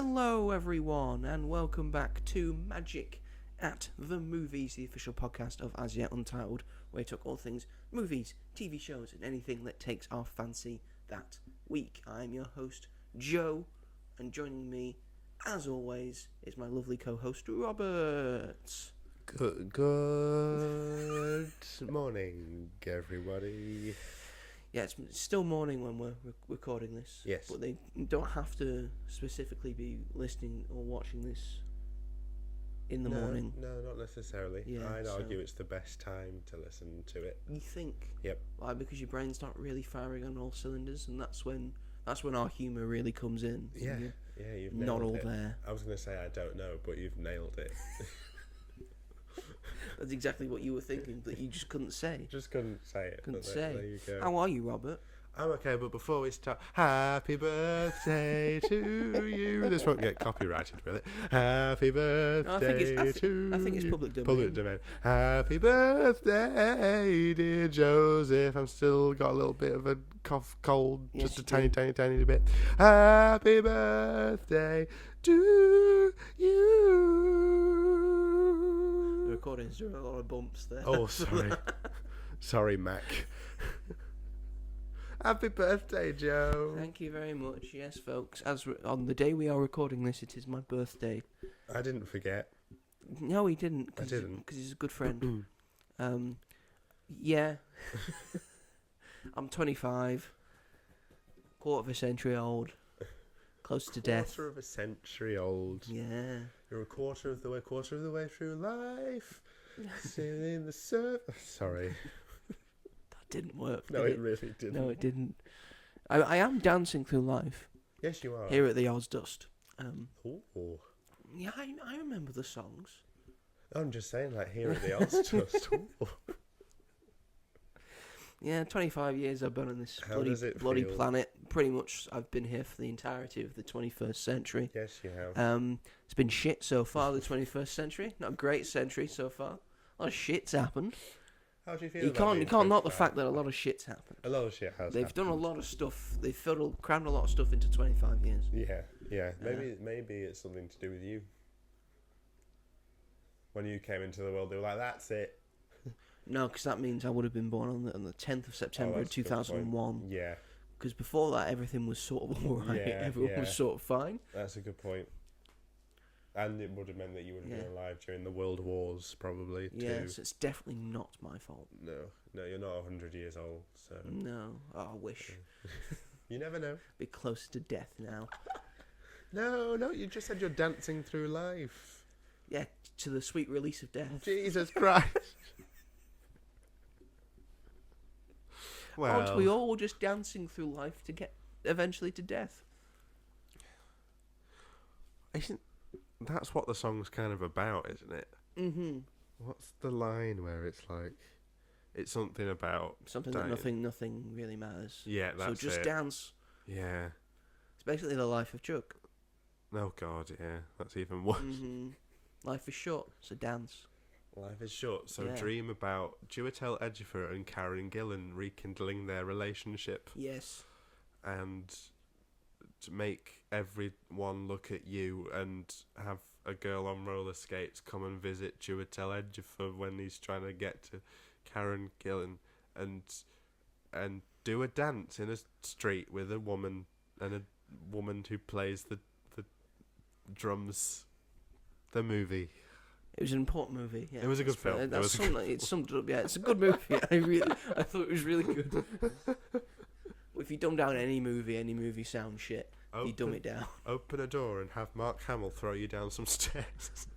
Hello everyone and welcome back to Magic at the Movies, the official podcast of As Yet Untitled, where we talk all things movies, TV shows and anything that takes our fancy that week. I'm your host Joe, and joining me as always is my lovely co-host Robert. Good morning everybody. Yeah, it's still morning when we're recording this. Yes. But they don't have to specifically be listening or watching this in the morning. No, not necessarily. Yeah, I'd argue it's the best time to listen to it. You think? Yep. Why? Because your brain's not really firing on all cylinders, and that's when our humour really comes in. Yeah, you've nailed not all it. there. I was going to say I don't know, but you've nailed it. That's exactly what you were thinking, but you just couldn't say. Just couldn't say it. There you go. How are you, Robert? I'm okay, but before we start, happy birthday to you. This won't get copyrighted, will it? Happy birthday to I think it's public domain. Public domain. Happy birthday, dear Joseph. I'm still got a little bit of a cold, Yes, just a tiny bit. Happy birthday to you. The recording's doing a lot of bumps there. Oh, sorry. Sorry, Mac. Happy birthday, Joe. Thank you very much. Yes, folks. On the day we are recording this, it is my birthday. I didn't forget. No, he didn't. I didn't. Because he's a good friend. Yeah. I'm 25. Quarter of a century old. Close to death. Quarter of a century old. Yeah. You're a quarter of the way through life. Sailing in the surf. Sorry. Didn't work. No, it really didn't. No, it didn't. I am dancing through life. Yes, you are. Here at the Ozdust. Ooh. Yeah, I remember the songs. I'm just saying, like, here at the Ozdust. Yeah, 25 years I've been on this How does it bloody feel? planet. Pretty much I've been here for the entirety of the 21st century. Yes, you have. It's been shit so far, the 21st century. Not a great century so far. A lot of shit's happened. How do you feel? You can't knock the fact that a lot of shit's happened. A lot of shit has. They've done a lot of stuff. They've crammed a lot of stuff into 25 years. Yeah. Maybe it's something to do with you. When you came into the world, they were like, "That's it." No, because that means I would have been born on the 10th of September 2001. Yeah. Because before that, everything was sort of alright. Yeah, Everyone was sort of fine. That's a good point. And it would have meant that you would have been alive during the World Wars, probably, too. Yeah, so it's definitely not my fault. No, you're not 100 years old, so... No, I wish. You never know. Be closer to death now. No, you just said you're dancing through life. Yeah, to the sweet release of death. Jesus Christ. Well, Aren't we all just dancing through life to get eventually to death? That's what the song's kind of about, isn't it? Mm-hmm. What's the line where it's like, it's something about something dying. that nothing really matters. Yeah, that's so just it. dance. Yeah. It's basically the life of Chuck. Oh God, yeah, that's even worse. Mm-hmm. Life is short, so dance. Life is short, so dream about Chiwetel Ejiofor and Karen Gillan rekindling their relationship. Yes. And to make everyone look at you and have a girl on roller skates come and visit Chiwetel Ejiofor when he's trying to get to Karen Gillan and do a dance in a street with a woman and a woman who plays the drums. The movie. It was an important movie. Yeah, it was a good film. It's summed up. Yeah, it's a good movie. I thought it was really good. If you dumb down any movie sounds shit. You dumb it down. Open a door and have Mark Hamill throw you down some stairs,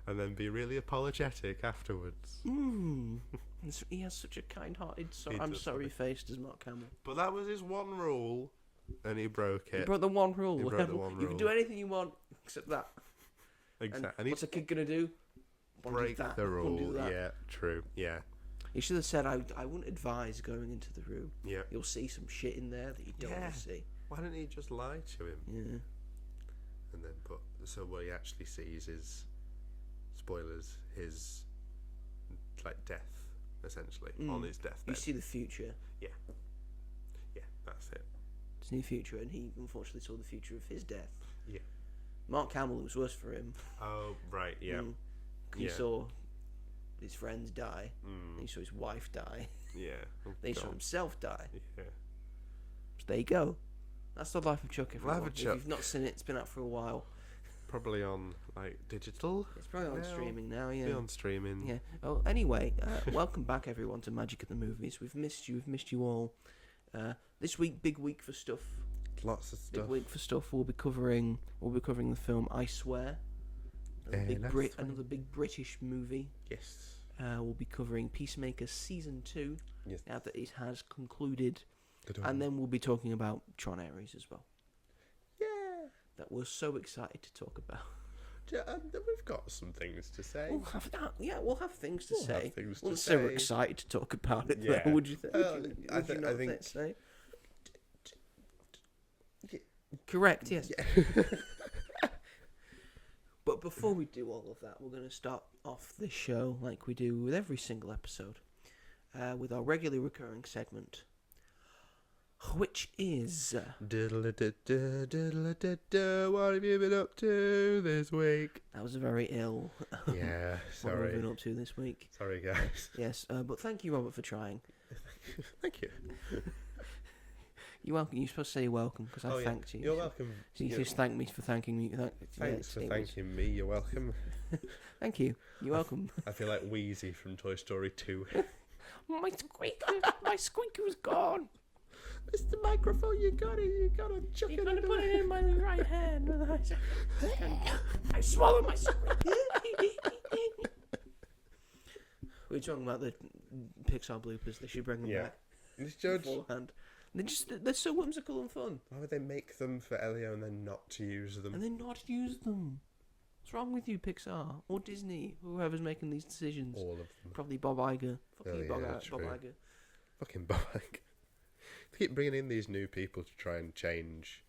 and then be really apologetic afterwards. He has such a kind-hearted, sorry face, does Mark Hamill. But that was his one rule, and he broke it. He broke the one rule. You can do anything you want except that. Exactly. And what's a kid gonna do? Break the rule. Yeah, true. Yeah. He should have said, I wouldn't advise going into the room. Yeah. You'll see some shit in there that you don't want to see. Why didn't he just lie to him? Yeah. And then so what he actually sees is, spoilers, his like death, essentially, on his deathbed. You see the future. Yeah, that's it. to see the future, and he unfortunately saw the future of his death. Yeah. Mark Hamill, it was worse for him. Oh, right, yeah. He saw his friends die. He saw his wife die. Yeah. Oh, Then he saw himself die. Yeah. So there you go. That's the life of Chuck, everyone. Life of If Chuck. you've not seen it, it's been out for a while. Probably on, like, digital? It's probably on streaming now, yeah. Be on streaming. Yeah. Oh, anyway, welcome back, everyone, to Magic at the Movies. We've missed you. We've missed you all. This week, big week for stuff. Lots of stuff. Big week for stuff. We'll be covering the film I Swear. Another big British movie. Yes. We'll be covering Peacemaker Season 2. Yes. Now that it has concluded. Good And then we'll be talking about Tron Ares as well. Yeah. That we're so excited to talk about. We've got some things to say. We'll have that. Yeah, we'll have things to say. We're so excited to talk about it. Yeah. Though, would you think? I think. Say? Correct. Yes. Yeah. But before we do all of that, we're going to start off this show like we do with every single episode, with our regularly recurring segment, which is... What have you been up to this week? That was a very ill... Yeah, sorry. What have you been up to this week? Sorry, guys. Yes, but thank you, Robert, for trying. Thank you. You're welcome. You're supposed to say you're welcome, because I thanked you. You're welcome. So you just thanked me for thanking me. Thanks for thanking me. You're welcome. Thank you. You're welcome. I feel like Wheezy from Toy Story 2. My squeaker was gone. Mr. Microphone, you gotta chuck it in. Put it in my right hand. I swallowed my squeaker. We were talking about the Pixar bloopers. They should bring them back. Beforehand. They're so whimsical and fun. Why would they make them for Elio and then not to use them? And then not use them. What's wrong with you, Pixar or Disney? Whoever's making these decisions. All of them. Probably Bob Iger. Fucking Bob true. Iger. Fucking Bob Iger. They keep bringing in these new people to try and change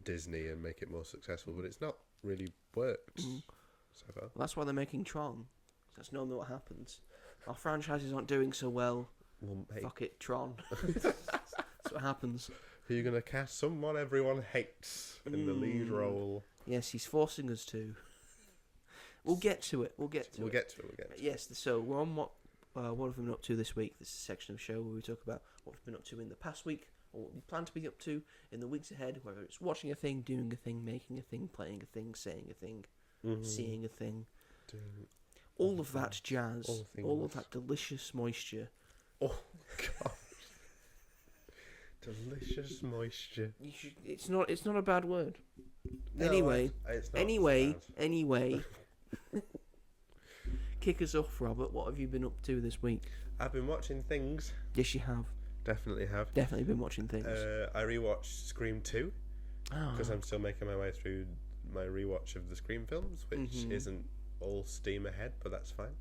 Disney and make it more successful, but it's not really worked so far. Well, that's why they're making Tron. That's normally what happens. Our franchises aren't doing so well. Fuck it, Tron. That's what happens. Who are you going to cast? Someone everyone hates in the lead role. Yes, he's forcing us to. We'll get to it. We'll get to it. Yes, so we're on what have we been up to this week? This is a section of show where we talk about what we've been up to in the past week, or what we plan to be up to in the weeks ahead, whether it's watching a thing, doing a thing, making a thing, playing a thing, saying a thing, seeing a thing. All of that jazz. All of that delicious moisture. Oh, God. Delicious moisture. It's not a bad word. No, anyway. It's not Anyway. Kick us off, Robert. What have you been up to this week? I've been watching things. Yes, you have. Definitely have. Definitely been watching things. I rewatched Scream 2 because I'm still making my way through my rewatch of the Scream films, which isn't all steam ahead, but that's fine.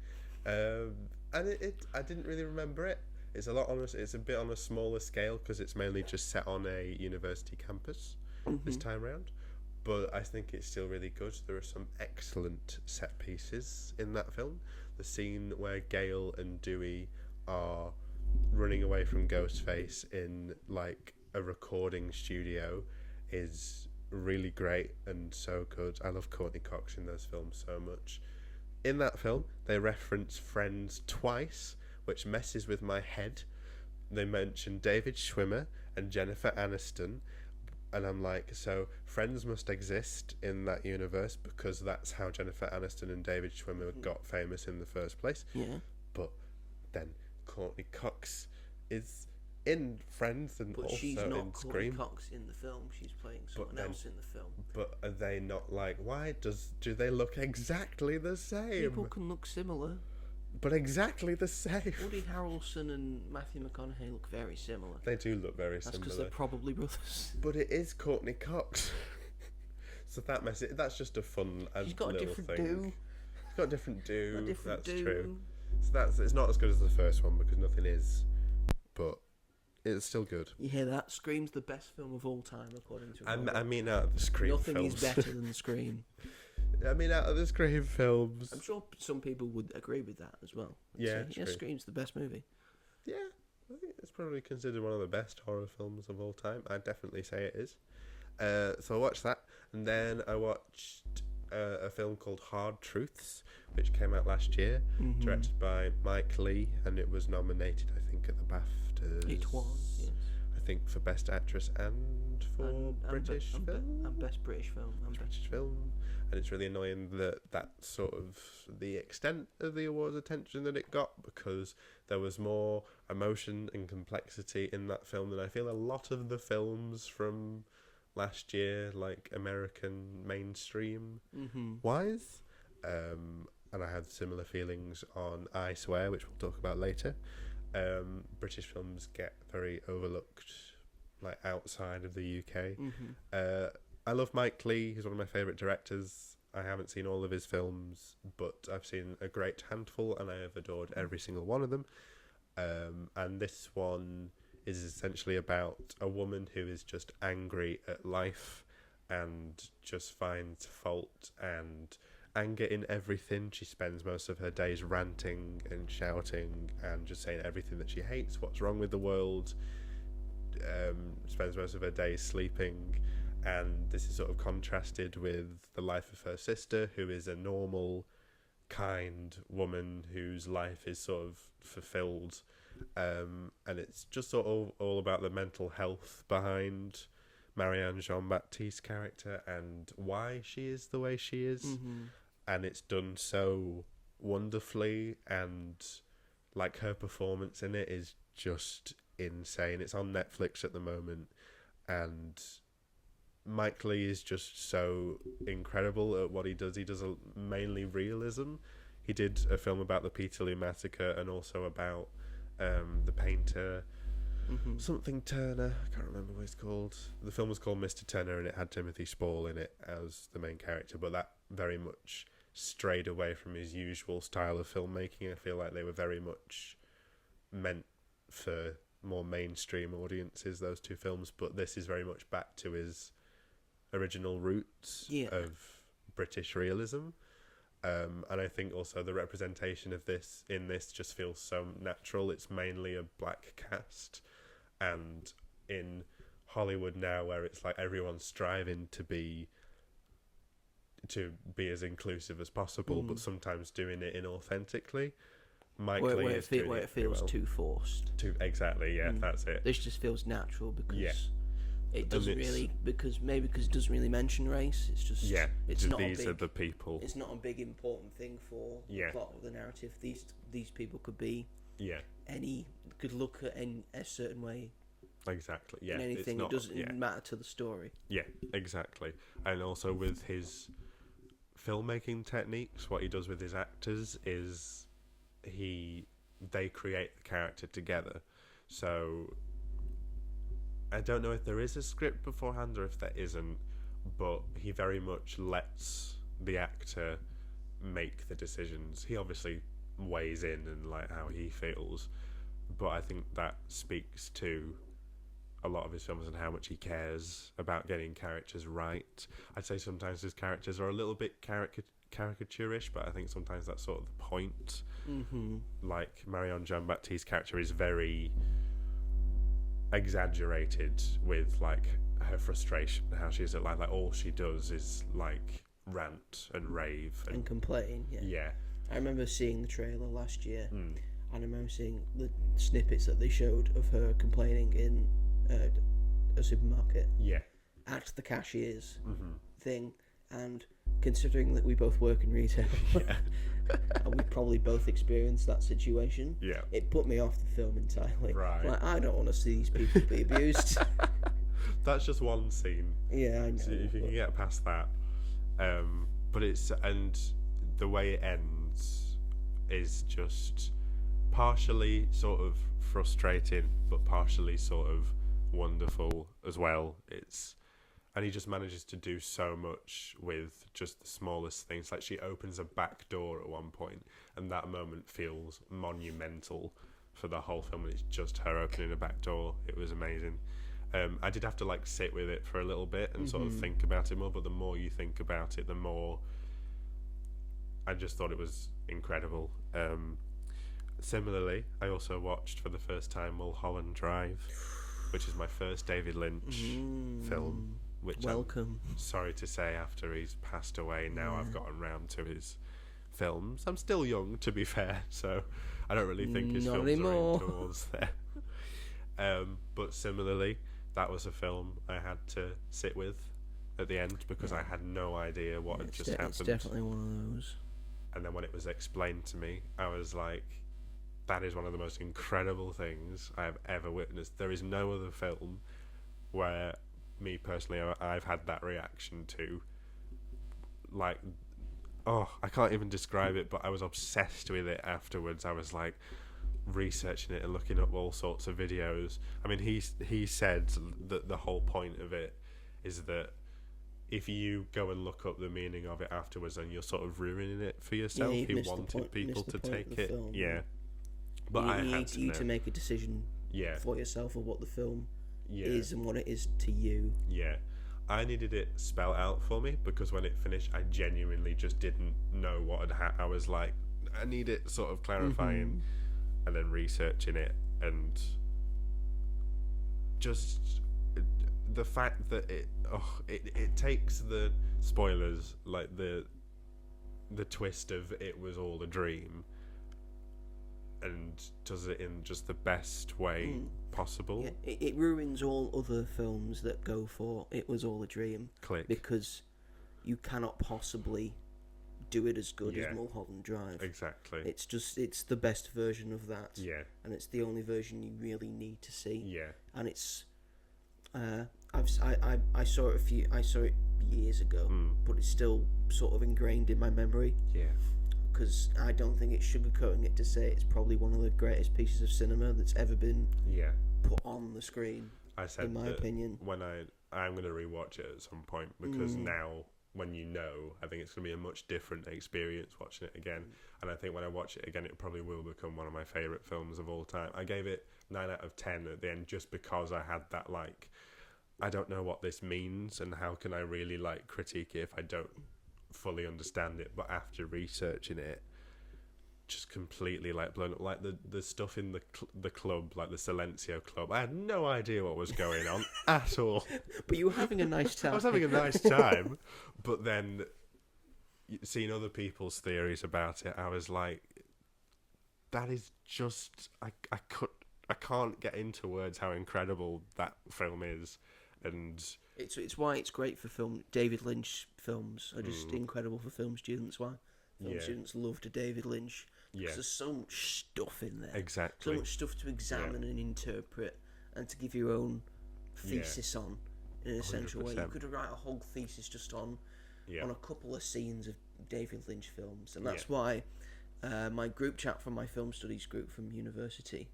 And I didn't really remember it. It's a bit on a smaller scale because it's mainly just set on a university campus this time round. But I think it's still really good. There are some excellent set pieces in that film. The scene where Gale and Dewey are running away from Ghostface in like a recording studio is really great and so good. I love Courtney Cox in those films so much. In that film, they reference Friends twice, which messes with my head. They mention David Schwimmer and Jennifer Aniston. And I'm like, so Friends must exist in that universe because that's how Jennifer Aniston and David Schwimmer got famous in the first place. Yeah. But then Courtney Cox is in Friends and also she's not in Scream. Courtney Cox in the film. She's playing someone else in the film. But are they not like, do they look exactly the same? People can look similar. But exactly the same. Woody Harrelson and Matthew McConaughey look very similar. They do look very similar. That's because they're probably brothers. But it is Courtney Cox. So that's just a fun She's got little a different thing. do. She's got a different do. That's do. true. So it's not as good as the first one because nothing is. But it's still good. You hear that? Scream's the best film of all time, according to I mean out of the Scream Nothing films. is better than Scream. I mean out of the Scream films. I'm sure some people would agree with that as well. Yeah, Scream's the best movie. Yeah, I think it's probably considered one of the best horror films of all time. I'd definitely say it is. So I watched that, and then I watched a film called Hard Truths, which came out last year, directed by Mike Leigh, and it was nominated, I think, at the BAFTAs. It was, yes. I think for Best Actress and for British film. And Best British Film. British Film. And it's really annoying that sort of the extent of the awards attention that it got, because there was more emotion and complexity in that film than I feel a lot of the films from last year, like American mainstream wise. And I had similar feelings on I Swear, which we'll talk about later. British films get very overlooked, like outside of the UK. I love Mike Leigh. He's one of my favourite directors. I haven't seen all of his films, but I've seen a great handful, and I have adored every single one of them. And this one is essentially about a woman who is just angry at life and just finds fault and anger in everything. She spends most of her days ranting and shouting and just saying everything that she hates, what's wrong with the world. Spends most of her days sleeping, and this is sort of contrasted with the life of her sister, who is a normal, kind woman whose life is sort of fulfilled. And it's just sort of all about the mental health behind Marianne Jean-Baptiste's character and why she is the way she is. And it's done so wonderfully, and like her performance in it is just insane. It's on Netflix at the moment, and Mike Leigh is just so incredible at what he does. He does mainly realism. He did a film about the Peterloo Massacre and also about the painter, something Turner. I can't remember what it's called. The film was called Mr. Turner, and it had Timothy Spall in it as the main character, but that very much strayed away from his usual style of filmmaking. I feel like they were very much meant for more mainstream audiences, those two films, but this is very much back to his original roots of British realism. And I think also the representation of this in this just feels so natural. It's mainly a black cast, and in Hollywood now, where it's like everyone's striving to be as inclusive as possible, but sometimes doing it inauthentically. Mike Leigh is doing where it feels too forced. Exactly, yeah, that's it. This just feels natural because it doesn't really, because it doesn't really mention race. It's just it's not these are the people. It's not a big important thing for the plot of the narrative. These people could be could look at in a certain way. Exactly. Yeah. In anything, it doesn't matter to the story. Yeah, exactly. And also with his filmmaking techniques, what he does with his actors is they create the character together. So I don't know if there is a script beforehand or if there isn't, but he very much lets the actor make the decisions. He obviously weighs in and like how he feels, but I think that speaks to a lot of his films and how much he cares about getting characters right. I'd say sometimes his characters are a little bit caricaturish, but I think sometimes that's sort of the point. Like Marianne Jean-Baptiste's character is very exaggerated with like her frustration, how she's like all she does is like rant and rave and complain. I remember seeing the trailer last year, and I remember seeing the snippets that they showed of her complaining in a supermarket at the cashier's thing, and considering that we both work in retail and we probably both experienced that situation, it put me off the film entirely. Like, I don't want to see these people be abused. That's just one scene. Yeah, I know. So if you can get past that, but and the way it ends is just partially sort of frustrating, but partially sort of wonderful as well. And he just manages to do so much with just the smallest things. Like she opens a back door at one point, and that moment feels monumental for the whole film. And it's just her opening a back door. It was amazing. I did have to like sit with it for a little bit and sort of think about it more. But the more you think about it, the more I just thought it was incredible. Similarly, I also watched for the first time Mulholland Drive, which is my first David Lynch film. Which Welcome. I'm sorry to say, after he's passed away, now I've gotten round to his films. I'm still young, to be fair, so I don't really think his Not films anymore. are in towards there. But similarly, that was a film I had to sit with at the end because I had no idea what had just happened. It's definitely one of those. And then when it was explained to me, I was like, that is one of the most incredible things I have ever witnessed. There is no other film where me personally I've had that reaction to. Like, I can't even describe it, but I was obsessed with it afterwards. I was like researching it and looking up all sorts of videos. I mean, he said that the whole point of it is that if you go and look up the meaning of it afterwards, then you're sort of ruining it for yourself. He wanted people to take it. Film. Yeah. But I had you to make a decision for yourself of what the film is and what it is to you. Yeah. I needed it spelled out for me because when it finished, I genuinely just didn't know what had happened. I was like, I need it sort of clarifying and then researching it, and just the fact that it takes the spoilers, like the twist of it was all a dream, and does it in just the best way possible. Yeah, it ruins all other films that go for it was all a dream. Click. Because you cannot possibly do it as good as Mulholland Drive. Exactly. It's the best version of that. Yeah. And it's the only version you really need to see. Yeah. And it's I saw it years ago, but it's still sort of ingrained in my memory. Yeah. Because I don't think it's sugarcoating it to say it's probably one of the greatest pieces of cinema that's ever been put on the screen. I said, in my opinion, when I'm going to rewatch it at some point because now, when I think it's going to be a much different experience watching it again. And I think when I watch it again, it probably will become one of my favourite films of all time. I gave it 9 out of 10 at the end just because I had that, like, I don't know what this means and how can I really, like, critique it if I don't fully understand it. But after researching it, just completely, like, blown up. Like, the stuff in the club, like the Silencio club, I had no idea what was going on at all. But you were having a nice time. I was having a nice time, but then seeing other people's theories about it, I was like, that is just, I can't get into words how incredible that film is. And it's why it's great for film. David Lynch films are just incredible for film students. Why film students love to David Lynch. Because there's so much stuff in there. Exactly. So much stuff to examine and interpret and to give your own thesis on in an essential 100%. Way. You could write a whole thesis just on a couple of scenes of David Lynch films. And that's why my group chat from my film studies group from university,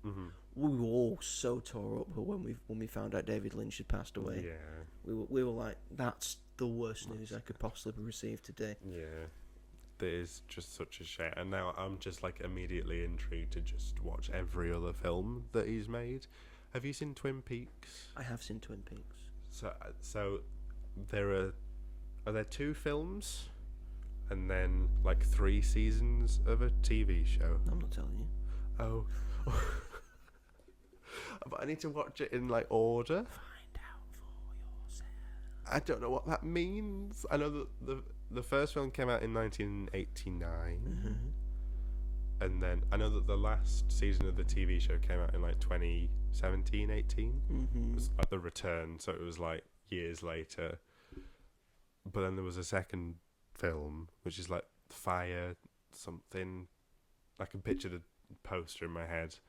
we were all so tore up when we found out David Lynch had passed away. Yeah. We were like, that's the worst news I could possibly receive today. Yeah. That is just such a shame, and now I'm just like immediately intrigued to just watch every other film that he's made. Have you seen Twin Peaks? I have seen Twin Peaks. So are there 2 films, and then like 3 seasons of a TV show? I'm not telling you. Oh, but I need to watch it in like order. Find out for yourself. I don't know what that means. I know that the first film came out in 1989, and then I know that the last season of the TV show came out in like 2017, 18. It was like the return, so it was like years later. But then there was a second film, which is like Fire something. I can picture the poster in my head.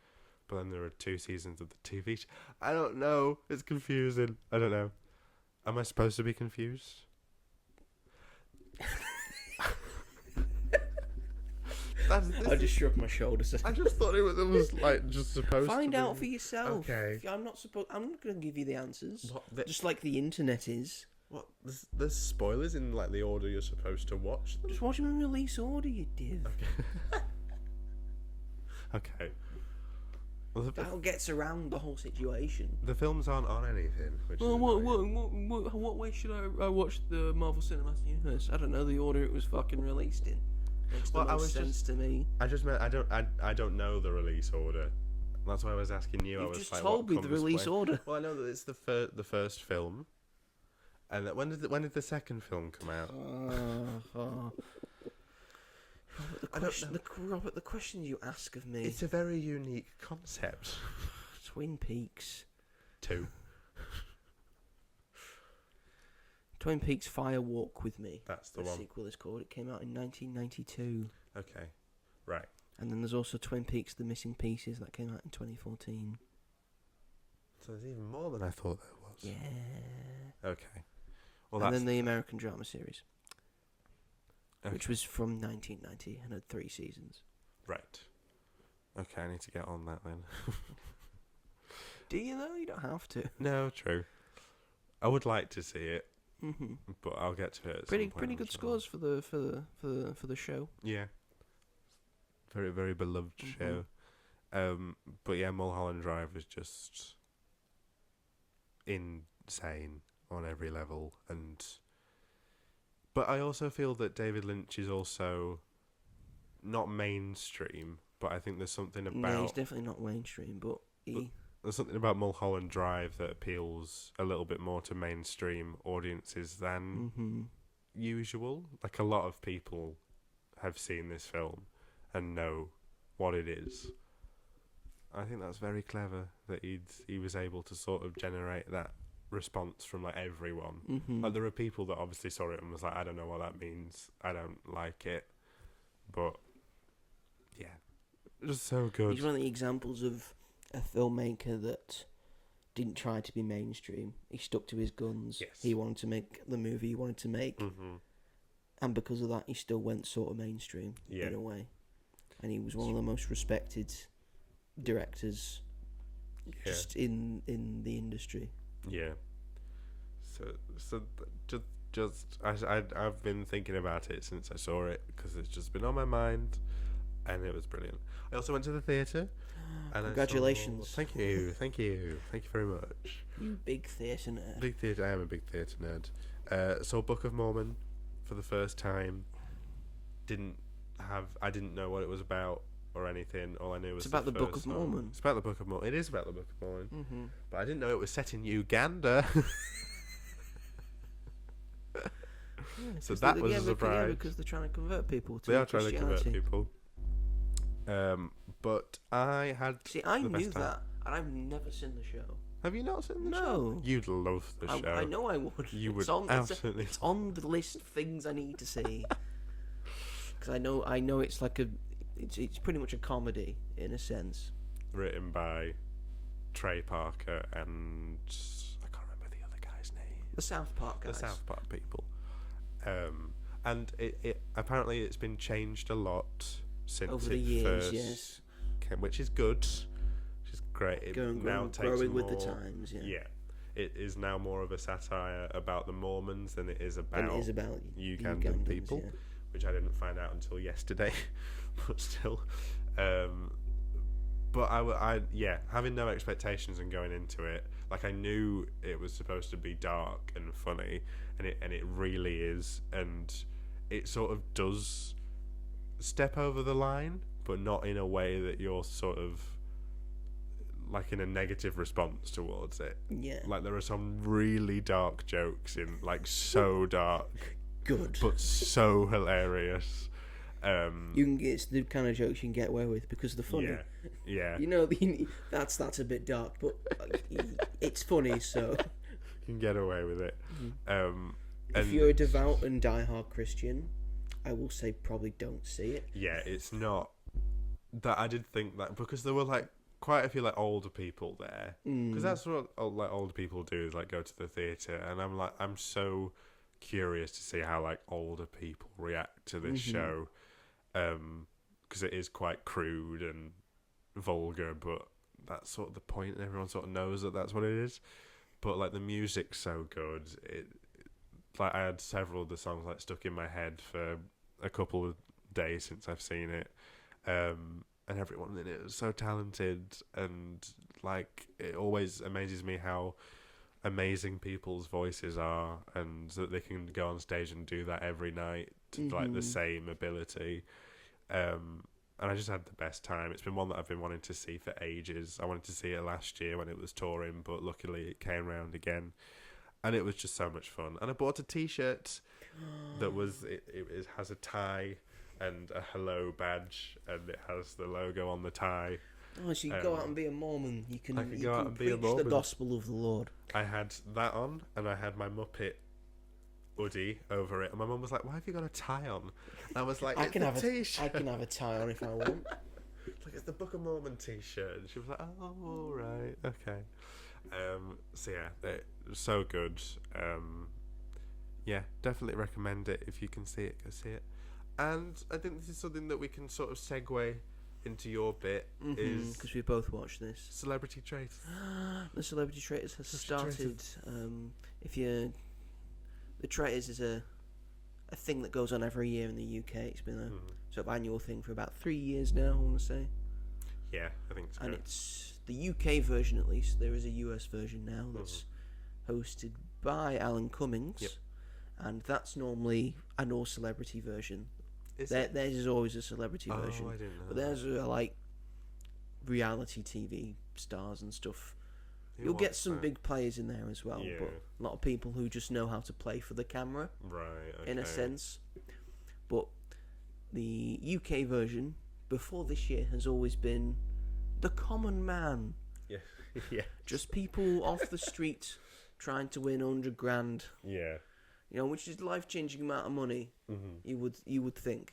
But then there are 2 seasons of the TV show. I don't know. It's confusing. I don't know. Am I supposed to be confused? I just shrugged my shoulders. I just thought it was like just supposed Find to out for yourself. Okay. I'm not going to give you the answers. Just like the internet is. What? There's spoilers in like the order you're supposed to watch them? Just watch them in release order, you div. Okay. Well, that gets around the whole situation. The films aren't on anything. Which what way should I watch the Marvel Cinematic Universe? I don't know the order it was fucking released in. Makes the most sense to me. I just meant I don't know the release order. That's why I was asking you. You I was just like, told me the release order. Well, I know that it's the first film, and that when did the second film come out? Robert, the questions you ask of me. It's a very unique concept. Twin Peaks. 2. Twin Peaks Fire Walk with Me. That's the the one. sequel is called. It came out in 1992. Okay, right. And then there's also Twin Peaks The Missing Pieces that came out in 2014. So there's even more than I thought there was. Yeah. Okay. Well, and that's then the American drama series, okay. which was from 1990 and had 3 seasons. Right. Okay, I need to get on that then. Do you though? You don't have to. No, true. I would like to see it, Mm-hmm. but I'll get to it. At Pretty some point, pretty I'm good sure. scores for the show. Yeah. Very, very beloved Mhm. show. But yeah, Mulholland Drive is just insane on every level, but I also feel that David Lynch is also not mainstream, but I think there's something No, he's about definitely not mainstream, but there's something about Mulholland Drive that appeals a little bit more to mainstream audiences than Mm-hmm. usual. Like, a lot of people have seen this film and know what it is. I think that's very clever that he was able to sort of generate that response from like everyone. Mm-hmm. Like, there are people that obviously saw it and was like, I don't know what that means, I don't like it, but yeah, just so good. He's one of the examples of a filmmaker that didn't try to be mainstream. He stuck to his guns. Yes. He wanted to make the movie he wanted to make, Mm-hmm. and because of that, he still went sort of mainstream in a way. And he was one of the most respected directors just in the industry. Yeah. I've been thinking about it since I saw it because it's just been on my mind, and it was brilliant. I also went to the theatre. Congratulations! Thank you very much. You big theatre nerd. Big theatre. I am a big theatre nerd. Saw Book of Mormon for the first time. I didn't know what it was about or anything. All I knew was It's about the Book of song. Mormon. It's about the Book of Mormon. It is about the Book of Mormon. Mm-hmm. But I didn't know it was set in Uganda. So that was a surprise. Because they're trying to convert people to They are trying to convert Christianity. people. But I had. See, I the knew best time. that, and I've never seen the show. Have you not seen the show? No. You'd love the show. I know I would. You would It's on, absolutely. It's on the list of things I need to see. Because I know it's like it's pretty much a comedy in a sense. Written by Trey Parker and I can't remember the other guy's name. The South Park guys. The South Park people. And it apparently it's been changed a lot since Over the it years, first yes. came, which is good. Which is great. It now takes growing more, with the times, yeah. Yeah. It is now more of a satire about the Mormons than it is about, Ugandan Ugandans, people, yeah. which I didn't find out until yesterday, but still. But having no expectations and going into it, like, I knew it was supposed to be dark and funny, and it really is, and it sort of does step over the line, but not in a way that you're sort of like in a negative response towards it. Yeah. Like, there are some really dark jokes in, like, so dark, Good. but so hilarious. It's the kind of jokes you can get away with because they're funny. Yeah. You know, that's a bit dark, but it's funny, so You can get away with it. if you're a devout and diehard Christian, I will say probably don't see it. Yeah, it's not that. I did think that because there were like quite a few like older people there, because that's what like older people do, is like go to the theatre, and I'm so curious to see how like older people react to this show, because it is quite crude and vulgar, but that's sort of the point, and everyone sort of knows that that's what it is. But like, the music's so good, like, I had several of the songs like stuck in my head for a couple of days since I've seen it, and everyone in it is so talented, and like, it always amazes me how amazing people's voices are, and that they can go on stage and do that every night to like the same ability. And I just had the best time. It's been one that I've been wanting to see for ages. I wanted to see it last year when it was touring, but luckily it came round again, and it was just so much fun. And I bought a T-shirt that was it has a tie and a hello badge, and it has the logo on the tie. Oh, so you can go out and be a Mormon. You can, I can you go can out and be a preach the Mormon. gospel of the Lord. I had that on, and I had my Muppet hoodie over it, and my mum was like, "Why have you got a tie on?" And I was like, "It's the T-shirt. I can have a tie on if I want. Like, it's the Book of Mormon T-shirt." And she was like, "Oh, all right, okay." So yeah, they're so good. Yeah, definitely recommend it. If you can see it, go see it. And I think this is something that we can sort of segue into your bit, is because we both watched this. Celebrity Traitors. The Celebrity Traitors has started. The Traitors is a thing that goes on every year in the UK. It's been a sort of annual thing for about 3 years now, I want to say. Yeah, I think so. And it's the UK version, at least. There is a US version now that's hosted by Alan Cummings. Yep. And that's normally an all-celebrity version. Theirs is always a celebrity version. I didn't know. But theirs are like reality TV stars and stuff. You'll get some big players in there as well, but a lot of people who just know how to play for the camera, right? Okay. In a sense. But the UK version before this year has always been the common man. Yeah, yeah. Just people off the street trying to win 100 grand. Yeah. You know, which is life-changing amount of money. You would think,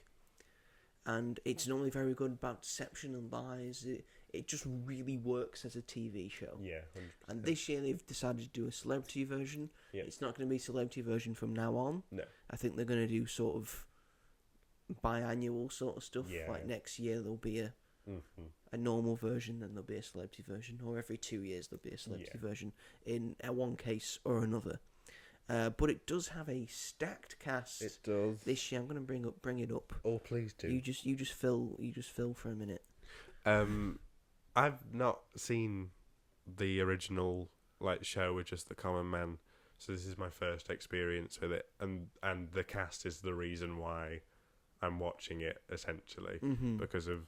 and it's normally very good about deception and lies. It just really works as a TV show. Yeah, 100%. And this year they've decided to do a celebrity version. Yeah. It's not going to be a celebrity version from now on. No. I think they're going to do sort of biannual sort of stuff. Yeah. Like next year there'll be a normal version, then there'll be a celebrity version, or every 2 years there'll be a celebrity version in one case or another. But it does have a stacked cast. It does. This year I'm going to bring it up. Oh, please do. You just fill for a minute. I've not seen the original show with just the common man, so this is my first experience with it, and the cast is the reason why I'm watching it, essentially, because of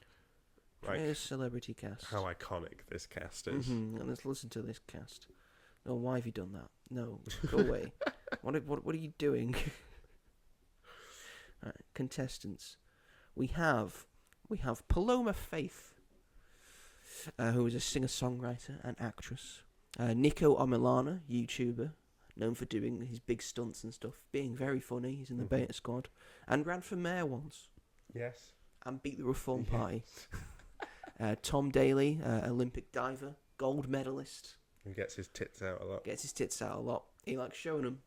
a celebrity cast. How iconic this cast is. And let's listen to this cast. No, why have you done that? No, go away. What are you doing? Right, contestants. We have Paloma Faith, who is a singer-songwriter and actress. Nico Amelana, YouTuber, known for doing his big stunts and stuff, being very funny. He's in the Beta Squad, and ran for mayor once. Yes. And beat the Reform Party. Tom Daly, Olympic diver, gold medalist. He gets his tits out a lot. He likes showing them.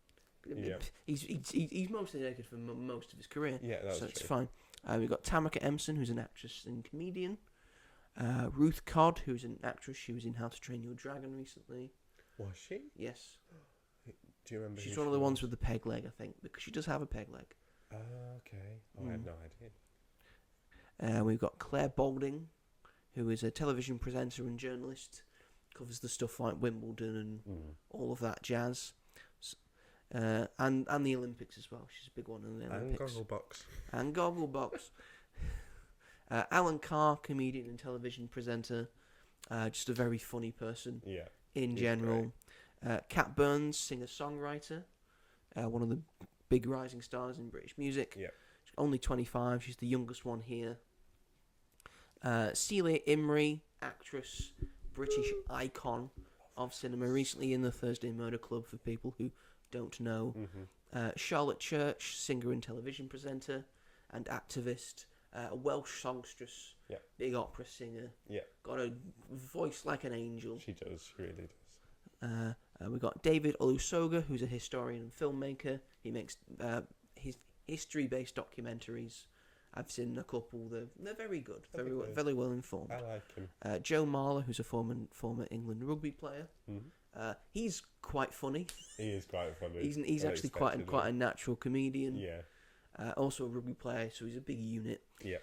Yeah. He's mostly naked for most of his career. Yeah, that's so true. It's fine. We've got Tamika Empson, who's an actress and comedian. Ruth Codd, who's an actress. She was in How to Train Your Dragon recently. Was she? Yes. Do you remember? She's one of the ones with the peg leg, I think, because she does have a peg leg. Okay. I had no idea. We've got Claire Balding, who is a television presenter and journalist. Covers the stuff like Wimbledon and all of that jazz. And the Olympics as well. She's a big one in the Olympics. And Gogglebox. Alan Carr, comedian and television presenter. Just a very funny person. Yeah. In general. Kat Burns, singer-songwriter. One of the big rising stars in British music. Yeah. She's only 25. She's the youngest one here. Celia Imrie, actress, British icon of cinema. Recently in the Thursday Murder Club, for people who don't know. Charlotte Church, singer and television presenter and activist. A Welsh songstress. Yeah. Big opera singer. Yeah. Got a voice like an angel. She does. She really does. We've got David Olusoga, who's a historian and filmmaker. He makes his history-based documentaries. I've seen a couple. They're very good. Very well informed. I like him. Joe Marler, who's a former England rugby player. He's quite funny. He is quite funny. He's actually quite a natural comedian. Yeah. Also a rugby player, so he's a big unit. Yeah.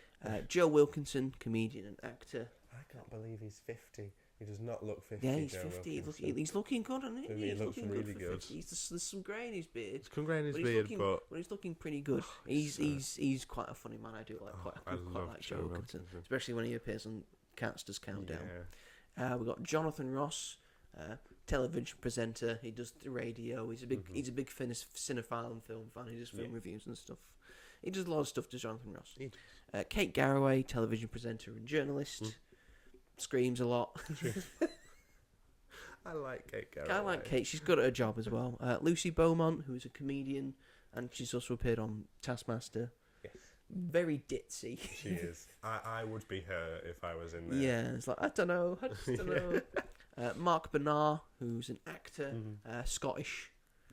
Joe Wilkinson, comedian and actor. I can't believe he's 50 He does not look 50. Yeah, he's Joe 50. Wilkinson. He's looking good, isn't he? He He's looks looking really for good. 50. There's some grey in his beard. It's come grey in his But beard, but he's looking pretty good. He's quite a funny man. I do like I love like Joe Joe Wilkinson, Wilkinson. especially when he appears on Cancer's Countdown. Yeah. We've got Jonathan Ross, television presenter. He does the radio. He's a big cinephile and film fan. He does film reviews and stuff. He does a lot of stuff to Jonathan Ross. Kate Garraway, television presenter and journalist. Screams a lot. I like Kate Garraway. I like Kate. She's good at her job as well. Lucy Beaumont, who's a comedian, and she's also appeared on Taskmaster. Yes. Very ditzy. She is. I would be her if I was in there. Yeah, it's like, I just don't know. Mark Bernard, who's an actor, Scottish.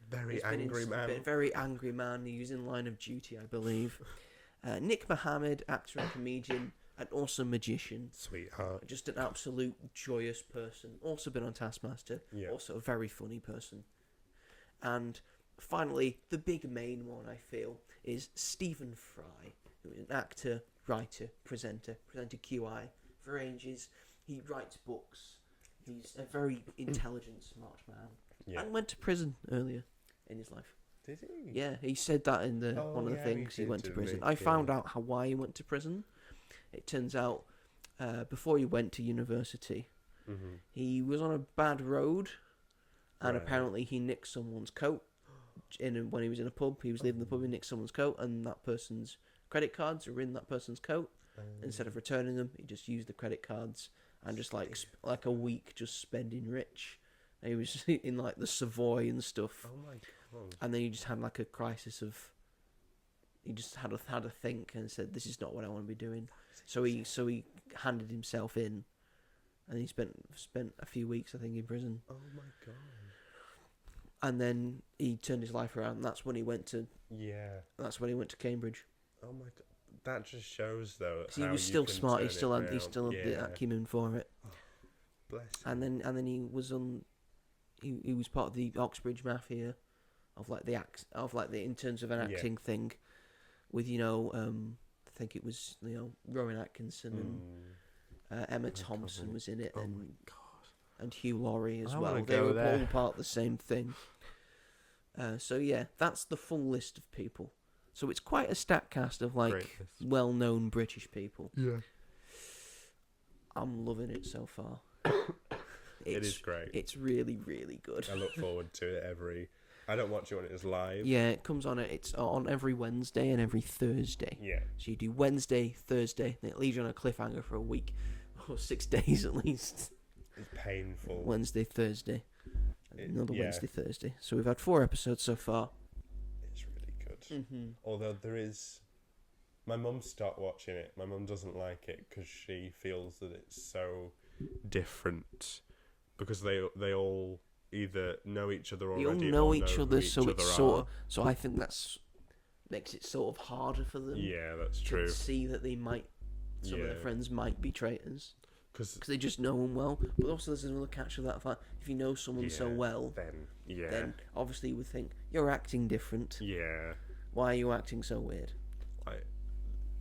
Very angry man. Very angry man. He was in Line of Duty, I believe. Nick Mohammed, actor and comedian, an awesome magician. Sweetheart. Just an absolute joyous person. Also been on Taskmaster. Yeah. Also a very funny person. And finally, the big main one, I feel, is Stephen Fry, who is an actor, writer, presented QI for ages. He writes books. He's a very intelligent, smart man. Yeah. And went to prison earlier in his life. Did he? Yeah, he said that in one of the things. He went to prison. I found out why he went to prison. It turns out before he went to university, he was on a bad road, and apparently he nicked someone's coat. When he was in a pub, he was leaving the pub. He nicked someone's coat, and that person's credit cards were in that person's coat. Instead of returning them, he just used the credit cards and just like a week just spending rich. And he was in like the Savoy and stuff. Oh my god! And then he just had like a crisis of. He just had a think and said, "This is not what I want to be doing." So he handed himself in, and he spent a few weeks, I think, in prison. Oh my god! And then he turned his life around. And that's when he went to. Yeah. That's when he went to Cambridge. Oh my god! That just shows though. He was still smart. He still had the acumen for it. Oh, bless him. And then he was on. He was part of the Oxbridge Mafia, of like the in terms of an acting thing, with I think it was Rowan Atkinson and Emma Thompson was in it, and Hugh Laurie as well. They were all part of the same thing. So yeah, that's the full list of people. So it's quite a stat cast of like well-known British people. Yeah, I'm loving it so far. It is great. It's really, really good. I look forward to it I don't watch it when it's live. Yeah, it comes on. It's on every Wednesday and every Thursday. Yeah. So you do Wednesday, Thursday, then it leaves you on a cliffhanger for a week, or 6 days at least. It's painful. Wednesday, Thursday, another Wednesday, Thursday. So we've had 4 episodes so far. It's really good. Mm-hmm. Although my mum stopped watching it. My mum doesn't like it because she feels that it's so different. Because they all either know each other already. They all know each other, so it's so I think that's makes it sort of harder for them. Yeah, that's true. To see that they might, some of their friends might be traitors. Because they just know them well. But also there's another catch of that fact: if you know someone so well, then obviously you would think you're acting different. Yeah. Why are you acting so weird?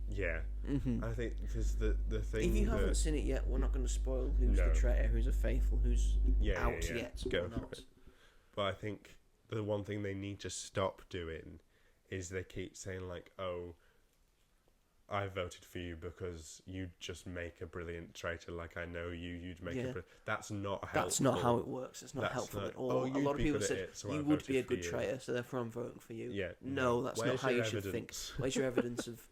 Yeah. Mm-hmm. I think because the thing. If you haven't seen it yet, we're not going to spoil who's the traitor, who's a faithful, who's out yet. Go for it. But I think the one thing they need to stop doing is they keep saying like, "Oh, I voted for you because you just make a brilliant traitor. Like I know you'd make a. That's not helpful. That's not how it works. It's not helpful at all. A lot of people said you would be a good traitor, so therefore I'm voting for you. Yeah. No, that's not how you should think. Where's your evidence of?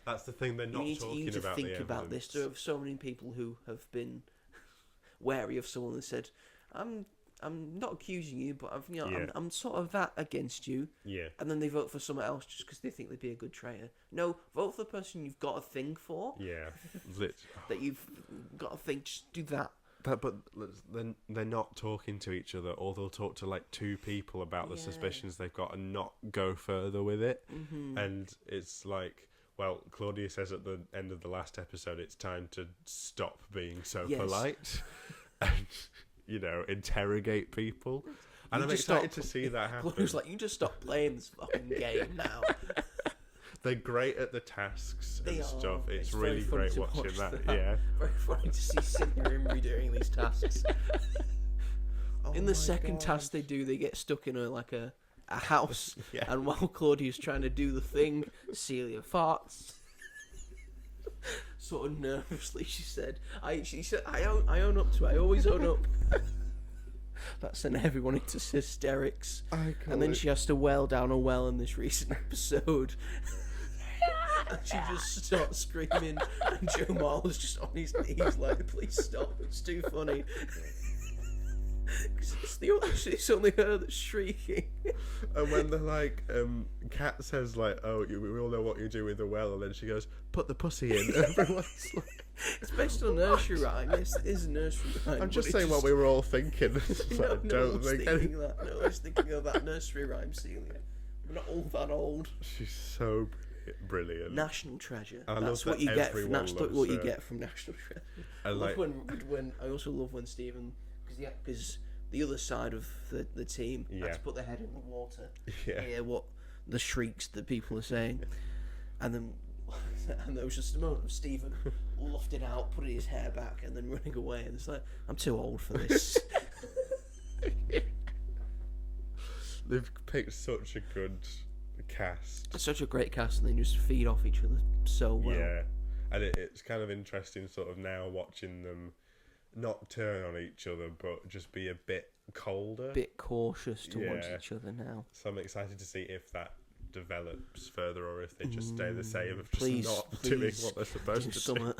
That's the thing they're not talking about. You need to think about this. There are so many people who have been wary of someone and said, "I'm not accusing you, but I'm sort of that against you." Yeah. And then they vote for someone else just because they think they'd be a good traitor. No, vote for the person you've got a thing for. Yeah. That you've got a thing. Just do that. But then they're not talking to each other, or they'll talk to like 2 people about the suspicions they've got and not go further with it. Mm-hmm. And it's like. Well, Claudia says at the end of the last episode, it's time to stop being so polite and, interrogate people. And I'm excited to see that happen. Claudia's like, you just stop playing this fucking game now. They're great at the tasks and stuff. It's very really funny great to watching watch that. that. Yeah. Very funny to see Cynthia Imrie doing these tasks. In the second task they do, they get stuck in a house, Yeah. and while Claudia's trying to do the thing, Celia farts. Sort of nervously, she said, I own up to it. I always own up. That sent everyone into hysterics. And then she has to wail down a well in this recent episode. And she just starts screaming, and Joe Marler's just on his knees like, please stop, it's too funny. It's only her that's shrieking. And when the Kat says oh, we all know what you do with the well, and then she goes, put the pussy in. Everyone's like, it's based on a nursery rhyme. Yes, it is a nursery rhyme. I'm just saying what we were all thinking. No one's thinking that. No one's thinking of that nursery rhyme, Celia. We're not all that old. She's so brilliant. National treasure. I That's love what you get. That's loves what you her. get from National Treasure. I I also love when Stephen, because the other side of the team had to put their head in the water, hear what the shrieks that people are saying, and there was just a moment of Stephen lofting out, putting his hair back, and then running away. And it's like, I'm too old for this. They've picked such a good cast. It's such a great cast, and they just feed off each other so well. Yeah, and it's kind of interesting, sort of now watching them not turn on each other, but just be a bit colder, bit cautious towards each other now. So I'm excited to see if that develops further, or if they just stay the same of just not please doing what they're supposed to do.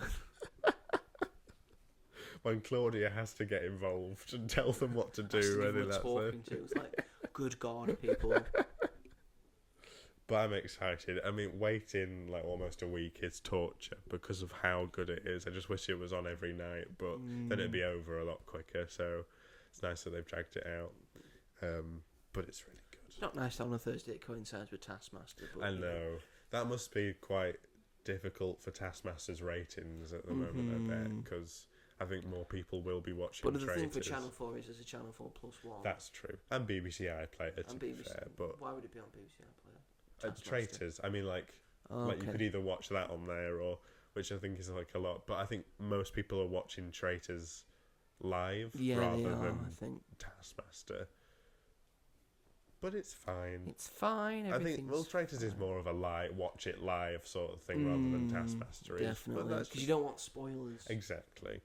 When Claudia has to get involved and tell them what to do, and then that's talking to. It's like, good God, people. But I'm excited. I mean, waiting almost a week is torture because of how good it is. I just wish it was on every night, but then it'd be over a lot quicker. So it's nice that they've dragged it out. But it's really good. It's not nice on a Thursday it coincides with Taskmaster. But I know. That must be quite difficult for Taskmaster's ratings at the moment, I bet, because I think more people will be watching But the Traitors. thing for Channel 4 is there's a Channel 4 Plus one. That's true. And BBC iPlayer, to be fair. But why would it be on BBC iPlayer? Traitors. I mean, you could either watch that on there, or which I think is a lot. But I think most people are watching Traitors live rather than Taskmaster. But it's fine. It's fine. I think Traitors is more of a watch it live sort of thing rather than Taskmaster is. Definitely, because you don't want spoilers. Exactly.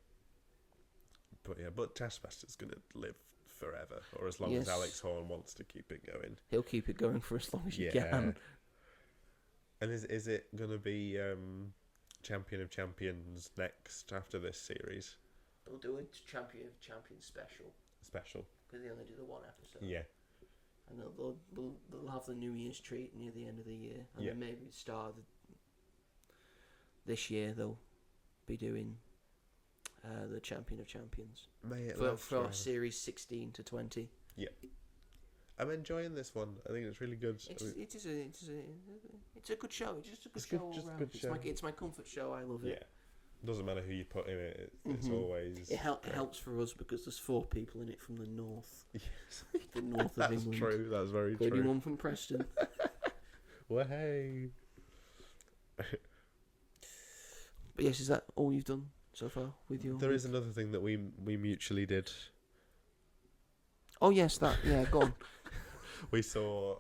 But Taskmaster's gonna live forever, or as long as Alex Horne wants to keep it going. He'll keep it going for as long as you can. And is it gonna be Champion of Champions next after this series? They'll do a Champion of Champions special because they only do the one episode. Yeah. And they'll have the New Year's treat near the end of the year, and then maybe this year they'll be doing the Champion of Champions for series 16 to 20. Yeah, I'm enjoying this one. I think it's really good. It's a good show. It's just a good show all round. It's my comfort show. I love it. Yeah, doesn't matter who you put in it. It's always it helps for us because there's 4 people in it from the north. Yes, the north of England. That's true. That's very true. Including one from Preston. Well, hey. But yes, is that all you've done so far with your? There is another thing that we mutually did. Oh yes, go on. We saw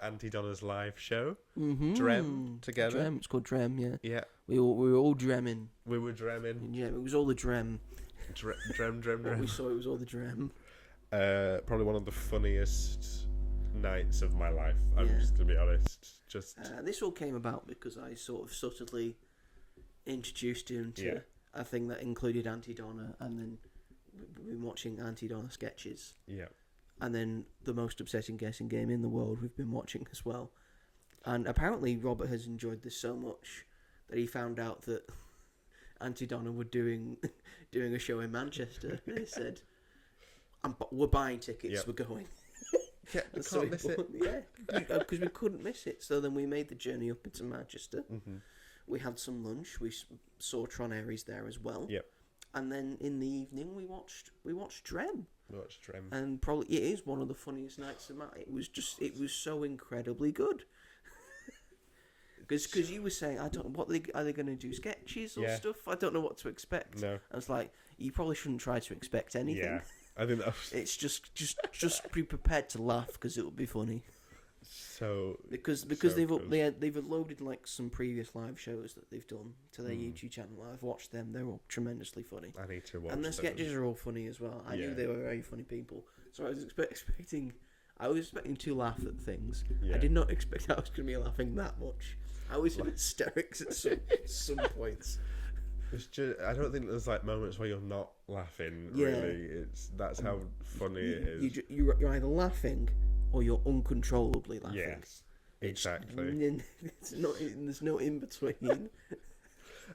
Aunty Donna's live show, Drem, together. Drem, it's called Drem, yeah. Yeah. We were all dremming. We were dremming. Yeah, it was all the Drem. Drem. What we saw, it was all the Drem. Probably one of the funniest nights of my life. I'm just gonna be honest. This all came about because I sort of subtly introduced him to a thing that included Aunty Donna, and then we've been watching Aunty Donna sketches. Yeah. And then the most upsetting guessing game in the world we've been watching as well. And apparently Robert has enjoyed this so much that he found out that Aunty Donna were doing a show in Manchester. And he said, we're buying tickets, we're going. Yeah, we can't miss it. Yeah, because we couldn't miss it. So then we made the journey up into Manchester. Mm-hmm. We had some lunch. We saw Tron Ares there as well. Yep. And then in the evening we watched Drem. Drem. And probably it is one of the funniest nights of my. It was so incredibly good. Because you were saying, I don't. What are they going to do? Sketches or stuff? I don't know what to expect. No. I was like, you probably shouldn't try to expect anything. Yeah, I think that was... It's just be prepared to laugh because it will be funny. So because so they've loaded like some previous live shows that they've done to their YouTube channel. I've watched them; they're all tremendously funny. I need to watch. And the those. sketches are all funny as well. I knew they were very funny people, so I was expecting to laugh at things. Yeah. I did not expect I was going to be laughing that much. I was in hysterics at some points. It's just, I don't think there's like moments where you're not laughing. Really, that's how funny it is. You're either laughing or you're uncontrollably laughing. Yes, exactly. There's no in between.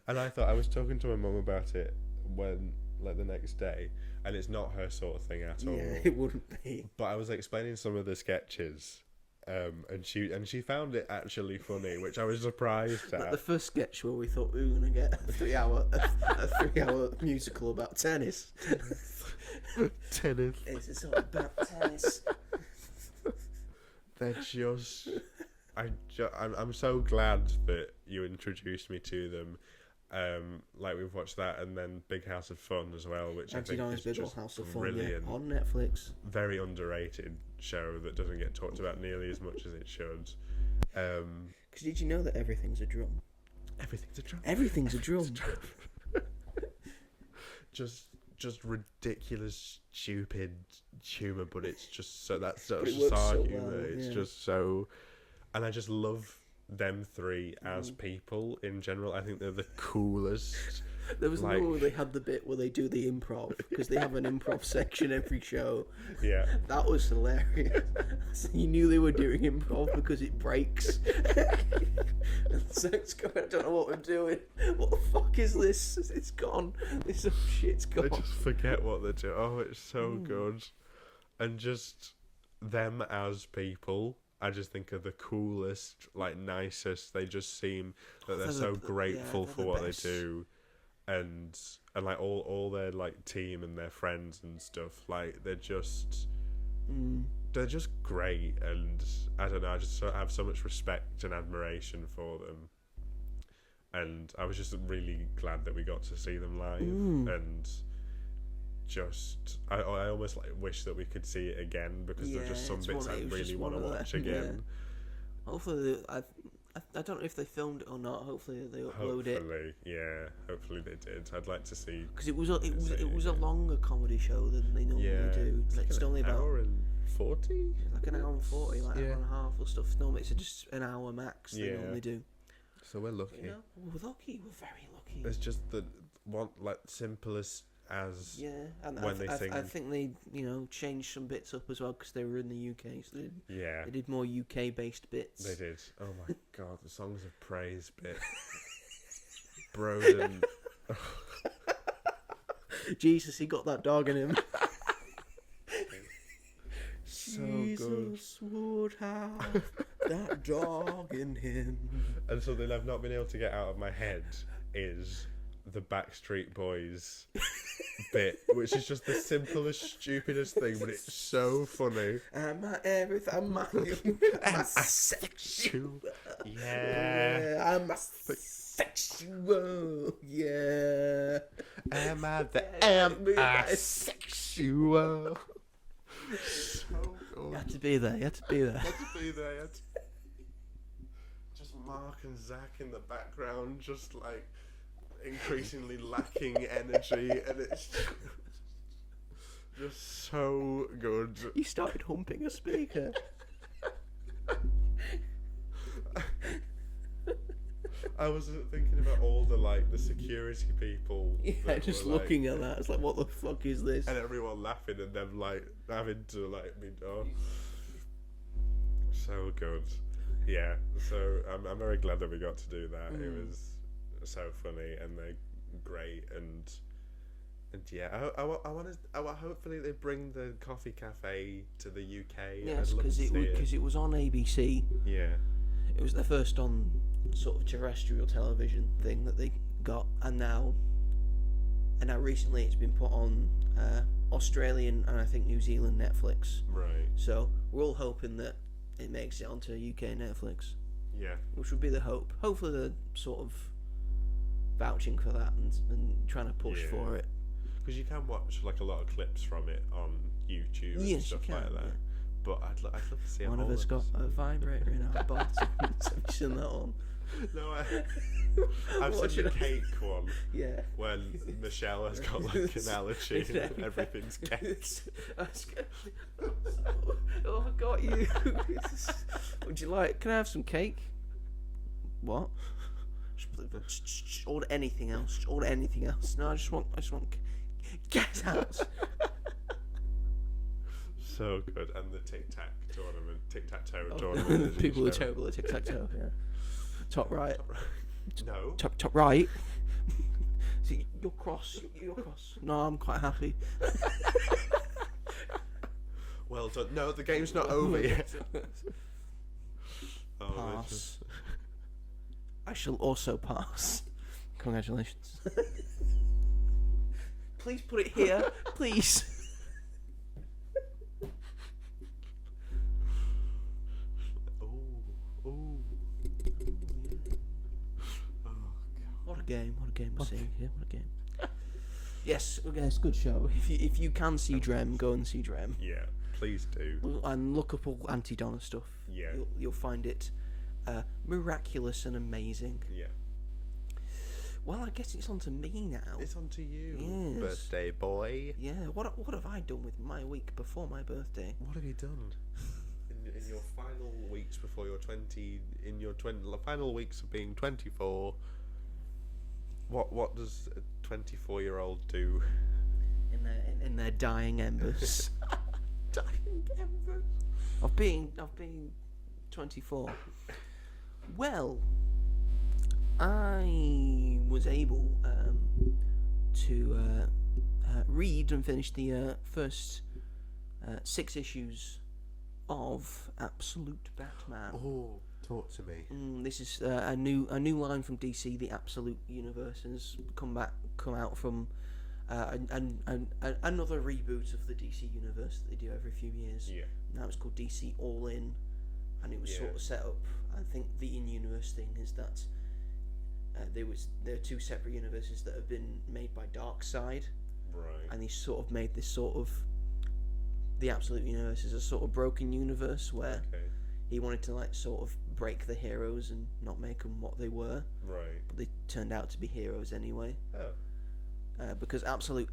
And I thought, I was talking to my mum about it when, like, the next day, and it's not her sort of thing at all. Yeah, it wouldn't be. But I was explaining some of the sketches, and she found it actually funny, which I was surprised at. Like the first sketch where we thought we were gonna get a 3-hour musical about tennis. Tennis. It's all about tennis. They're just... I'm so glad that you introduced me to them. Like, we've watched that, and then Big House of Fun as well, which Aunty I think Donna's is Big just House of Fun, brilliant. on Netflix. Very underrated show that doesn't get talked about nearly as much as it should. Because did you know that everything's a drum? Everything's a drum. Everything's a drum. Just ridiculous, stupid humour, but it's just so that's But it just works our so humour. well, It's yeah. just so, and I just love them three as people in general. I think they're the coolest. There was Like- no, they had the bit where they do the improv, because they have an improv section every show. Yeah. That was hilarious. So you knew they were doing improv because it breaks. And so it's going, I don't know what we're doing. What the fuck is this? It's gone. This shit's I gone. just forget what they're doing. Oh, it's so good. And just them as people, I just think are the coolest, like, nicest. They just seem that they're so grateful they're for the what best. they do. And like all their like team and their friends and stuff, like they're just great, and I don't know, I just have so much respect and admiration for them, and I was just really glad that we got to see them live, and just I almost like wish that we could see it again, because there's just some it's bits one- I it was really just want to one of watch them, again. yeah. Hopefully, I don't know if they filmed it or not. Hopefully they upload it. Hopefully they did. I'd like to see. Because it was a longer comedy show than they normally do. It's like only an about hour and 40. like an hour and 40, like Yeah. hour and a half or stuff. Normally it's just an hour max. They Yeah. normally do. So we're lucky. You know, we're lucky. We're very lucky. It's just the one like simplest as Yeah, and when they sing. I think they changed some bits up as well because they were in the UK, so Yeah, they did more UK based bits. they did. Oh my god, the songs of praise bit. Broden. Jesus, he got that dog in him. So Jesus would have that dog in him. And something I've not been able to get out of my head is the Backstreet Boys bit, which is just the simplest, stupidest thing, but it's so funny. I'm my everything, my sexual. Yeah. I'm a sexual. Yeah. Am I the asexual? So good. You had to be there. You had to be there. Had to be there. Just Mark and Zach in the background, just like increasingly lacking energy, and it's just so good. You started humping a speaker. I was thinking about all the security people. Yeah, that just were, looking at that. It's like, what the fuck is this? and everyone laughing, and them having to be so good. Yeah, so I'm very glad that we got to do that. It was so funny, and they're great, and yeah, I want to. Hopefully they bring the Coffee Cafe to the UK. Yes, because it was on ABC. Yeah. It was their first on sort of terrestrial television thing that they got, and now recently it's been put on Australian and I think New Zealand Netflix. Right. So we're all hoping that it makes it onto UK Netflix. Yeah. Which would be the hope. Hopefully they're sort of vouching for that and trying to push for it. Because you can watch like a lot of clips from it on YouTube and stuff like that. Yeah. But I'd love to see a One whole of us got a vibrator in our bottoms. Have you seen that one? No, I've seen the cake one. Yeah. When Michelle has got like an allergy and everything's cake. Oh, I got you. Would you like? Can I have some cake? What? Just order anything else. Just order anything else. No, I just want. Get out. So good, and the tic-tac-toe tournament. People are terrible at tic-tac-toe. Yeah. Top right. No. Top right. See, you're cross. You're cross. No, I'm quite happy. Well done. No, the game's not over yet. Pass. I shall also pass. Congratulations. Please put it here. Please. What a game we're seeing here. What a game. Yes, okay, it's a good show. If you can see Drem, go and see Drem. Yeah, please do. And look up all Aunty Donna stuff. Yeah. You'll find it miraculous and amazing. Yeah. Well, I guess it's on to me now. It's on to you. Yes. Birthday boy. Yeah, what have I done with my week before my birthday? What have you done? In your final weeks before your 20, final weeks of being 24, what does a 24-year-old do? In their dying embers. Dying embers. Of being 24. Well, I was able to read and finish the first 6 issues of Absolute Batman. Oh, talk to me. This is a new line from DC. The Absolute Universe has come out from another reboot of the DC Universe that they do every few years. Yeah. Now it's called DC All In, and it was sort of set up. I think the in-universe thing is that there are 2 separate universes that have been made by Darkseid, right? And he sort of made this sort of the Absolute Universe is a sort of broken universe where he wanted to like sort of break the heroes and not make them what they were, right? But they turned out to be heroes anyway. Because Absolute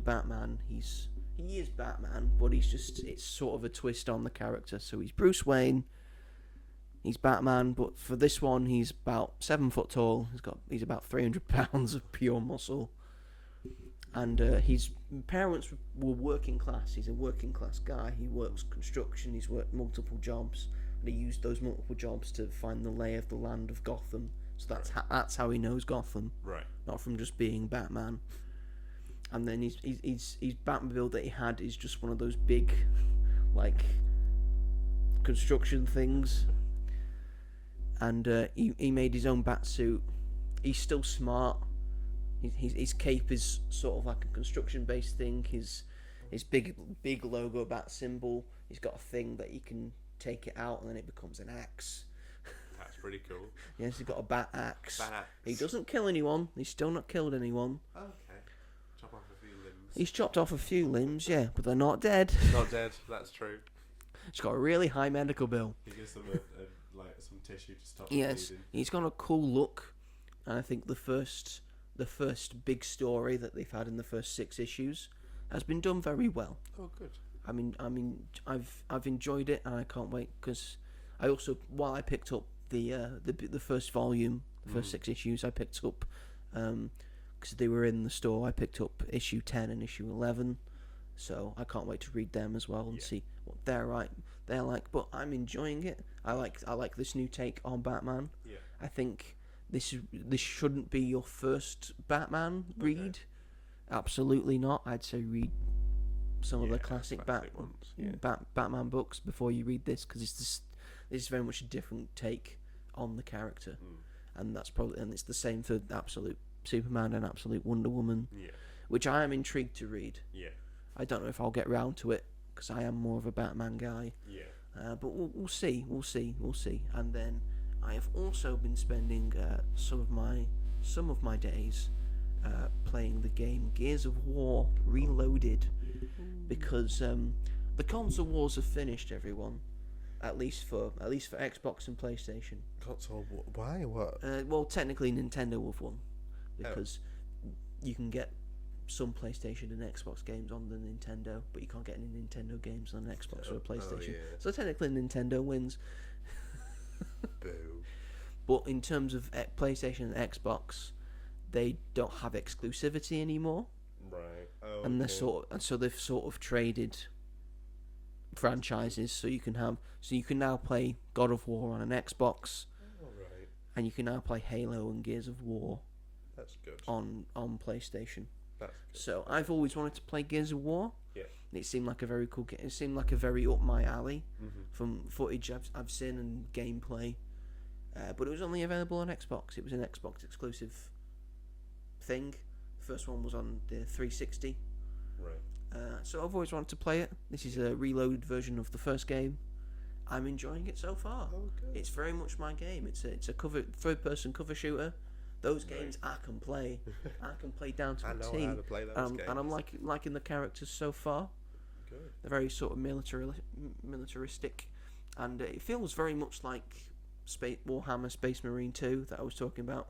Batman, he is Batman, but it's sort of a twist on the character. So he's Bruce Wayne. He's Batman, but for this one, he's about 7 foot tall. He's about 300 pounds of pure muscle, and his parents were working class. He's a working class guy. He works construction. He's worked multiple jobs, and he used those multiple jobs to find the lay of the land of Gotham. So that's how he knows Gotham, right? Not from just being Batman. And then his Batmobile that he had is just one of those big, like, construction things. And he made his own bat suit. He's still smart. His cape is sort of like a construction-based thing. His big logo bat symbol. He's got a thing that he can take it out and then it becomes an axe. That's pretty cool. Yes, he's got a bat axe. Bat axe. He doesn't kill anyone. He's still not killed anyone. Okay. Chop off a few limbs. He's chopped off a few limbs, yeah, but they're not dead. Not dead. That's true. He's got a really high medical bill. He gives them like some tissue to stop Yes, bleeding. he's got a cool look, and I think the first big story that they've had in the first 6 issues has been done very well. Oh, good. I mean, I've enjoyed it, and I can't wait because I also, while I picked up the first volume, the first 6 issues, I picked up because they were in the store. I picked up issue 10 and issue 11, so I can't wait to read them as well and see what they're like. But I'm enjoying it. I like this new take on Batman. Yeah. I think this shouldn't be your first Batman read. Absolutely not. I'd say read some of the classic Batman books before you read this, because this is very much a different take on the character, and it's the same for Absolute Superman and Absolute Wonder Woman, which I am intrigued to read. Yeah. I don't know if I'll get round to it because I am more of a Batman guy. Yeah. But we'll see. And then I have also been spending some of my days playing the game Gears of War Reloaded, because the console wars have finished, everyone. At least for Xbox and PlayStation. Console? Why? What? Well, technically Nintendo have won, because you can get some PlayStation and Xbox games on the Nintendo, but you can't get any Nintendo games on an Xbox or a PlayStation. Yeah. So technically Nintendo wins. Boo. But in terms of PlayStation and Xbox, they don't have exclusivity anymore. Right. Oh. And they've sort of traded franchises, so you can now play God of War on an Xbox, Right. and you can now play Halo and Gears of War. That's good. On PlayStation. That's good. So I've always wanted to play Gears of War. Yeah. It seemed like a very cool game. It seemed like a very up my alley Mm-hmm. from footage I've seen and gameplay. But it was only available on Xbox. It was an Xbox exclusive thing. The first one was on the 360. Right. So I've always wanted to play it. This is a reloaded version of the first game. I'm enjoying it so far. Oh, good. It's very much my game. It's a third-person cover shooter. Those games I can play. I can play down to a T. I know how to play those games. And I'm liking the characters so far. Good. They're very sort of militaristic, and it feels very much like Warhammer Space Marine 2 that I was talking about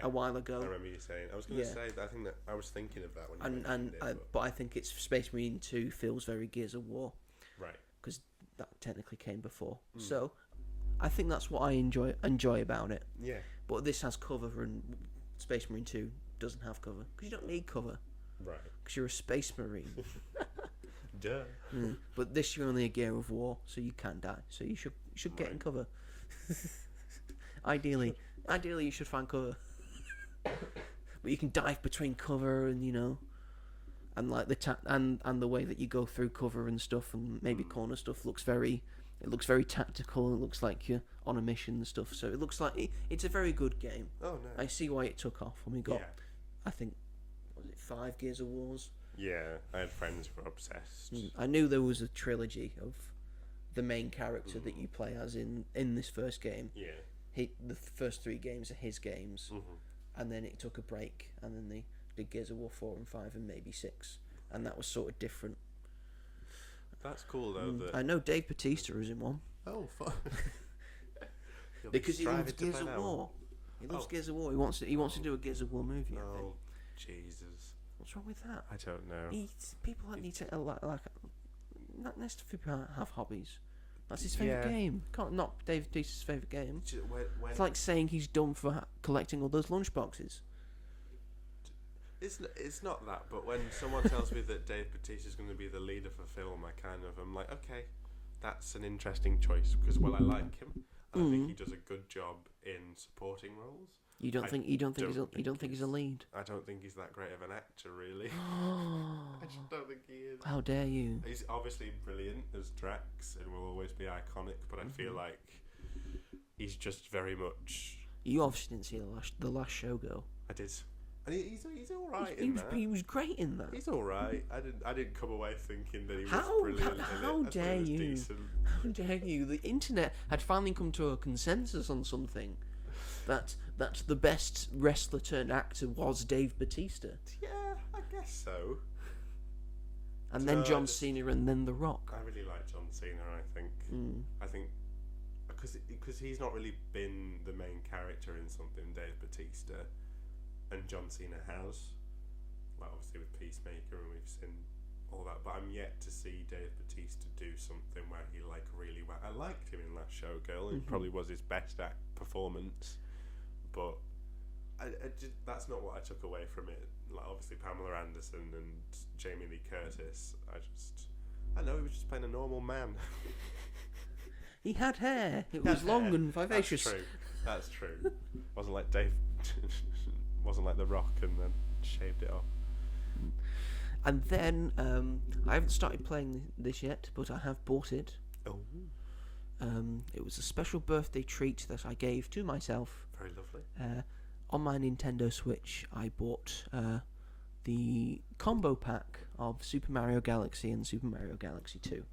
a while ago. I remember you saying. I was going to say that I think that I was thinking of that when you mentioned it. But I think it's Space Marine 2 feels very Gears of War. Right. Because that technically came before. So I think that's what I enjoy about it. Yeah. But this has cover, and Space Marine 2 doesn't have cover. Because you don't need cover. Right. Because you're a Space Marine. Duh. But this, you're only a Gear of War, so you can't die. So you should get in cover. Ideally, you should find cover. But you can dive between cover, and and like and the way that you go through cover and stuff, and maybe corner stuff looks very tactical. It looks like you're on a mission and stuff. So it looks like it's a very good game. Oh no. I see why it took off. And we got, I think, was it 5 Gears of Wars? Yeah, I had friends who were obsessed. I knew there was a trilogy of the main character that you play as in this first game. Yeah. The first 3 games are his games, and then it took a break, and then they did Gears of War 4 and 5 and maybe 6, and that was sort of different. That's cool though. I know Dave Bautista is in one. Oh, fuck. Because he loves Gears of War. He loves Gears of War. He wants to do a Gears of War movie. I think. Jesus. What's wrong with that? I don't know. People that need to not necessarily people have hobbies. That's his favourite game. Can't knock Dave Bautista's favourite game. It's like saying he's dumb for collecting all those lunchboxes. It's not that, but when someone tells me that Dave Bautista is going to be the lead of a film, I'm like, okay, that's an interesting choice, because I like him, and I think he does a good job in supporting roles. You don't think he's a lead? I don't think he's that great of an actor, really. I just don't think he is. How dare you? He's obviously brilliant as Drax and will always be iconic, but I feel like he's just very much. You obviously didn't see the last Showgirl. I did. And he's all right in that. He was great in that. He's all right. I didn't come away thinking that he was brilliant. How dare you? How dare you? The internet had finally come to a consensus on something. That the best wrestler turned actor was Dave Bautista. Yeah, I guess so. And then John Cena, and then The Rock. I really like John Cena. I think because he's not really been the main character in something Dave Bautista. And John Cena has, obviously with Peacemaker, and we've seen all that. But I'm yet to see Dave Bautista do something where he really well. I liked him in Last Showgirl. It probably was his best performance, but that's not what I took away from it. Like obviously Pamela Anderson and Jamie Lee Curtis. I know he was just playing a normal man. He had hair. It was long and vivacious. That's true. Wasn't like Dave. Wasn't like The Rock and then shaved it off. And then I haven't started playing this yet, but I have bought it. Oh. It was a special birthday treat that I gave to myself. Very lovely. On my Nintendo Switch, I bought the combo pack of Super Mario Galaxy and Super Mario Galaxy 2.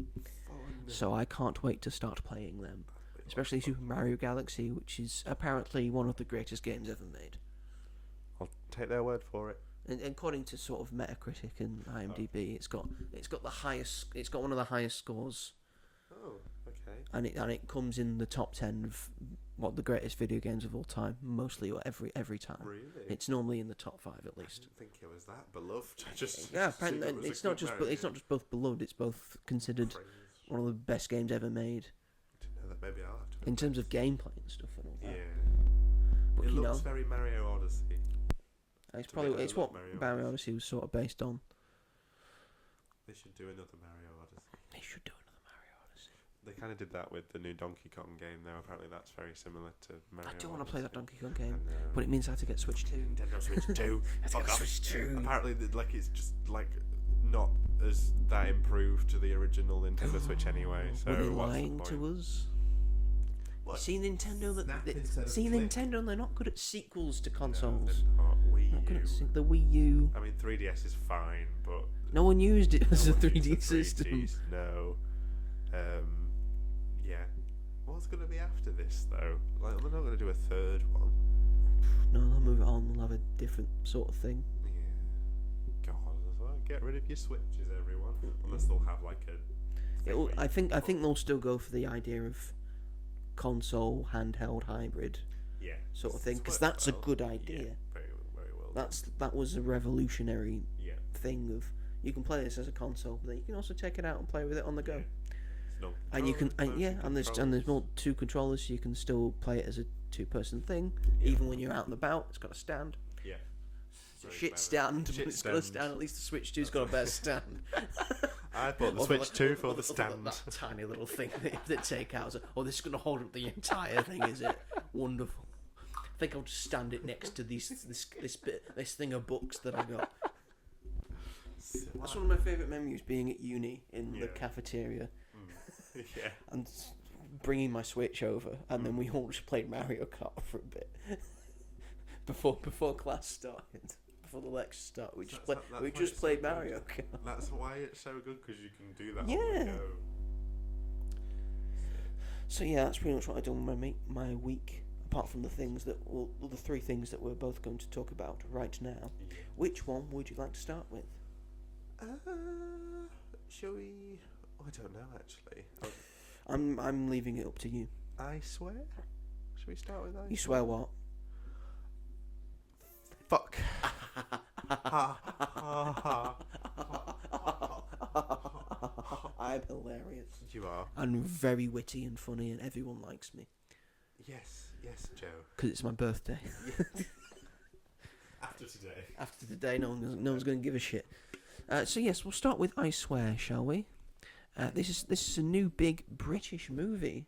Fun. So I can't wait to start playing them. especially Super Mario Galaxy, which is apparently one of the greatest games ever made. I'll take their word for it. And according to sort of Metacritic and IMDb, it's got one of the highest scores. Oh, okay. And it comes in the top 10 of what the greatest video games of all time, mostly or every time. Really? It's normally in the top 5 at least. I didn't think it was that beloved. It's not just both beloved. It's both considered one of the best games ever made. I didn't know that. Maybe I'll have to. In terms of gameplay and stuff and all that. Yeah. But it looks very Mario Odyssey. It's what Mario Odyssey was sort of based on. They should do another Mario Odyssey. They should do another Mario Odyssey. They kind of did that with the new Donkey Kong game, though. Apparently, that's very similar to Mario. I do want to play that Donkey Kong game, And, but it means I have to get Switch 2. Nintendo Switch 2. Switch 2. Apparently, it's just not as that improved to the original Nintendo Switch anyway. So were they what's lying the point? to us? What? See Nintendo Snap instead of click. Nintendo, they're not good at sequels to consoles. No, Wii Not good U. at the Wii U. I mean, 3DS is fine, but No one used it as a one 3D uses the system. 3Ds, no. Yeah. What's going to be after this, though? Like, they're not going to do a third one. No, they'll move it on. They'll have a different sort of thing. Yeah. God, get rid of your Switches, everyone. Unless they'll have like a. I think they'll still go for the idea of console handheld hybrid Yeah. sort of thing, because It's worked that's a well. good idea. Yeah, very well. done. That was a revolutionary Yeah. thing of you can play this as a console, but then you can also take it out and play with it on the go. It's no And you can controls, there's more 2 controllers, so you can still play it as a 2-person thing, Yeah. even when you're out and about. It's got a stand. Yeah. It's a Very shit clever. stand, Shit but it's got a stand. stand. At least the Switch 2's got a better stand. I bought the Switch 2 for the stand. That tiny little thing they take out. Oh, this is going to hold up the entire thing, is it? Wonderful. I think I'll just stand it next to this thing of books that I got. That's one of my favourite memories, being at uni in the cafeteria Yeah. and bringing my Switch over, and then we all just played Mario Kart for a bit before class started. Before the lecture started, we just played Mario Kart. That's why it's so good, because you can do that on Yeah. the go. So yeah, that's pretty much what I done with my week. Apart from the 3 things that we're both going to talk about right now. Yeah. Which one would you like to start with? Shall we? Oh, I don't know actually. I'm leaving it up to you. I swear. Should we start with that? You swear what? Fuck. I'm hilarious. You are. I'm very witty and funny, and everyone likes me. Yes, Joe. Because it's my birthday. After today. After today, no one's going to give a shit. So yes, we'll start with I Swear, shall we? This is a new big British movie.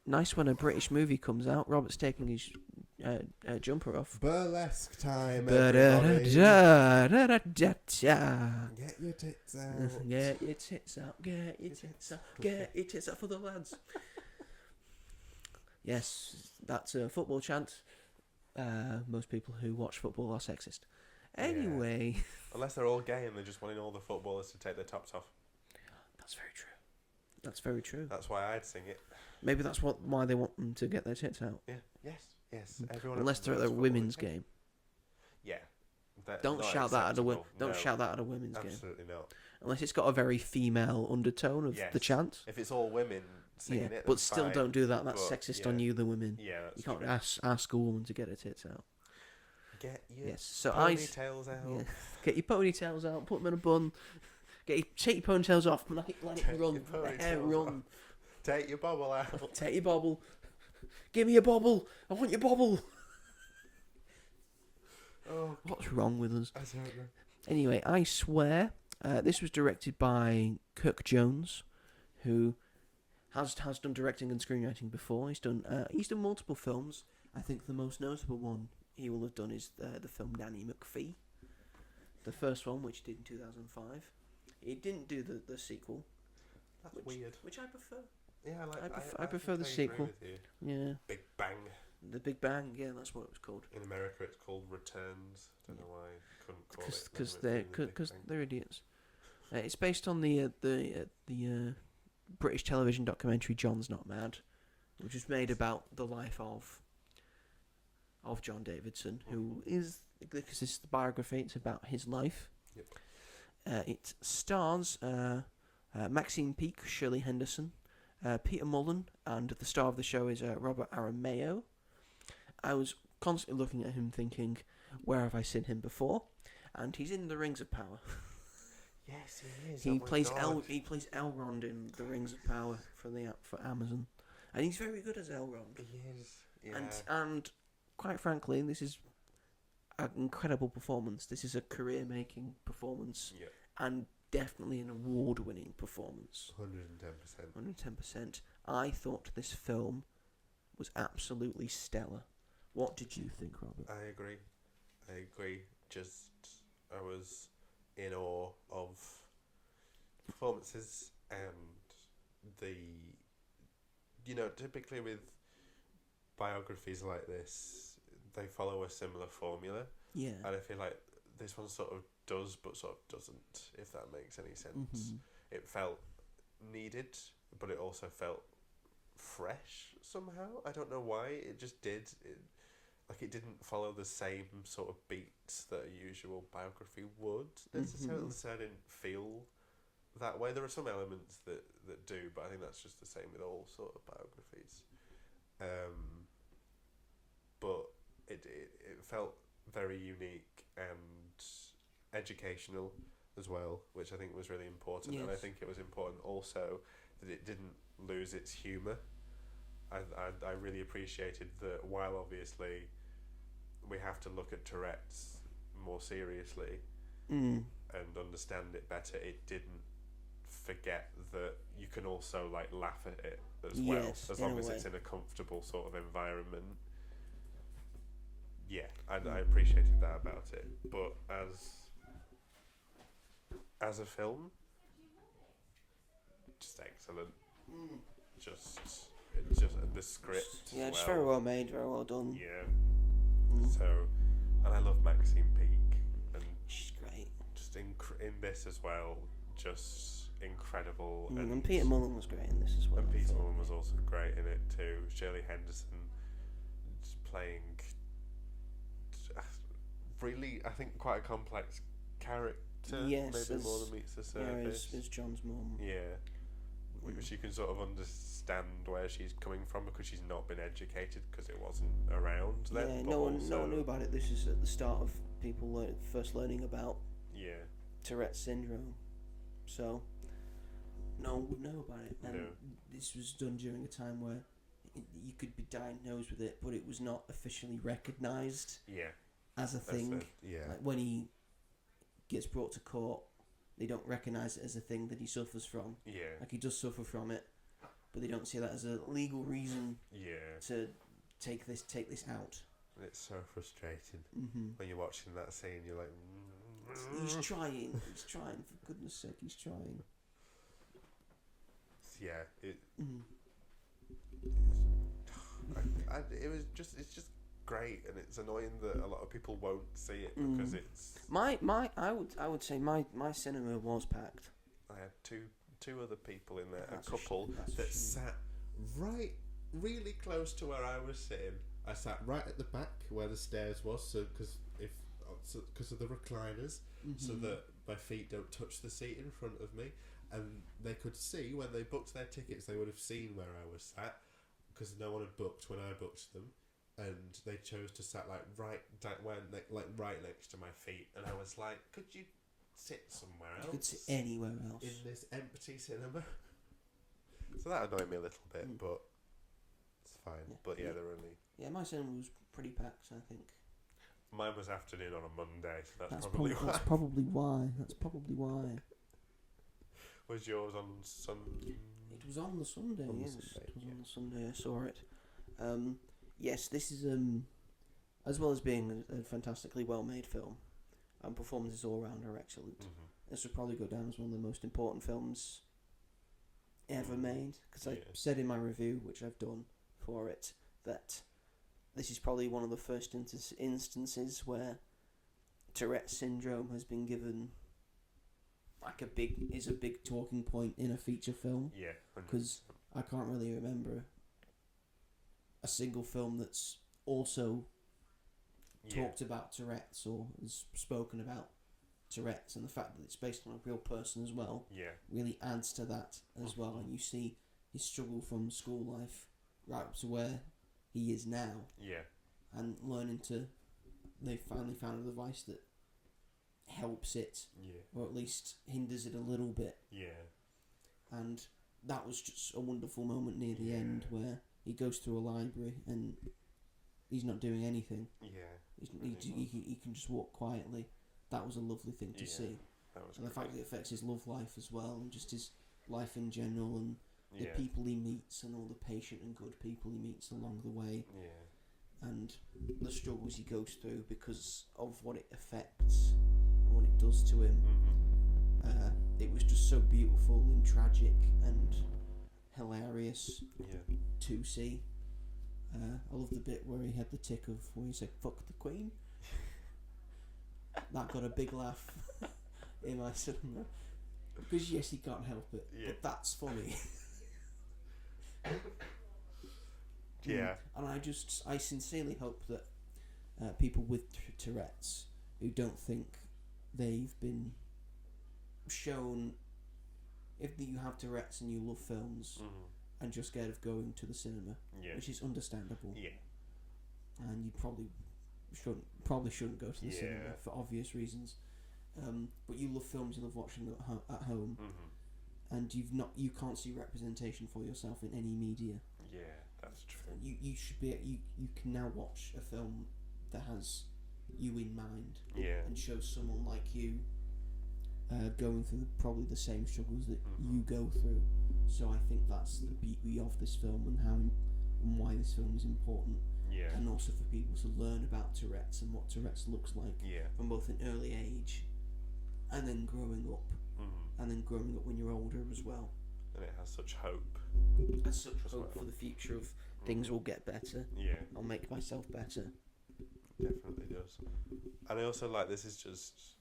Nice when a British movie comes out. Robert's taking his jumper off. Burlesque time, Ba-da-da-da-da-da-da. Get your tits out. Get your tits out. Get your tits out. Get your tits out for the lads. Yes, that's a football chant. Most people who watch football are sexist. Anyway. Yeah. Unless they're all gay and they're just wanting all the footballers to take their tops off. That's very true. That's very true. That's why I'd sing it. Maybe that's why they want them to get their tits out. Yeah. Yes. Everyone. Unless they're at a women's game. Yeah. Don't shout that at a women's game. Absolutely not. Unless it's got a very female undertone of the chant. If it's all women singing it, but that's still fine. don't do that. That's But, sexist on you, the women. Yeah, that's You can't true. ask a woman to get her tits out. Get your So ponytails out. Yeah. Get your ponytails out. Put them in a bun. Take your ponytails off. Let it Take run. your Let the hair ponytails run. off. Take your bubble out. Take your bobble. Give me your bobble. I want your bobble. Oh, What's wrong with us? I don't know. Anyway, I Swear. This was directed by Kirk Jones, who has done directing and screenwriting before. He's done multiple films. I think the most notable one he will have done is the film Nanny McPhee. The first one, which he did in 2005. He didn't do the sequel. That's weird. Which I prefer. Yeah, I prefer the think I agree sequel. with you. Yeah. Big Bang. The Big Bang, yeah, that's what it was called. In America, it's called Returns. Don't know why I couldn't call it. Because they're idiots. It's based on the British television documentary John's Not Mad, which was made about the life of John Davidson, who is, because this is the biography, it's about his life. Yep. It stars Maxine Peake, Shirley Henderson, Peter Mullen, and the star of the show is Robert Aramayo. I was constantly looking at him thinking, where have I seen him before? And he's in The Rings of Power. Yes, he is. He plays Elrond in The Rings of Power for Amazon, and he's very good as Elrond. He is. Yeah. And quite frankly, this is an incredible performance. This is a career-making performance, Yeah. and definitely an award-winning performance. 110%. 110%. I thought this film was absolutely stellar. What did you think, Robert? I agree. I was in awe of performances and typically with biographies like this, they follow a similar formula. Yeah. And I feel like this one sort of does, but sort of doesn't, if that makes any sense. It felt needed, but it also felt fresh somehow. I don't know why. It just did. It didn't follow the same sort of beats that a usual biography would necessarily. So I didn't feel that way. There are some elements that do, but I think that's just the same with all sort of biographies. But it felt very unique and educational as well, which I think was really important. Yes. And I think it was important also that it didn't lose its humour. I really appreciated that while obviously we have to look at Tourette's more seriously and understand it better, it didn't forget that you can also laugh at it as well, as long as it's in a comfortable sort of environment. Yeah, and I appreciated that about it. But as a film, just excellent. Just the script. Yeah, as it's well. very well made, very well done. Yeah. So, and I love Maxine Peake, and She's great. just in this as well, just incredible. And Peter Mullen was great in this as well. And Peter Mullen was also great in it too. Shirley Henderson just playing really, I think, quite a complex character. Yes, maybe more than meets the surface. As John's mum. Yeah. Which you can sort of understand where she's coming from because she's not been educated because it wasn't around then. Yeah, but no one also, knew about it. This is at the start of people first learning about Yeah. Tourette's syndrome. So, no one would know about it. And No. this was done during a time where you could be diagnosed with it, but it was not officially recognised Yeah. as a thing. Yeah. Like when he gets brought to court, they don't recognise it as a thing that he suffers from. Yeah. Like he does suffer from it, but they don't see that as a legal reason Yeah. to take this out. And it's so frustrating Mm-hmm. when you're watching that scene. You're like, He's trying. He's trying. For goodness' sake, he's trying. yeah. It's just great, and it's annoying that a lot of people won't see it because it's. I would say my cinema was packed. I had two other people in there, That's a couple that's that shame. sat Right, really close to where I was sitting. I sat right at the back where the stairs was, so because of the recliners, so that my feet don't touch the seat in front of me, and they could see when they booked their tickets. They would have seen where I was sat because no one had booked when I booked them, and they chose to sat right next to my feet, and I was like, could you sit somewhere else? You could sit anywhere else. in this empty cinema. So that annoyed me a little bit, but it's fine. Yeah. But yeah, they're only. Yeah, my cinema was pretty packed. I think. Mine was afternoon on a Monday, so that's That's probably probably why. That's probably why. Was yours on Sunday? It was on the Sunday. On the Yes, Sunday, it was yeah. on the Sunday. I saw it. Yes, this is as well as being a fantastically well-made film, and performances all around are excellent. Mm-hmm. This would probably go down as one of the most important films ever made, because I Yeah. said in my review, which I've done for it, that this is probably one of the first instances where Tourette's syndrome has been given a big talking point in a feature film, Yeah, because I can't really remember a single film that's also Yeah. talked about Tourette's or has spoken about Tourette's, and the fact that it's based on a real person as well Yeah. really adds to that as well. And you see his struggle from school life right up to where he is now, Yeah. and learning to. They finally found a device that helps it, Yeah. or at least hinders it a little bit. Yeah. And that was just a wonderful moment near the Yeah. end where he goes through a library and he's not doing anything. Yeah. He can just walk quietly. That was a lovely thing to Yeah, see. That was And the great. fact that it affects his love life as well, and just his life in general, and the Yeah. people he meets, and all the patient and good people he meets along the way, Yeah. and the struggles he goes through because of what it affects and what it does to him. It was just so beautiful and tragic and hilarious Yeah. to see. I love the bit where he had the tick of where he said "fuck the Queen." That got a big laugh in my cinema because yes, he can't help it, Yeah. but that's funny. Yeah. And I sincerely hope that people with Tourette's who don't think they've been shown, if you have Tourette's and you love films and you're scared of going to the cinema, Yeah. which is understandable, Yeah. and you probably shouldn't go to the cinema Yeah. for obvious reasons, but you love films, you love watching them at home, and you can't see representation for yourself in any media. Yeah. That's true. You should be you can now watch a film that has you in mind Yeah. and shows someone like you going through probably the same struggles that you go through. So I think that's the beauty of this film and and why this film is important, Yeah. and also for people to learn about Tourette's and what Tourette's looks like Yeah. from both an early age and then growing up, and then growing up when you're older as well. And it has such hope. And such As hope well. for the future of things will get better. Yeah. I'll make myself better. Definitely does. And I also like, this is just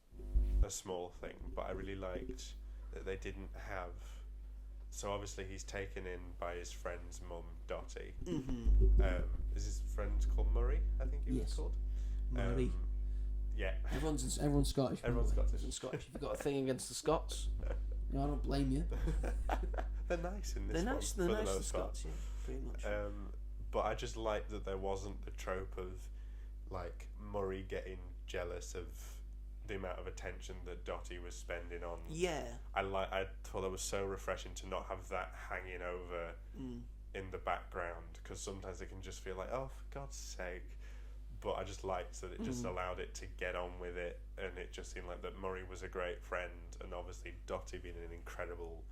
a small thing, but I really liked that they didn't have. So obviously he's taken in by his friend's mum, Dottie. Is his friend called Murray? I think he was Yes. called. Murray. Yeah. Everyone's Scottish. Everyone's Scottish. Everyone's Scottish. If you've got a thing against the Scots, no, I don't blame you. They're nice in this They're one. nice. for They're the nice. The most part. Scots, yeah, pretty much. But I just liked that there wasn't the trope of like Murray getting jealous of the amount of attention that Dottie was spending on. Yeah. I thought it was so refreshing to not have that hanging over in the background, because sometimes it can just feel like, oh, for God's sake. But I just liked that it just allowed it to get on with it, and it just seemed like that Murray was a great friend, and obviously Dottie being an incredible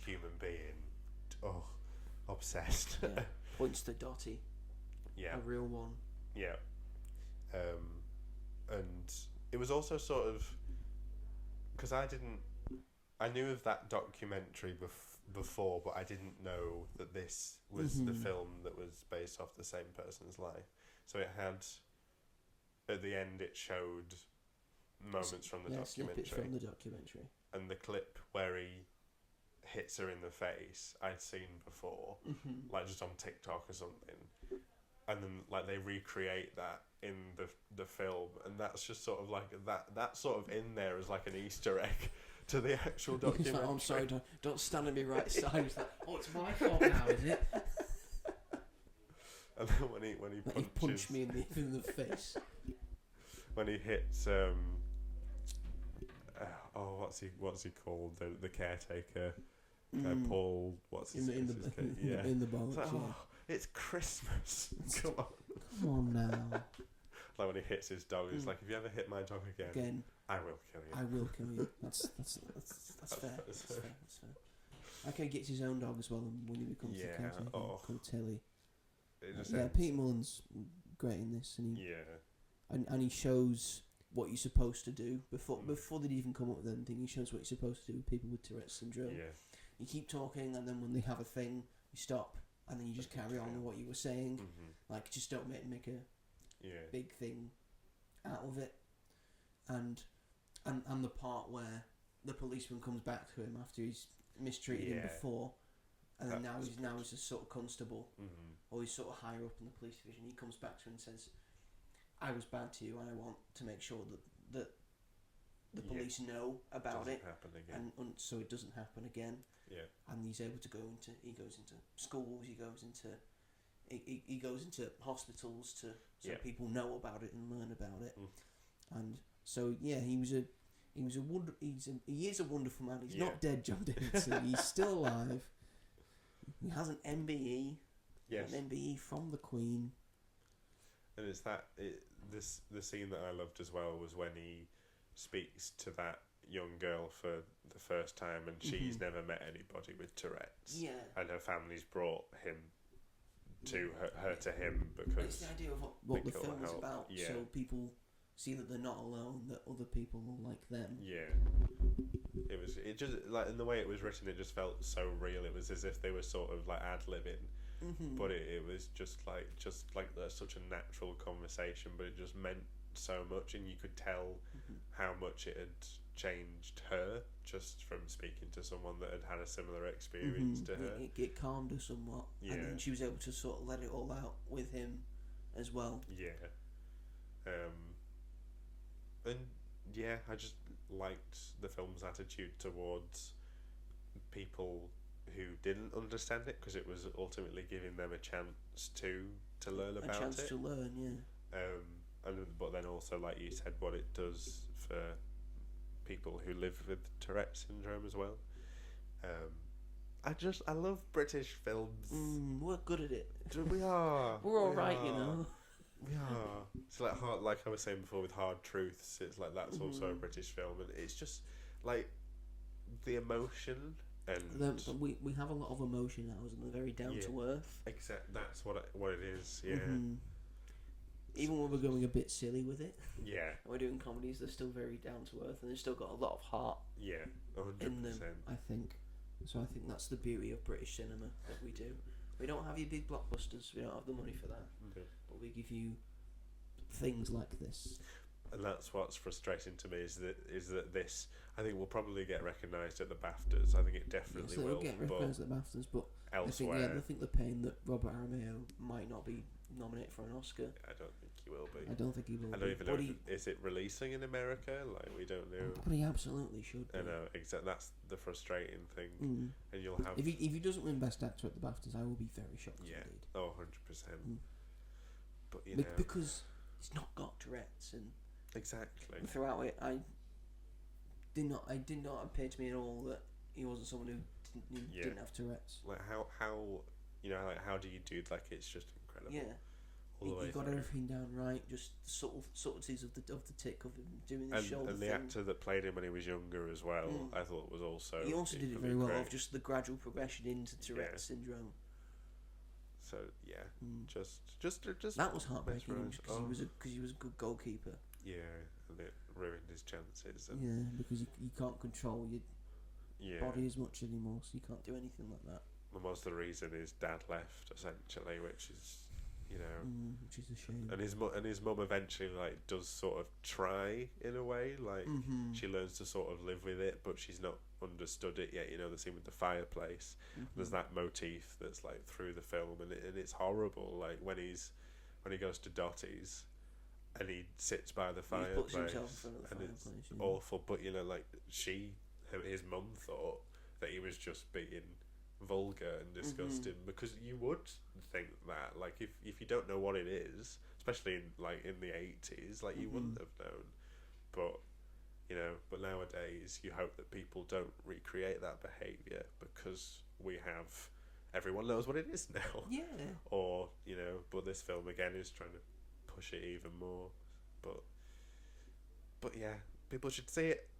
human being. Oh, obsessed. Yeah. Points to Dottie. Yeah. A real one. Yeah. And it was also sort of, because I knew of that documentary before, but I didn't know that this was the film that was based off the same person's life. So it had, at the end, it showed moments from the documentary. Snippets from the documentary. And the clip where he hits her in the face, I'd seen before, like just on TikTok or something. And then like they recreate that in the film, and that's just sort of like that sort of in there as like an Easter egg to the actual documentary. Like, oh, I'm sorry, don't stand on my right side. It's like, oh, it's my fault now, is it? And then when he Like, punches, he punched me in the face. when he hits what's he called, the caretaker, Paul, what's his in name? in the box. It's like, Yeah. oh, it's Christmas. Come on. Come on now. Like when he hits his dog, it's like, if you ever hit my dog again, I will kill you. I will kill you. That's fair. That's fair. Okay, gets his own dog as well when he becomes the caretaker. Called Tilly. Pete Mullen's great in this, and he shows what you're supposed to do before they'd even come up with anything. He shows what you're supposed to do with people with Tourette's syndrome. Yeah. You keep talking, and then when they have a thing, you stop, and then you just carry on with what you were saying. Like, just don't make a big thing out of it. And the part where the policeman comes back to him after he's mistreated him before, And then now he's a sort of constable, or he's sort of higher up in the police division. He comes back to her and says, "I was bad to you, and I want to make sure that the police know about it, happen again. and so it doesn't happen again." Yeah. And he's able to he goes into schools, he goes into hospitals so people know about it and learn about it. And so he is a wonderful man. He's not dead, John Davidson. He's still alive. He has an MBE. Yes. An MBE from the Queen. And it's the scene that I loved as well was when he speaks to that young girl for the first time, and she's never met anybody with Tourette's. Yeah. And her family's brought him to her to him because it's the idea of what the film is about. Yeah. So people see that they're not alone, that other people are like them. Yeah. It just like in the way it was written, it just felt so real. It was as if they were sort of like ad-libbing, but it was just like such a natural conversation, but it just meant so much, and you could tell how much it had changed her just from speaking to someone that had a similar experience to her. It calmed her somewhat, and then she was able to sort of let it all out with him as well. Yeah. And yeah, I just liked the film's attitude towards people who didn't understand it, because it was ultimately giving them a chance to learn about it. A chance to learn, yeah. But then also, like you said, what it does for people who live with Tourette syndrome as well. I love British films. We're good at it. We are. We're all right, you know. We are. It's like like I was saying before with Hard Truths. It's like that's also a British film, and it's just like the emotion and we have a lot of emotion now, and they're very down to earth. Except that's what it is. Yeah. Even when we're going a bit silly with it. Yeah. We're doing comedies, they're still very down to earth, and they've still got a lot of heart. Yeah, 100%. In them, I think. So I think that's the beauty of British cinema that we do. We don't have your big blockbusters. We don't have the money for that. Okay. But we give you things like this. And that's what's frustrating to me is that this, I think, will probably get recognised at the BAFTAs. I think it definitely will. It'll get recognised at the BAFTAs, but elsewhere, I think the pain that Robert Aramayo might not be nominated for an Oscar. I don't think he will be. I don't think he will. I don't even know. Is it releasing in America? Like, we don't know. But he absolutely should be. I know. Exactly. That's the frustrating thing. And you'll have. If he doesn't win Best Actor at the BAFTAs, I will be very shocked. Yeah. Indeed. Oh, 100%. But you know, because he's not got Tourette's, and exactly throughout it, I did not appear to me at all that he wasn't someone who didn't have Tourette's. Like how how do you do, like, it's just incredible. Yeah. He got everything down right, just the subtleties of the tick of him doing the shoulder and the thing. actor that played him when he was younger as well, I thought was also. He also did it very well, of just the gradual progression into Tourette syndrome. So yeah, just that was heartbreaking because he was a good goalkeeper. Yeah, and it ruined his chances. And yeah, because you can't control your body as much anymore, so you can't do anything like that. And most of the reason his dad left, essentially, which is. You know, which is a shame. And his mum eventually, like, does sort of try in a way, like she learns to sort of live with it, but she's not understood it yet. You know, the scene with the fireplace. There's that motif that's like through the film, and it's horrible. Like when he goes to Dottie's, and he sits by the fireplace, puts himself in front of the fireplace, it's awful. But you know, like his mum thought that he was just being vulgar and disgusting, because you would think that, like, if you don't know what it is, especially in the 80s, like you wouldn't have known. But you know, but nowadays you hope that people don't recreate that behaviour, because everyone knows what it is now. Yeah. Or you know, but this film again is trying to push it even more. But yeah, people should see it.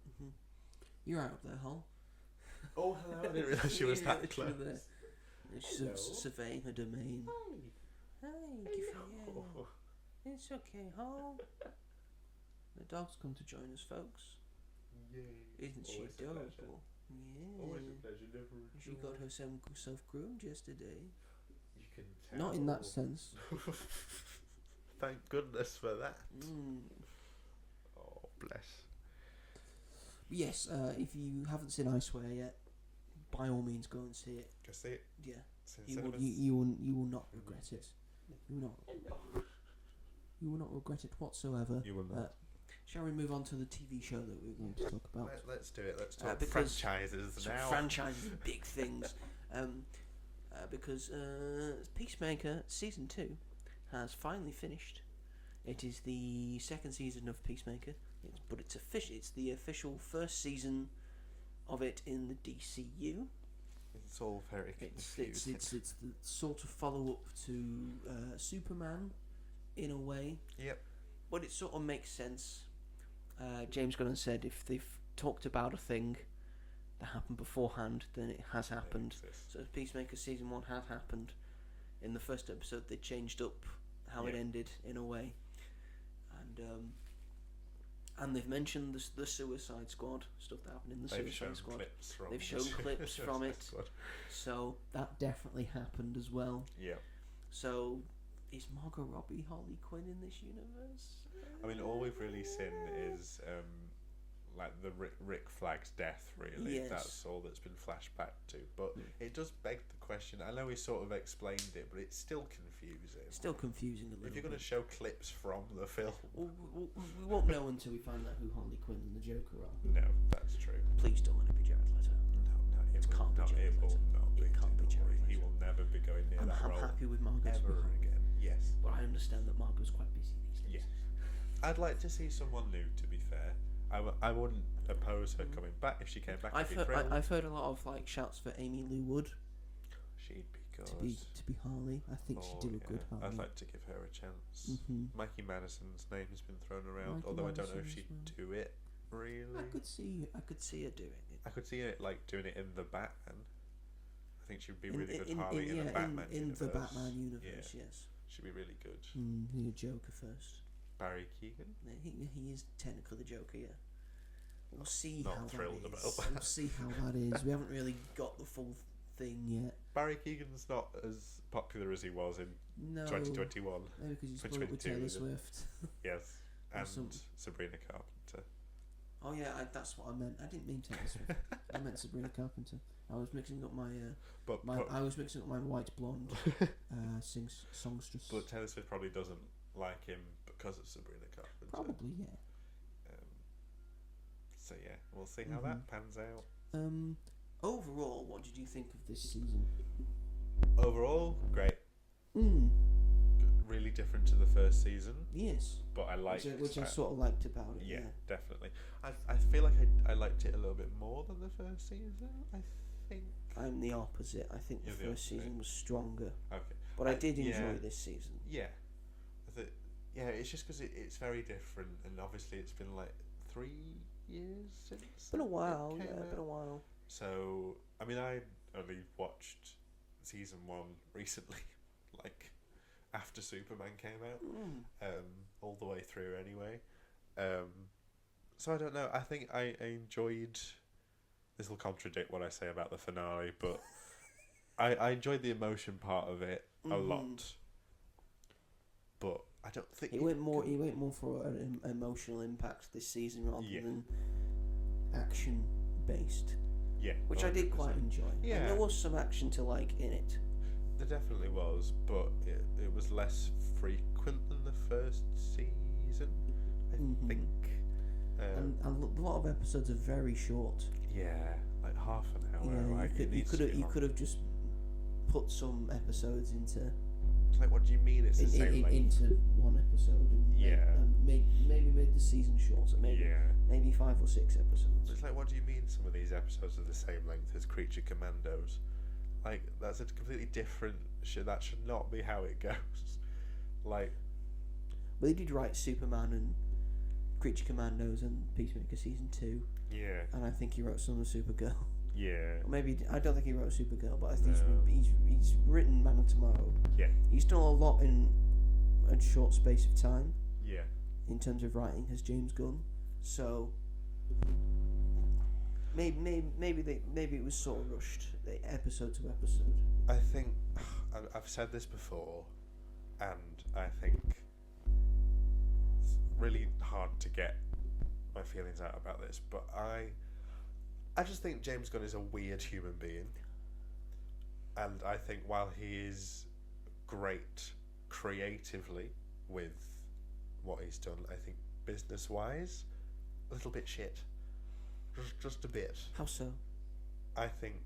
You're out there, Hall. Oh, hello. I didn't realise she was that close. She's surveying her domain. Hi. Hello. It's okay, Hall. The dog's come to join us, folks. Yay. Isn't she adorable? Yeah. Always a pleasure. She got herself groomed yesterday. You can tell. Not in that sense. Thank goodness for that. Oh, bless. Yes, if you haven't seen I Swear yet, by all means go and see it. Go see it. Yeah, It's in you will, cinemas. you will not regret it. You will not regret it whatsoever. You will not. Shall we move on to the TV show that we're going to talk about? Let's do it. Let's talk because franchises now. Franchises, big things. Because Peacemaker season 2 has finally finished. It is the second season of Peacemaker, but it's official. It's the official first season of it in the DCU. It's all very confusing. It's the sort of follow up to Superman, in a way. Yep. But it sort of makes sense. James Gunn said if they've talked about a thing that happened beforehand, then it has happened. So Peacemaker season 1 had happened. In the first episode, they changed up how it ended in a way, and they've mentioned the Suicide Squad stuff that happened in the Suicide Squad. They've shown clips from it, so that definitely happened as well. Yeah. So is Margot Robbie Harley Quinn in this universe? I mean, all we've really seen is like the Rick Flag's death, really. Yes. That's all that's been flashed back to. But it does beg the question. I know he sort of explained it, but it's still confusing. Still confusing a little. If you're going to show clips from the film, we won't know until we find out who Harley Quinn and the Joker are. no, that's true. Please don't let it be Jared Leto. No, it can't be Jared Leto. It can't be Jared He Leto. will never be going near I'm that role happy with Margot's ever behind. again. Yes. But I understand that Margot's quite busy these days. Yeah. I'd like to see someone new. To be fair, I wouldn't oppose her coming back if she came back. I've heard a lot of like shouts for Amy Lou Wood She'd be good. to be Harley. I think she'd do a good Harley. I'd like to give her a chance. Mm-hmm. Mikey Madison's name has been thrown around, Mikey although I don't know if Madison she'd as do it. Really, I could see her doing it. I could see it like doing it in the Batman. I think she'd be really good Harley in the Batman universe. In the Batman universe, yes. She'd be really good. The Joker first. Barry Keoghan. He is technically the Joker, yeah. We'll see Not how thrilled that is. about that. We'll see how that is. We haven't really got the full thing yet. Barry Keoghan's not as popular as he was in 2021. Maybe because he's split up with Taylor Swift. Yes, and something. Sabrina Carpenter. Oh yeah, that's what I meant. I didn't mean Taylor Swift. I meant Sabrina Carpenter. I was mixing up my white blonde songstress. But Taylor Swift probably doesn't like him because of Sabrina Carpenter. Probably, yeah. So yeah, we'll see how that pans out. Overall, what did you think of this season? Overall, great. Really different to the first season. Yes. But I liked which I sort of liked about it. Yeah, definitely. I feel like I liked it a little bit more than the first season. I think. I'm the opposite. I think the first season was stronger. Okay. But I did enjoy this season. Yeah. It's just because it's very different, and obviously it's been like 3 years since. Been a while, it came out. Been a while. So, I mean, I only watched season 1 recently, like after Superman came out, all the way through anyway. So I don't know. I think I enjoyed. This will contradict what I say about the finale, but I enjoyed the emotion part of it a lot. But I don't think he went more for an emotional impact this season rather than action based. Yeah, which 100%. I did quite enjoy. Yeah, and there was some action to like in it. There definitely was, but it was less frequent than the first season, I think. And a lot of episodes are very short. Yeah, like half an hour. Yeah, like you could have just put some episodes into. It's like, what do you mean it's the same length? Into one episode, and maybe made the season shorter. Maybe 5 or 6 episodes. It's like, what do you mean some of these episodes are the same length as Creature Commandos? Like, that's a completely different. That should not be how it goes. Like, well, they did write Superman and Creature Commandos and Peacemaker season 2. Yeah. And I think he wrote some of Supergirl. Yeah. Or maybe I don't think he wrote Supergirl, but I think he's written Man of Tomorrow. Yeah. He's done a lot in a short space of time. Yeah. In terms of writing, as James Gunn, so maybe it was sort of rushed, episode to episode. I think I've said this before, and I think it's really hard to get my feelings out about this, but I just think James Gunn is a weird human being. And I think while he is great creatively with what he's done, I think business-wise, a little bit shit. Just a bit. How so? I think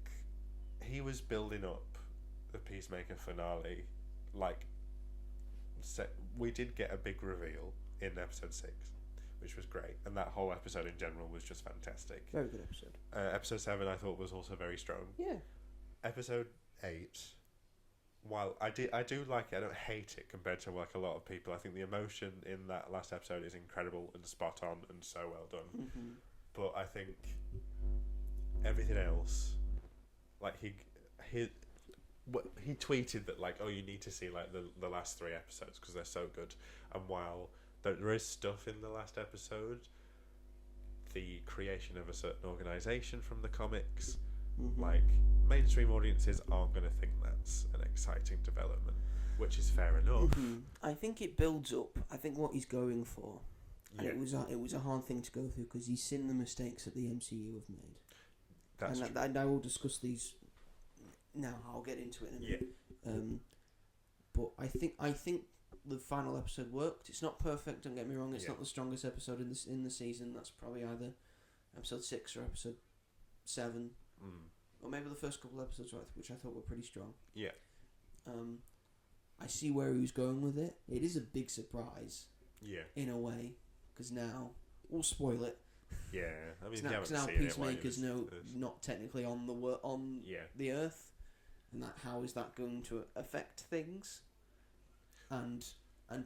he was building up the Peacemaker finale. Like, we did get a big reveal in episode 6, which was great, and that whole episode in general was just fantastic. Very good episode. Episode 7 I thought was also very strong. Yeah. Episode 8, while I do like it, I don't hate it compared to like a lot of people. I think the emotion in that last episode is incredible and spot on and so well done. Mm-hmm. But I think everything else, like he tweeted that like, oh, you need to see like the last 3 episodes because they're so good. And while there is stuff in the last episode, the creation of a certain organisation from the comics, like mainstream audiences aren't going to think that's an exciting development, which is fair enough. I think it builds up. I think what he's going for, and it was a hard thing to go through because he's seen the mistakes that the MCU have made. That's and I will discuss these now. I'll get into it in a minute. But I think the final episode worked. It's not perfect. Don't get me wrong. It's not the strongest episode in the season. That's probably either episode 6 or episode 7. Or maybe the first couple episodes, which I thought were pretty strong. Yeah. I see where he was going with it. It is a big surprise. Yeah. In a way, because now we'll spoil it. Yeah, I mean, now Peacemaker's not technically on the Earth, and how is that going to affect things? And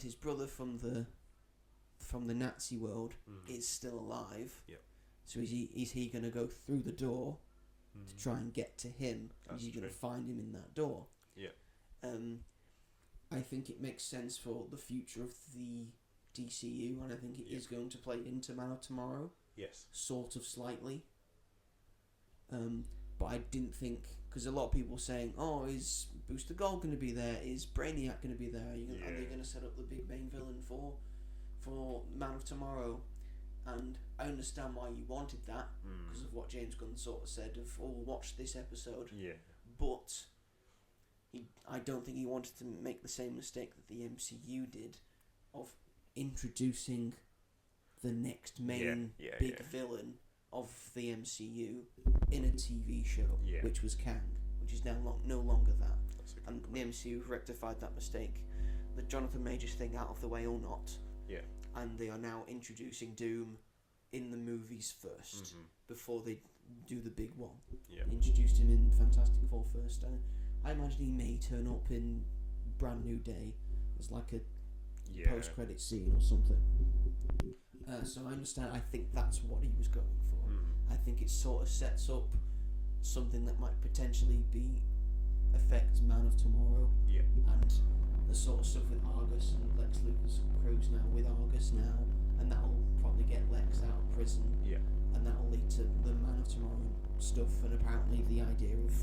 his brother from the Nazi world is still alive. Yep. So is he going to go through the door to try and get to him? Is he going to find him in that door? Yeah. I think it makes sense for the future of the DCU, and I think it is going to play into Man of Tomorrow. Yes. Sort of slightly. But I didn't think, because a lot of people were saying, oh, is Booster Gold going to be there? Is Brainiac going to be there? Are they going to set up the big main villain for Man of Tomorrow? And I understand why you wanted that, because of what James Gunn sort of said of, oh, watch this episode. Yeah. But I don't think he wanted to make the same mistake that the MCU did of introducing the next main big villain of the MCU in a TV show, which was Kang, which is now no longer that. And the MCU have rectified that mistake. The Jonathan Majors thing out of the way or not. Yeah. And they are now introducing Doom in the movies first, before they do the big one. Yeah. Introduced him in Fantastic Four first. I imagine he may turn up in Brand New Day as like a post-credit scene or something. So I understand. I think that's what he was going for. I think it sort of sets up something that might potentially affect Man of Tomorrow. Yeah. And the sort of stuff with Argus and Lex Luthor's crews now with Argus now, and that'll probably get Lex out of prison. Yeah. And that'll lead to the Man of Tomorrow stuff, and apparently the idea of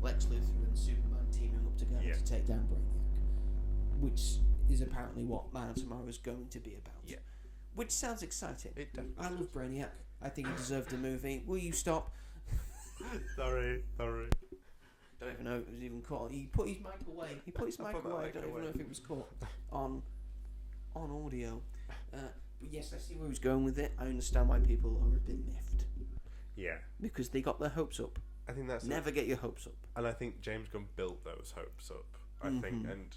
Lex Luthor and Superman teaming up together to take down Brainiac, which is apparently what Man of Tomorrow is going to be about. Yeah. Which sounds exciting. It definitely I love Brainiac. I think he deserved a movie. Will you stop? Sorry. Don't even know if it was even caught. He put his mic away. I don't even know if it was caught on audio. But yes, I see where he's going with it. I understand why people are a bit miffed. Yeah. Because they got their hopes up. I think that's never get your hopes up. And I think James Gunn built those hopes up. I think, and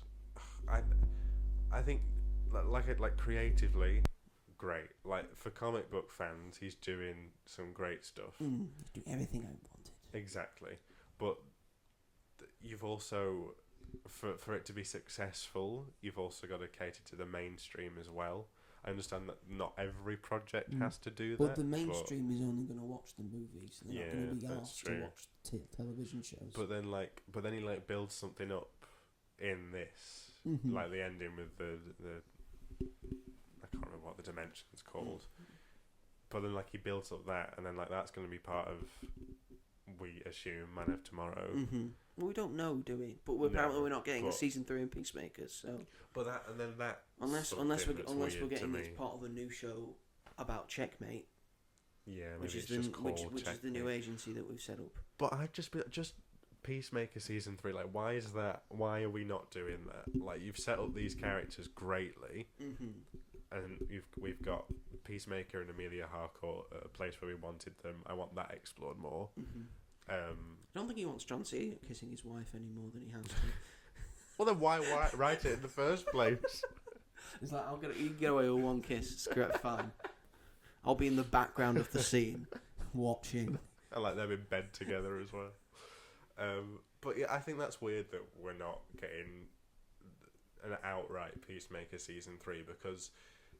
I think like creatively, great. Like for comic book fans, he's doing some great stuff. He's doing everything I wanted. Exactly, but you've also, for it to be successful, you've also got to cater to the mainstream as well. I understand that not every project has to do that. But the mainstream is only going to watch the movies. They're not going to be asked to watch television shows. But then he builds something up in this, like the ending with the I can't remember what the dimension's called. But then he builds up that, and then that's going to be part of, we assume, Man of Tomorrow. Well, we don't know, do we? But apparently we're not getting a season 3 in Peacemaker, so. But unless we're getting it as part of a new show about Checkmate, Yeah, maybe which is it's just call which is the new checking. agency that we've set up. But I'd just Peacemaker season 3. Like, why is that? Why are we not doing that? Like, you've set up these characters greatly, and we've got Peacemaker and Amelia Harcourt at a place where we wanted them. I want that explored more. I don't think he wants John Cena kissing his wife any more than he has to. Well, then why write it in the first place? It's like, you can get away with one kiss. It's great, fine. I'll be in the background of the scene, watching. I like them in bed together as well. But yeah, I think that's weird that we're not getting an outright Peacemaker season 3, because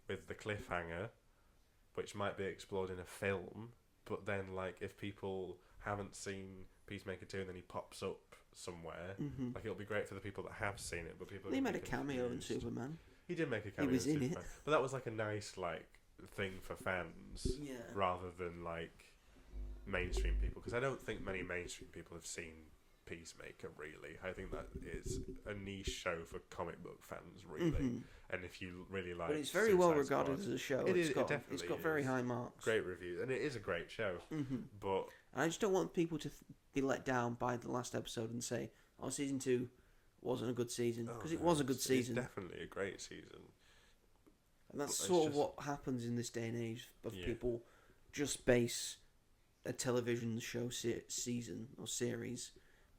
with the cliffhanger, which might be explored in a film, but then like if people haven't seen Peacemaker 2 and then he pops up somewhere, like it'll be great for the people that have seen it, but people. He made a cameo in Superman. He did make a cameo. He was in Superman, it, but that was like a nice like thing for fans, rather than like mainstream people. Because I don't think many mainstream people have seen Peacemaker really. I think that is a niche show for comic book fans really. And if you really like, but it's very well regarded as a show. It's got very high marks. Great reviews, and it is a great show. But I just don't want people to be let down by the last episode and say, "Oh, season 2 wasn't a good season," because it was a good season. It's definitely a great season. And that's sort of what happens in this day and age of people just base a television show season or series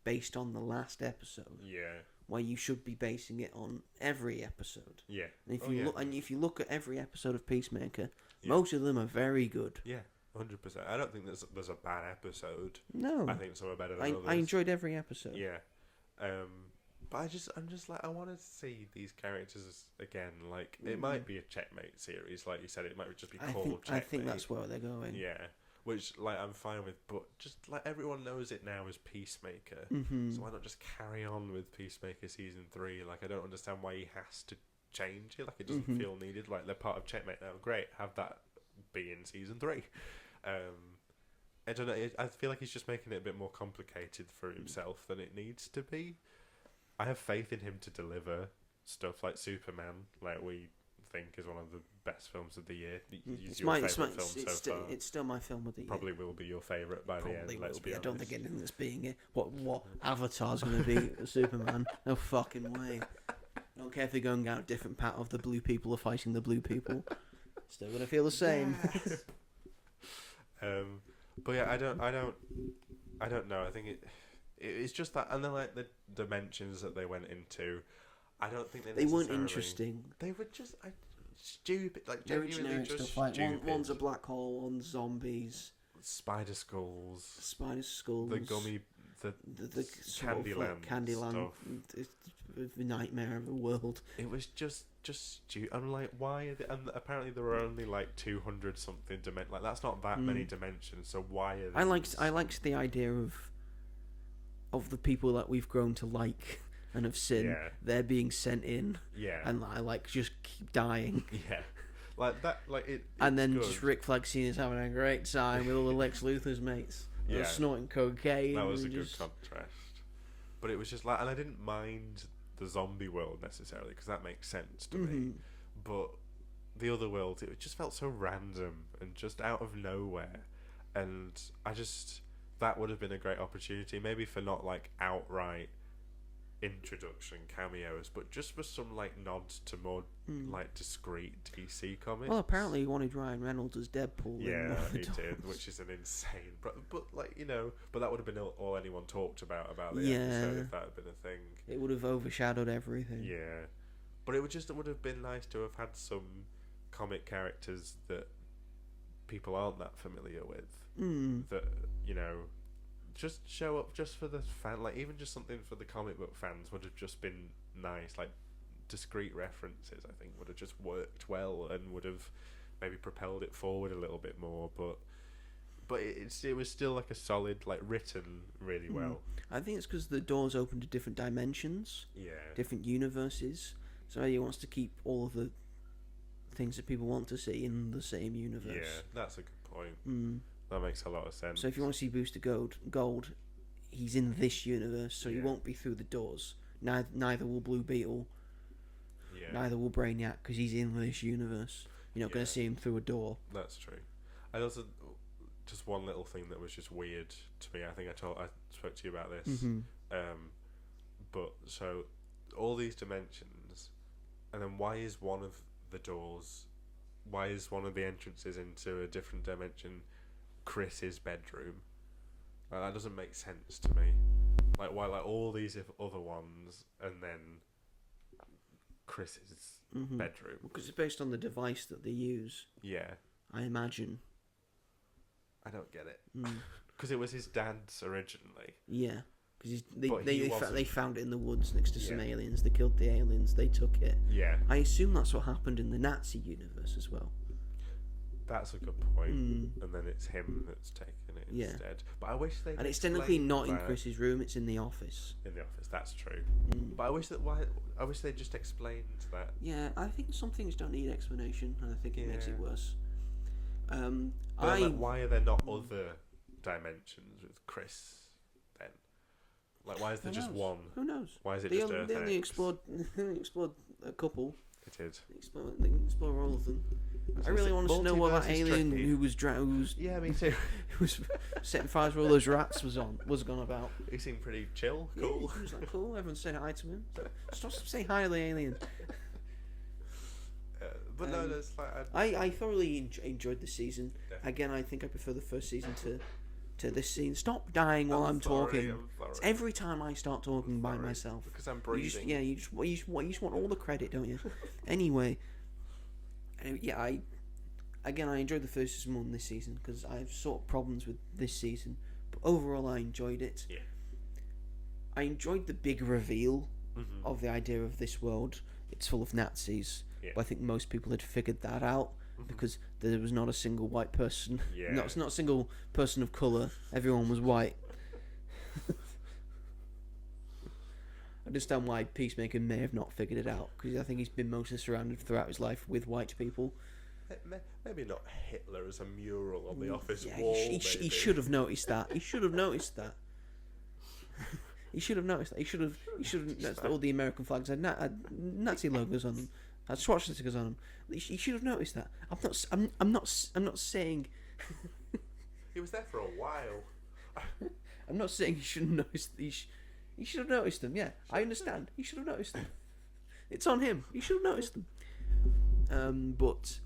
based on the last episode. Yeah. Where you should be basing it on every episode. Yeah. And if you look at every episode of Peacemaker, most of them are very good. Yeah, 100%. I don't think there's a bad episode. No. I think some are better than others. I enjoyed every episode. Yeah. But I'm just like, I want to see these characters again. Like, it might be a Checkmate series, like you said. It might just be called Checkmate. I think that's where they're going. Yeah, which like I'm fine with, but just like everyone knows it now as Peacemaker. So why not just carry on with Peacemaker season 3? Like, I don't understand why he has to change it. Like, it doesn't feel needed. Like, they're part of Checkmate now. Great, have that be in season 3. I don't know. I feel like he's just making it a bit more complicated for himself than it needs to be. I have faith in him to deliver stuff like Superman, like we think is one of the best films of the year. It's your favourite film so far. It's still my film of the year. Probably will be your favourite by the end. Let's be honest. I don't think anything that's being it. What Avatar's going to be Superman? No fucking way. I don't care if they go and out a different path of the blue people are fighting the blue people. Still going to feel the same. Yes. But yeah, I don't know. I think it's just that, and then like the dimensions that they went into, I don't think they weren't interesting. They were just stupid, like very genuinely generic just stuff. Like stupid. One's a black hole, one's zombies, spider skulls, the gummy, the Candyland stuff. The nightmare of the world. It was just stupid. I'm like, why are they, and apparently there were only like 200 something dimensions. Like, that's not that many dimensions. So why are they? I liked the idea of the people that we've grown to like and have seen. Yeah. They're being sent in. Yeah. And I like just keep dying. Yeah. Like that. Like it. And then good. just Rick Flag Senior's having a great time with all the Lex Luthor's mates. They're snorting cocaine. That was a good contrast. But it was just like, and I didn't mind the zombie world necessarily because that makes sense to me. But the other world, it just felt so random and just out of nowhere. And that would have been a great opportunity, maybe for not like outright introduction cameos, but just for some like nods to more like discreet DC comics. Well, apparently he wanted Ryan Reynolds as Deadpool. Yeah, he did, which is an insane. But like, you know, but that would have been all anyone talked about the episode if that had been a thing. It would have overshadowed everything. Yeah, but it would have been nice to have had some comic characters that people aren't that familiar with. That, you know, just show up just for the fan, like even just something for the comic book fans would have just been nice. Like discreet references, I think, would have just worked well and would have maybe propelled it forward a little bit more. But it was still like a solid, like written really well. I think it's because the doors open to different dimensions, different universes. So he wants to keep all of the things that people want to see in the same universe. Yeah, that's a good point. That makes a lot of sense. So if you want to see Booster Gold, he's in this universe, so he won't be through the doors. Neither will Blue Beetle. Neither will Brainiac, because he's in this universe. You're not going to see him through a door. That's true. And also, just one little thing that was just weird to me. I think I spoke to you about this. Mm-hmm. But so all these dimensions, and then why is one of the doors? Why is one of the entrances into a different dimension Chris's bedroom? Like, that doesn't make sense to me. Like, why, like, all these other ones, and then Chris's bedroom? Because it's based on the device that they use. Yeah. I imagine. I don't get it. Because it was his dad's originally. Yeah. Because But they found it in the woods next to some aliens. They killed the aliens. They took it. Yeah. I assume that's what happened in the Nazi universe as well. That's a good point. And then it's him that's taken it instead. But I wish they. And it's technically not in Chris's room. It's in the office. In the office, that's true. But I wish they just explained that. Yeah, I think some things don't need explanation, and I think it makes it worse. Why are there not other dimensions with Chris then? Like, why is there just one? Who knows? Why is it just Earth They only X? explored a couple. It did. They explore all of them. I really want to know what that alien who was yeah, me too. who was setting fires where all those rats was gone about. He seemed pretty chill, Yeah, cool. he was like cool. Everyone said hi to him. Stop saying hi to the alien. But no, there's like I thoroughly enjoyed the season. Definitely. Again, I think I prefer the first season to this scene. Stop dying while I'm talking. It's every time I start talking by myself. Because I'm breathing. You just want all the credit, don't you? Anyway, I enjoyed the first season more than this season because I have sort of problems with this season. But overall, I enjoyed it. Yeah. I enjoyed the big reveal of the idea of this world. It's full of Nazis. Yeah. But I think most people had figured that out because there was not a single white person. Yeah. Not a single person of colour. Everyone was white. I understand why Peacemaker may have not figured it out because I think he's been mostly surrounded throughout his life with white people. Maybe not Hitler as a mural on the office Yeah, wall. he should have noticed that. He should have noticed that. He should have noticed that. He should have noticed that all the American flags had Nazi logos on them. Had swastikas on them. He should have noticed that. I'm not saying. He was there for a while. I'm not saying he shouldn't notice. He should have noticed them. Yeah, I understand. He should have noticed them. It's on him. He should have noticed them. But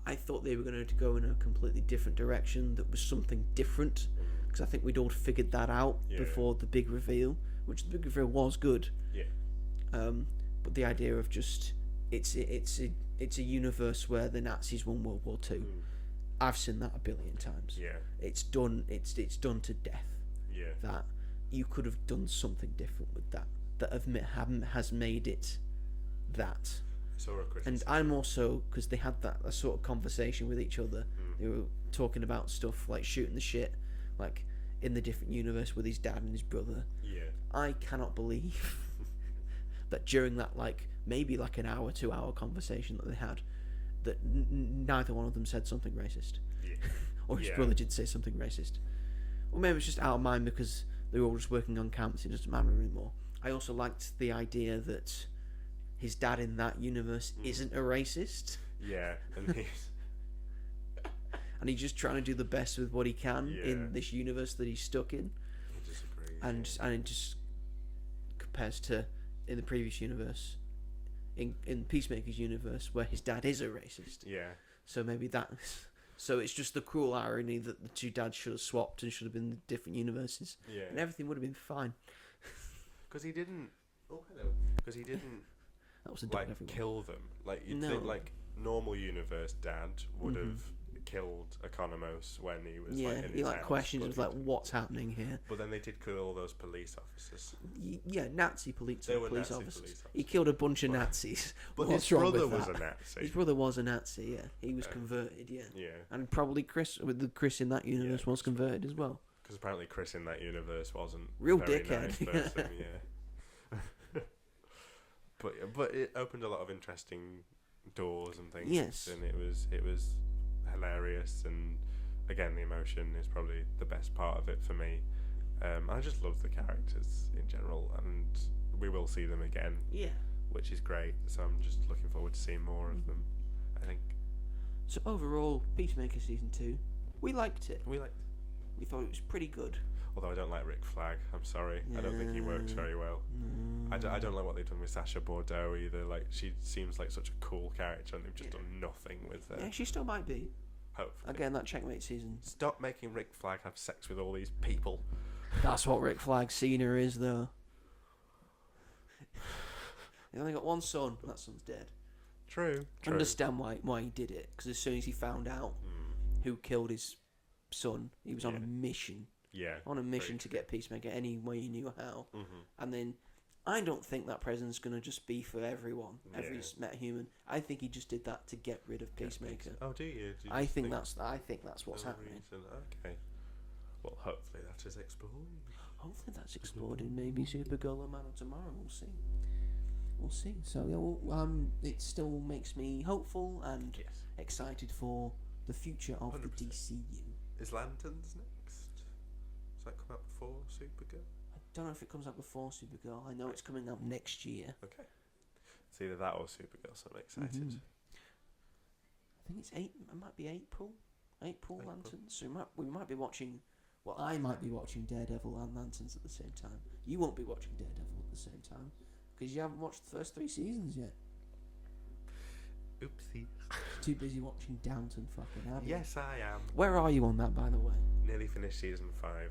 I thought they were going to go in a completely different direction. That was something different because I think we'd all figured that out before the big reveal, which the big reveal was good. Yeah. But the idea of just it's a universe where the Nazis won World War II. I've seen that a billion times. Yeah. It's done. It's done to death. Yeah. That you could have done something different with that. Has made it that. And I'm also because they had a sort of conversation with each other. They were talking about stuff like shooting the shit, like in the different universe with his dad and his brother. Yeah. I cannot believe that during that maybe an hour, 2 hour conversation that they had, that neither one of them said something racist. Yeah. Or his brother did say something racist. Or maybe it's just out of mind because they were all just working on camps. It doesn't matter anymore. I also liked the idea that his dad in that universe isn't a racist. Yeah, and he's just trying to do the best with what he can in this universe that he's stuck in. I disagree. And it just compares to in the previous universe, in Peacemaker's universe, where his dad is a racist. Yeah. So maybe so it's just the cruel irony that the two dads should have swapped and should have been in different universes. Yeah. And everything would have been fine. Because he didn't. Oh, hello. Because he didn't. That was a dog everywhere. Kill them. You'd think normal universe dad would have killed Economos when he was in his house, questions of what's happening here. But then they did kill all those police officers. Yeah, Nazi police officers. He He killed a bunch of Nazis. But What's his wrong brother with was that? a Nazi. His brother was a Nazi. Yeah, he was converted. Yeah. Yeah. And probably Chris in that universe was converted as well. Because apparently Chris in that universe wasn't Real a very dickhead. nice person. Yeah. But it opened a lot of interesting doors and things. Yes. And it was hilarious, and again the emotion is probably the best part of it for me. I just love the characters in general, and we will see them again. Yeah. Which is great. So I'm just looking forward to seeing more of them, I think. So overall, Peacemaker season 2, We liked it. We thought it was pretty good. Although I don't like Rick Flag. I'm sorry. I don't think he works very well. I don't like what they've done with Sacha Bordeaux either. Like, she seems like such a cool character, and they've just done nothing with her. Yeah, she still might be. Hopefully. Again, that Checkmate season. Stop making Rick Flag have sex with all these people. That's what Rick Flag's Cena is, though. He's only got one son. That son's dead. True. Understand why he did it, because as soon as he found out who killed his son, he was on a mission. Yeah. On a mission to get Peacemaker any way he knew how. And then I don't think that present's going to just be for everyone, every metahuman. I think he just did that to get rid of Peacemaker. Oh, do you? I think that's what's happening. Reason? Okay. Well, hopefully that is explored. Hopefully that's explored in maybe Supergirl or Man of Tomorrow. We'll see. We'll see. So it still makes me hopeful and excited for the future of 100%. The DCU. Is Lanterns next? Does that come out before Supergirl? I don't know if it comes out before Supergirl. I know it's coming out next year. Okay. It's either that or Supergirl, so I'm excited. I think it might be April. April Lanterns. So we might be watching. Well, I might be watching Daredevil and Lanterns at the same time. You won't be watching Daredevil at the same time because you haven't watched the first 3 seasons yet. Oopsie. Too busy watching Downton fucking Abbey. Yes, I am. Where are you on that, by the way? Nearly finished season 5.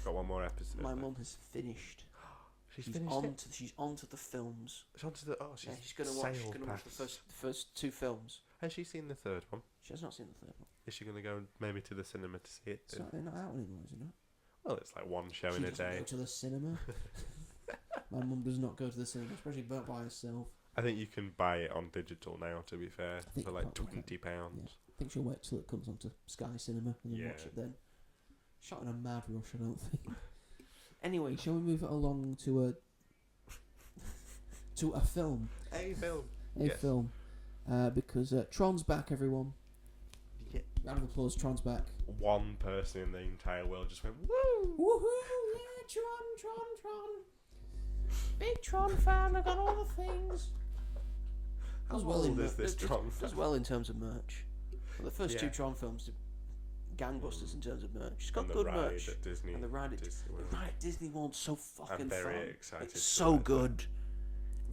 Got one more episode. My mum has finished. She's finished She's onto the films. She's onto the. She's gonna watch the first 2 films. Has she seen the third one? She has not seen the third one. Is she gonna go maybe to the cinema to see it? It's not out anymore, is it not? Well, it's like one show in a day. She doesn't go to the cinema. My mum does not go to the cinema, especially by herself. I think you can buy it on digital now, to be fair, for like £20. Yeah. I think she'll wait till it comes onto Sky Cinema and then watch it then. Shot in a mad rush, I don't think. Anyway, shall we move it along to a film? A film. Because Tron's back, everyone. Yeah. Round of applause, Tron's back. One person in the entire world just went, woo! Woohoo! Yeah, Tron. Big Tron fan, I got all the things. How old is this Tron fan? Does well in terms of merch. Well, the first 2 Tron films did gangbusters in terms of merch. It's got good merch. And the ride at Disney World's so fucking fun. I'm very excited. It's so good.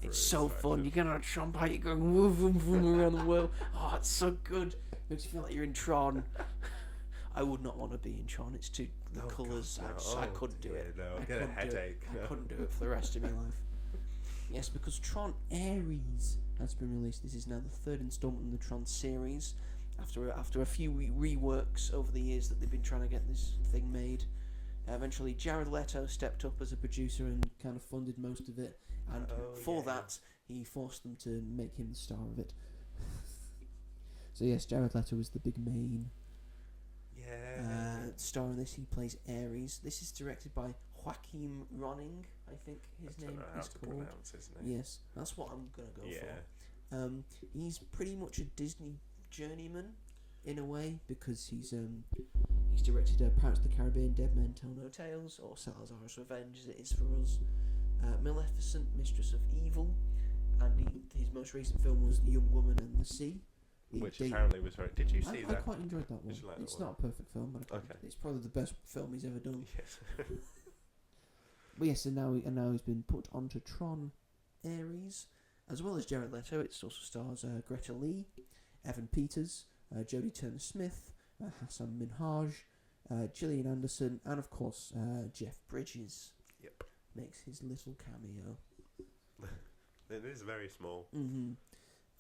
It's so fun. You get on a Tron bike, you're going woof, woof, woof around the world. Oh, it's so good. Makes you feel like you're in Tron. I would not want to be in Tron. It's too the colours. I couldn't do it. No, I get a headache. I couldn't do it for the rest of my life. Yes, because Tron Ares has been released. This is now the 3rd installment in the Tron series. After a few reworks over the years that they've been trying to get this thing made, eventually Jared Leto stepped up as a producer and kind of funded most of it. And that, he forced them to make him the star of it. So yes, Jared Leto was the big main star in this. He plays Ares. This is directed by Joaquin Ronning, I think his name is called. Yes, that's what I'm going to go for. He's pretty much a Disney journeyman in a way, because he's directed Pirates of the Caribbean, Dead Men Tell No Tales, or Salazar's Revenge as it is for us, Maleficent, Mistress of Evil, and his most recent film was The Young Woman and the Sea, which apparently was very. Did you see that? I quite enjoyed that one. It's not a perfect film, but it's probably the best film he's ever done. Yes. But yes, and now he's been put onto Tron Ares, as well as Jared Leto. It also stars Greta Lee, Evan Peters, Jodie Turner-Smith, Hassan Minhaj, Gillian Anderson, and of course Jeff Bridges. Yep. Makes his little cameo. It is very small. Mm-hmm.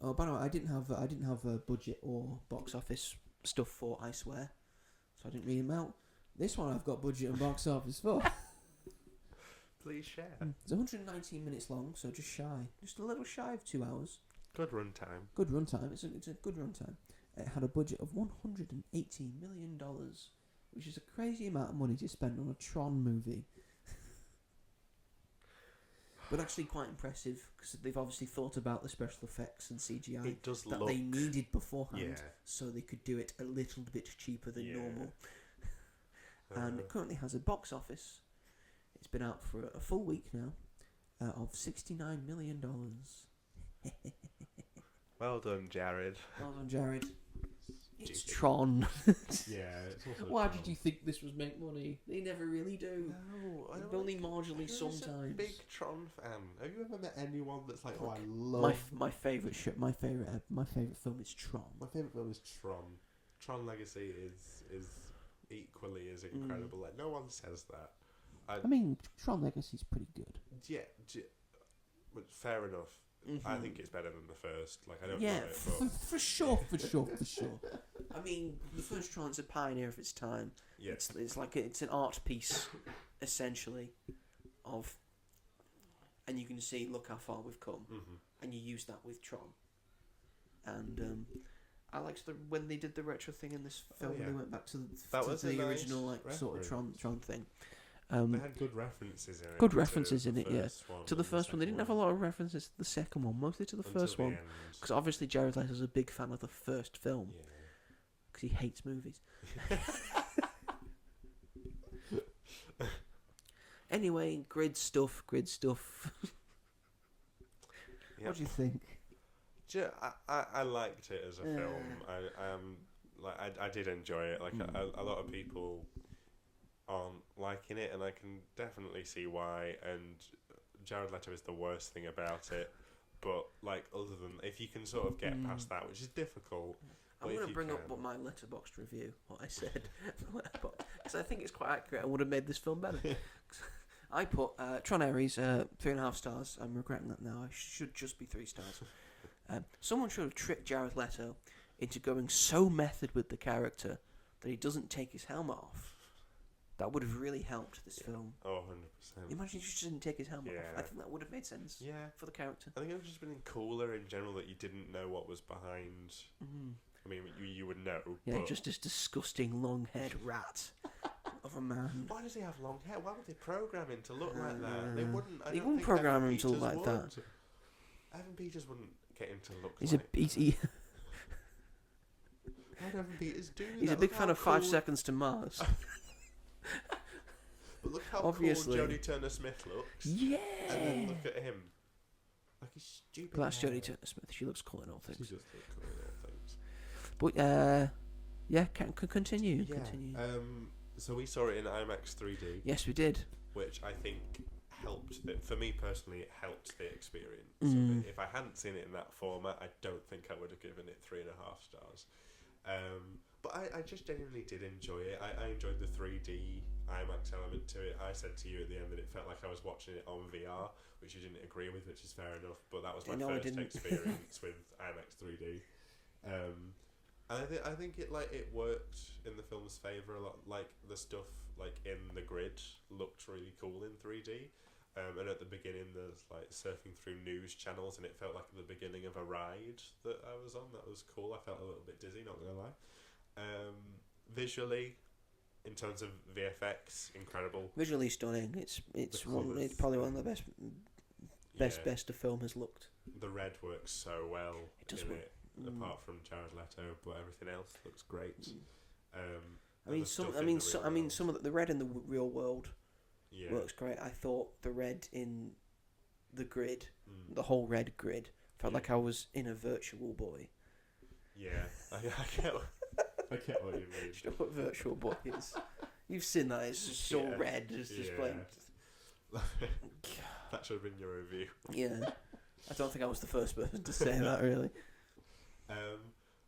Oh, by the way, I didn't have a budget or box office stuff for I Swear, so I didn't read them out. This one I've got budget and box office for. Please share. It's 119 minutes long, so just a little shy of 2 hours. Good runtime. Good runtime. It's a good runtime. It had a budget of $180 million, which is a crazy amount of money to spend on a Tron movie. But actually quite impressive, because they've obviously thought about the special effects and CGI that they needed beforehand, so they could do it a little bit cheaper than normal. And it currently has a box office. It's been out for a full week now, of $69 million. Well done, Jared. Well done, Jared. It's Tron. Yeah, it's also Why Tron. did you think this was make money? They never really do. No, I don't Only like- marginally who's sometimes. a big Tron fan? Have you ever met anyone that's like, oh, I love... My favourite my favourite film is Tron. My favourite film is Tron. Tron Legacy is equally as incredible. Like, no one says that. I mean, Tron Legacy's pretty good. Yeah, but fair enough. I think it's better than the first. Like, I don't know Yeah, it, but for sure. I mean, the first Tron's a pioneer of its time. yeah, It's like it's an art piece, essentially, of, and you can see, look how far we've come, and you use that with Tron. And I liked when they did the retro thing in this film. yeah. They went back to That was a the nice original like sort of Tron thing. they had good references in it. Good references in it, yeah. To the and first one, they didn't have a second lot of references to the second one, mostly to the until first the one, end. because obviously Jared Leto's a big fan of the first film, Yeah. because he hates movies. Anyway, grid stuff. Yep. What do you think? I liked it as a film. I did enjoy it. Like a lot of people aren't liking it, and I can definitely see why. And Jared Leto is the worst thing about it. But like, other than if you can sort of get past that, which is difficult. I'm going to bring up what my Letterboxd review, what I said, because I think it's quite accurate. I would have made this film better. I put Tron Ares 3.5 stars. I'm regretting that now. I should just be 3 stars. Someone should have tricked Jared Leto into going so method with the character that he doesn't take his helmet off. That would have really helped this film. Oh, 100%. Imagine if he just didn't take his helmet off. Yeah. I think that would have made sense for the character. I think it would have just been cooler in general that you didn't know what was behind. I mean, you would know. Yeah, but just this disgusting long-haired rat of a man. why does he have long hair? Why would they program him to look like that? They wouldn't. They wouldn't program him to look like that. Evan Peters wouldn't get him to look He's like. Why would Evan Peters do that? He's a big fan of 5 Seconds to Mars. But look how Obviously. cool Jodie Turner-Smith looks. Yeah. And then look at him. Like he's stupid. But that's hair. Jodie Turner-Smith. She looks cool in all She things. does look cool in all things. But yeah, continue. Yeah. Continue. So we saw it in IMAX 3D, Yes, we did. which I think helped. For me personally, it helped the experience. If I hadn't seen it in that format, I don't think I would have given it 3.5 stars. But I just genuinely did enjoy it. I enjoyed the 3D IMAX element to it. I said to you at the end that it felt like I was watching it on VR, which you didn't agree with, which is fair enough. But that was my No, I first didn't. experience with IMAX 3D. And I think it worked in the film's favour a lot. Like the stuff like in the grid looked really cool in 3D. And at the beginning there's like surfing through news channels, and it felt like the beginning of a ride that I was on. That was cool. I felt a little bit dizzy, not gonna lie. Visually, in terms of VFX, incredible. Visually stunning. It's colours. it's probably one of the best the film has looked. The red works so well. It does in work. it, apart from Jared Leto, but everything else looks great. Some of the red in the real world Yeah. works great. I thought the red in the grid, the whole red grid, felt like I was in a Virtual Boy. Yeah, I get what you mean. Do you know what Virtual Boy is? You've seen that. It's just all Yeah. red. It's just playing. That should have been your review. Yeah. I don't think I was the first person to say that, really.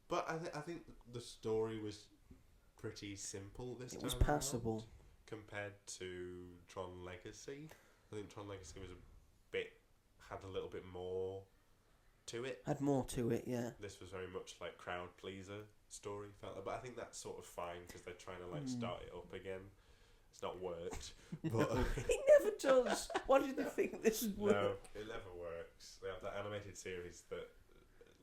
But I think the story was pretty simple this time. It was passable. around compared to Tron Legacy. I think Tron Legacy had a little bit more to it. Had more to it, yeah. This was very much like crowd pleaser story, felt like, but I think that's sort of fine because they're trying to like start it up again. It's not worked, but It never does. Why did they think this would work? no, it never works. They have that animated series that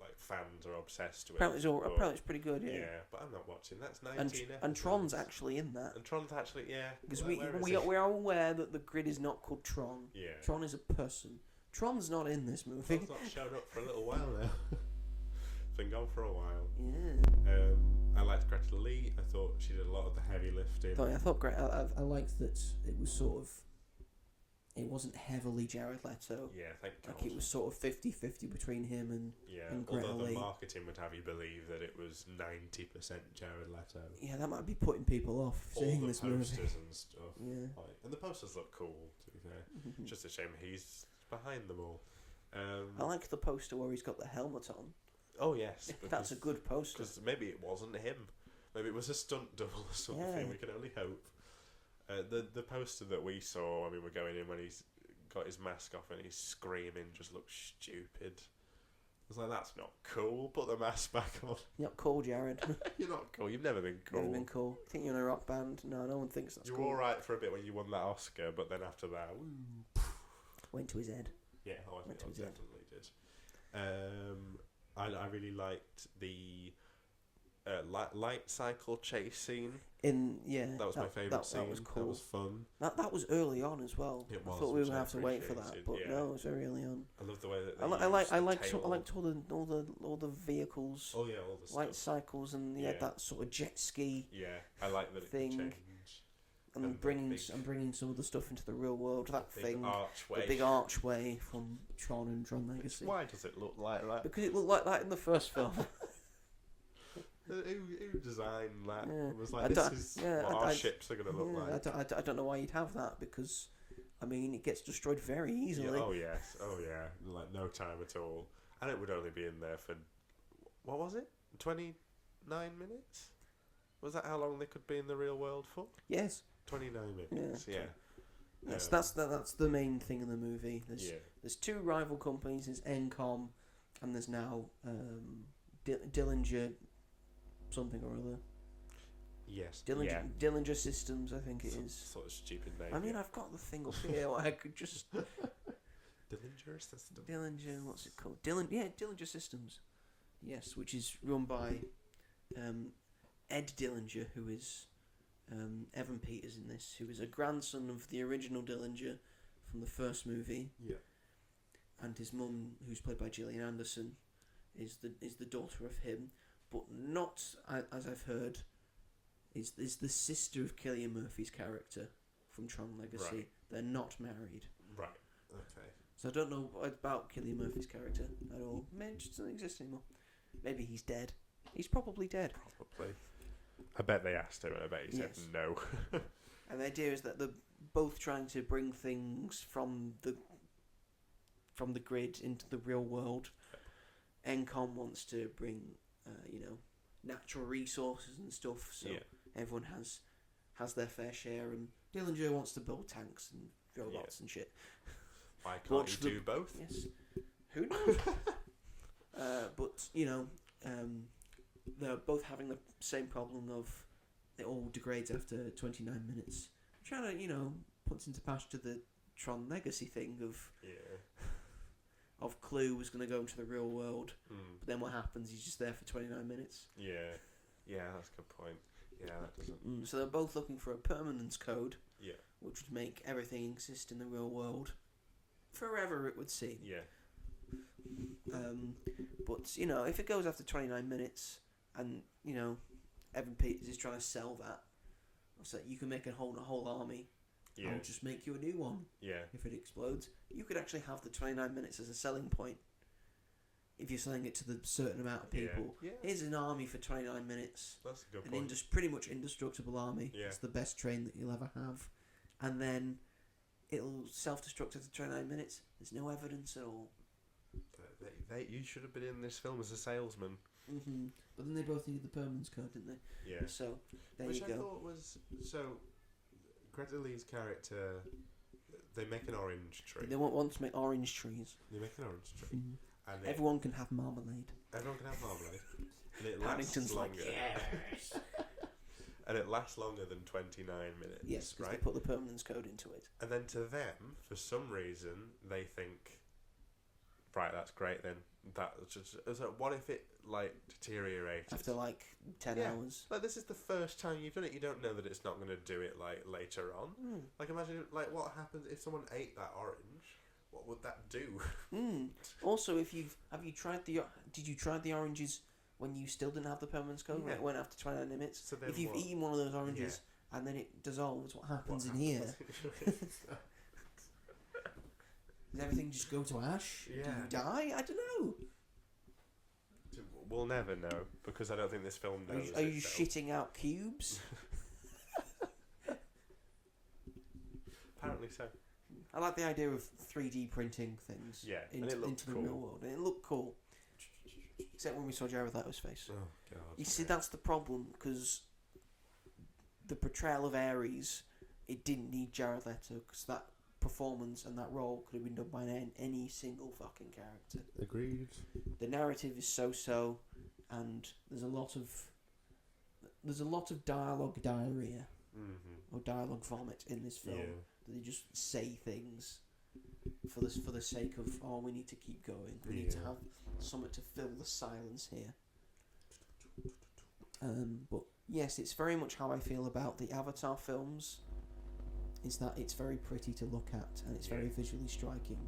like fans are obsessed with. Apparently it's pretty good, yeah. Yeah, but I'm not watching. That's 19 And episodes. and Tron's actually in that. And Tron's actually, yeah. Because Where is we he? are aware that the grid is not called Tron. Yeah. Tron is a person. Tron's not in this movie. Tron's not showed up for a little while now. Been gone for a while. Yeah. I liked Greta Lee. I thought she did a lot of the heavy lifting. I thought great. I liked that it was sort of it wasn't heavily Jared Leto. Yeah, thank God. Like it was sort of 50-50 between him and Greta although the Lee. marketing would have you believe that it was 90% Jared Leto. Yeah, that might be putting people off seeing All the this movie. posters and stuff. Yeah. Like, and the posters look cool, to be fair. Just a shame he's behind them all. I like the poster where he's got the helmet on. Oh, yes. That's a good poster. Because maybe it wasn't him. Maybe it was a stunt double or something. Yeah. We can only hope. The poster that we saw when we were going in, when he's got his mask off and he's screaming, just looks stupid. I was like, that's not cool. Put the mask back on. You're not cool, Jared. You're not cool. You've never been cool. Never been cool. Think you're in a rock band? No, no one thinks that's You cool. were alright for a bit when you won that Oscar, but then after that, Went to his head. yeah, I Went to his head. definitely did. I really liked the light cycle chase scene. That was my favourite scene. That was cool. That was fun. That was early on as well. It I was, thought we which would I have to wait for that, appreciated, but yeah. no, it was very early on. I love the way that they I liked tail. all the vehicles, Oh yeah, all the light stuff. cycles, and he had that sort of jet ski Yeah, I like that thing. it can change. and And the bringing some of the stuff into the real world. That Big thing, archway. the big archway from Tron and Tron Legacy. Why does it look like that? Because it looked like that in the first film. Who designed that? Yeah. It was I like, don't- this is yeah, what I- our I- ships are going to look like. I don't know why you'd have that, because I mean it gets destroyed very Yeah, easily. oh yes, oh yeah, like no time at all. And it would only be in there for, what was it? 29 minutes? Was that how long they could be in the real world for? Yes, 29 minutes, yeah. that's the main thing in the movie. Yeah. There's two rival companies. There's Encom, and there's now Dillinger something or other. Yes. Dillinger Systems, I think it is. Sort of stupid name. I mean, I've got the thing up here. I could just Dillinger System. Dillinger. What's it called? Dillinger Systems. Yes, which is run by Ed Dillinger, who is Evan Peters in this, who is a grandson of the original Dillinger from the first movie. Yeah. And his mum, who's played by Gillian Anderson, is the daughter of him, but not, as I've heard, is the sister of Cillian Murphy's character from Tron Legacy. Right. They're not married. Right. Okay. So I don't know about Cillian Murphy's character at all. Maybe it just doesn't exist anymore. Maybe he's dead. He's probably dead. Probably. I bet they asked him, and I bet he said Yes. no. And the idea is that they're both trying to bring things from the grid into the real world. Encom wants to bring, natural resources and stuff, so Yeah. everyone has their fair share. And Dillinger wants to build tanks and robots and shit. Why can't Watch you do both? Yes, who knows? But they're both having the same problem of it all degrades after 29 minutes. I'm trying to put into pasture the Tron Legacy thing of Clue was going to go into the real world, but then what happens? He's just there for 29 minutes. Yeah. Yeah, that's a good point. Yeah, that doesn't. So they're both looking for a permanence code, Yeah. which would make everything exist in the real world forever, it would seem. Yeah. But if it goes after 29 minutes, and Evan Peters is trying to sell that, so you can make a whole army. Yeah. I'll just make you a new one. Yeah. If it explodes, you could actually have the 29 minutes as a selling point. If you're selling it to the certain amount of people, Yeah. here's an army for 29 minutes. That's a good An point. pretty much indestructible army. Yeah. It's the best train that you'll ever have. And then it'll self-destruct after 29 minutes. There's no evidence at all. You should have been in this film as a salesman. Mm-hmm. But then they both needed the permanence code, didn't they? Yeah. So, there Which you I go. thought was... So, Greta Lee's character... They make an orange tree. They want to make orange trees. They make an orange tree. Mm-hmm. And Everyone can have marmalade. everyone can have marmalade. And it lasts Paddington's like, longer. yes! And it lasts longer than 29 minutes. Yes, because right? they put the permanence code into it. And then to them, for some reason, they think, right, that's great then. So what if it, deteriorated? After 10 hours. This is the first time you've done it. You don't know that it's not going to do it, later on. Imagine, what happens if someone ate that orange? What would that do? Also, did you try the oranges when you still didn't have the permanence code? When it went after 29 minutes? So then if you've what? eaten one of those oranges and then it dissolves, what happens in here? Does everything just go to ash? Yeah. Do you die? I don't know. We'll never know because I don't think this film knows. Are you itself. shitting out cubes? Apparently so. I like the idea of 3D printing things and it looked into the cool. real world. And it looked cool. Except when we saw Jared Leto's face. Oh god. You see, that's the problem, because the portrayal of Ares, it didn't need Jared Leto, because that performance and that role could have been done by any single fucking character. Agreed. The narrative is so-so, and there's a lot of dialogue diarrhea or dialogue vomit in this film. Yeah. That they just say things for the sake of, oh, we need to keep going. We need to have something to fill the silence here. But yes, it's very much how I feel about the Avatar films. Is that it's very pretty to look at, and it's very visually striking,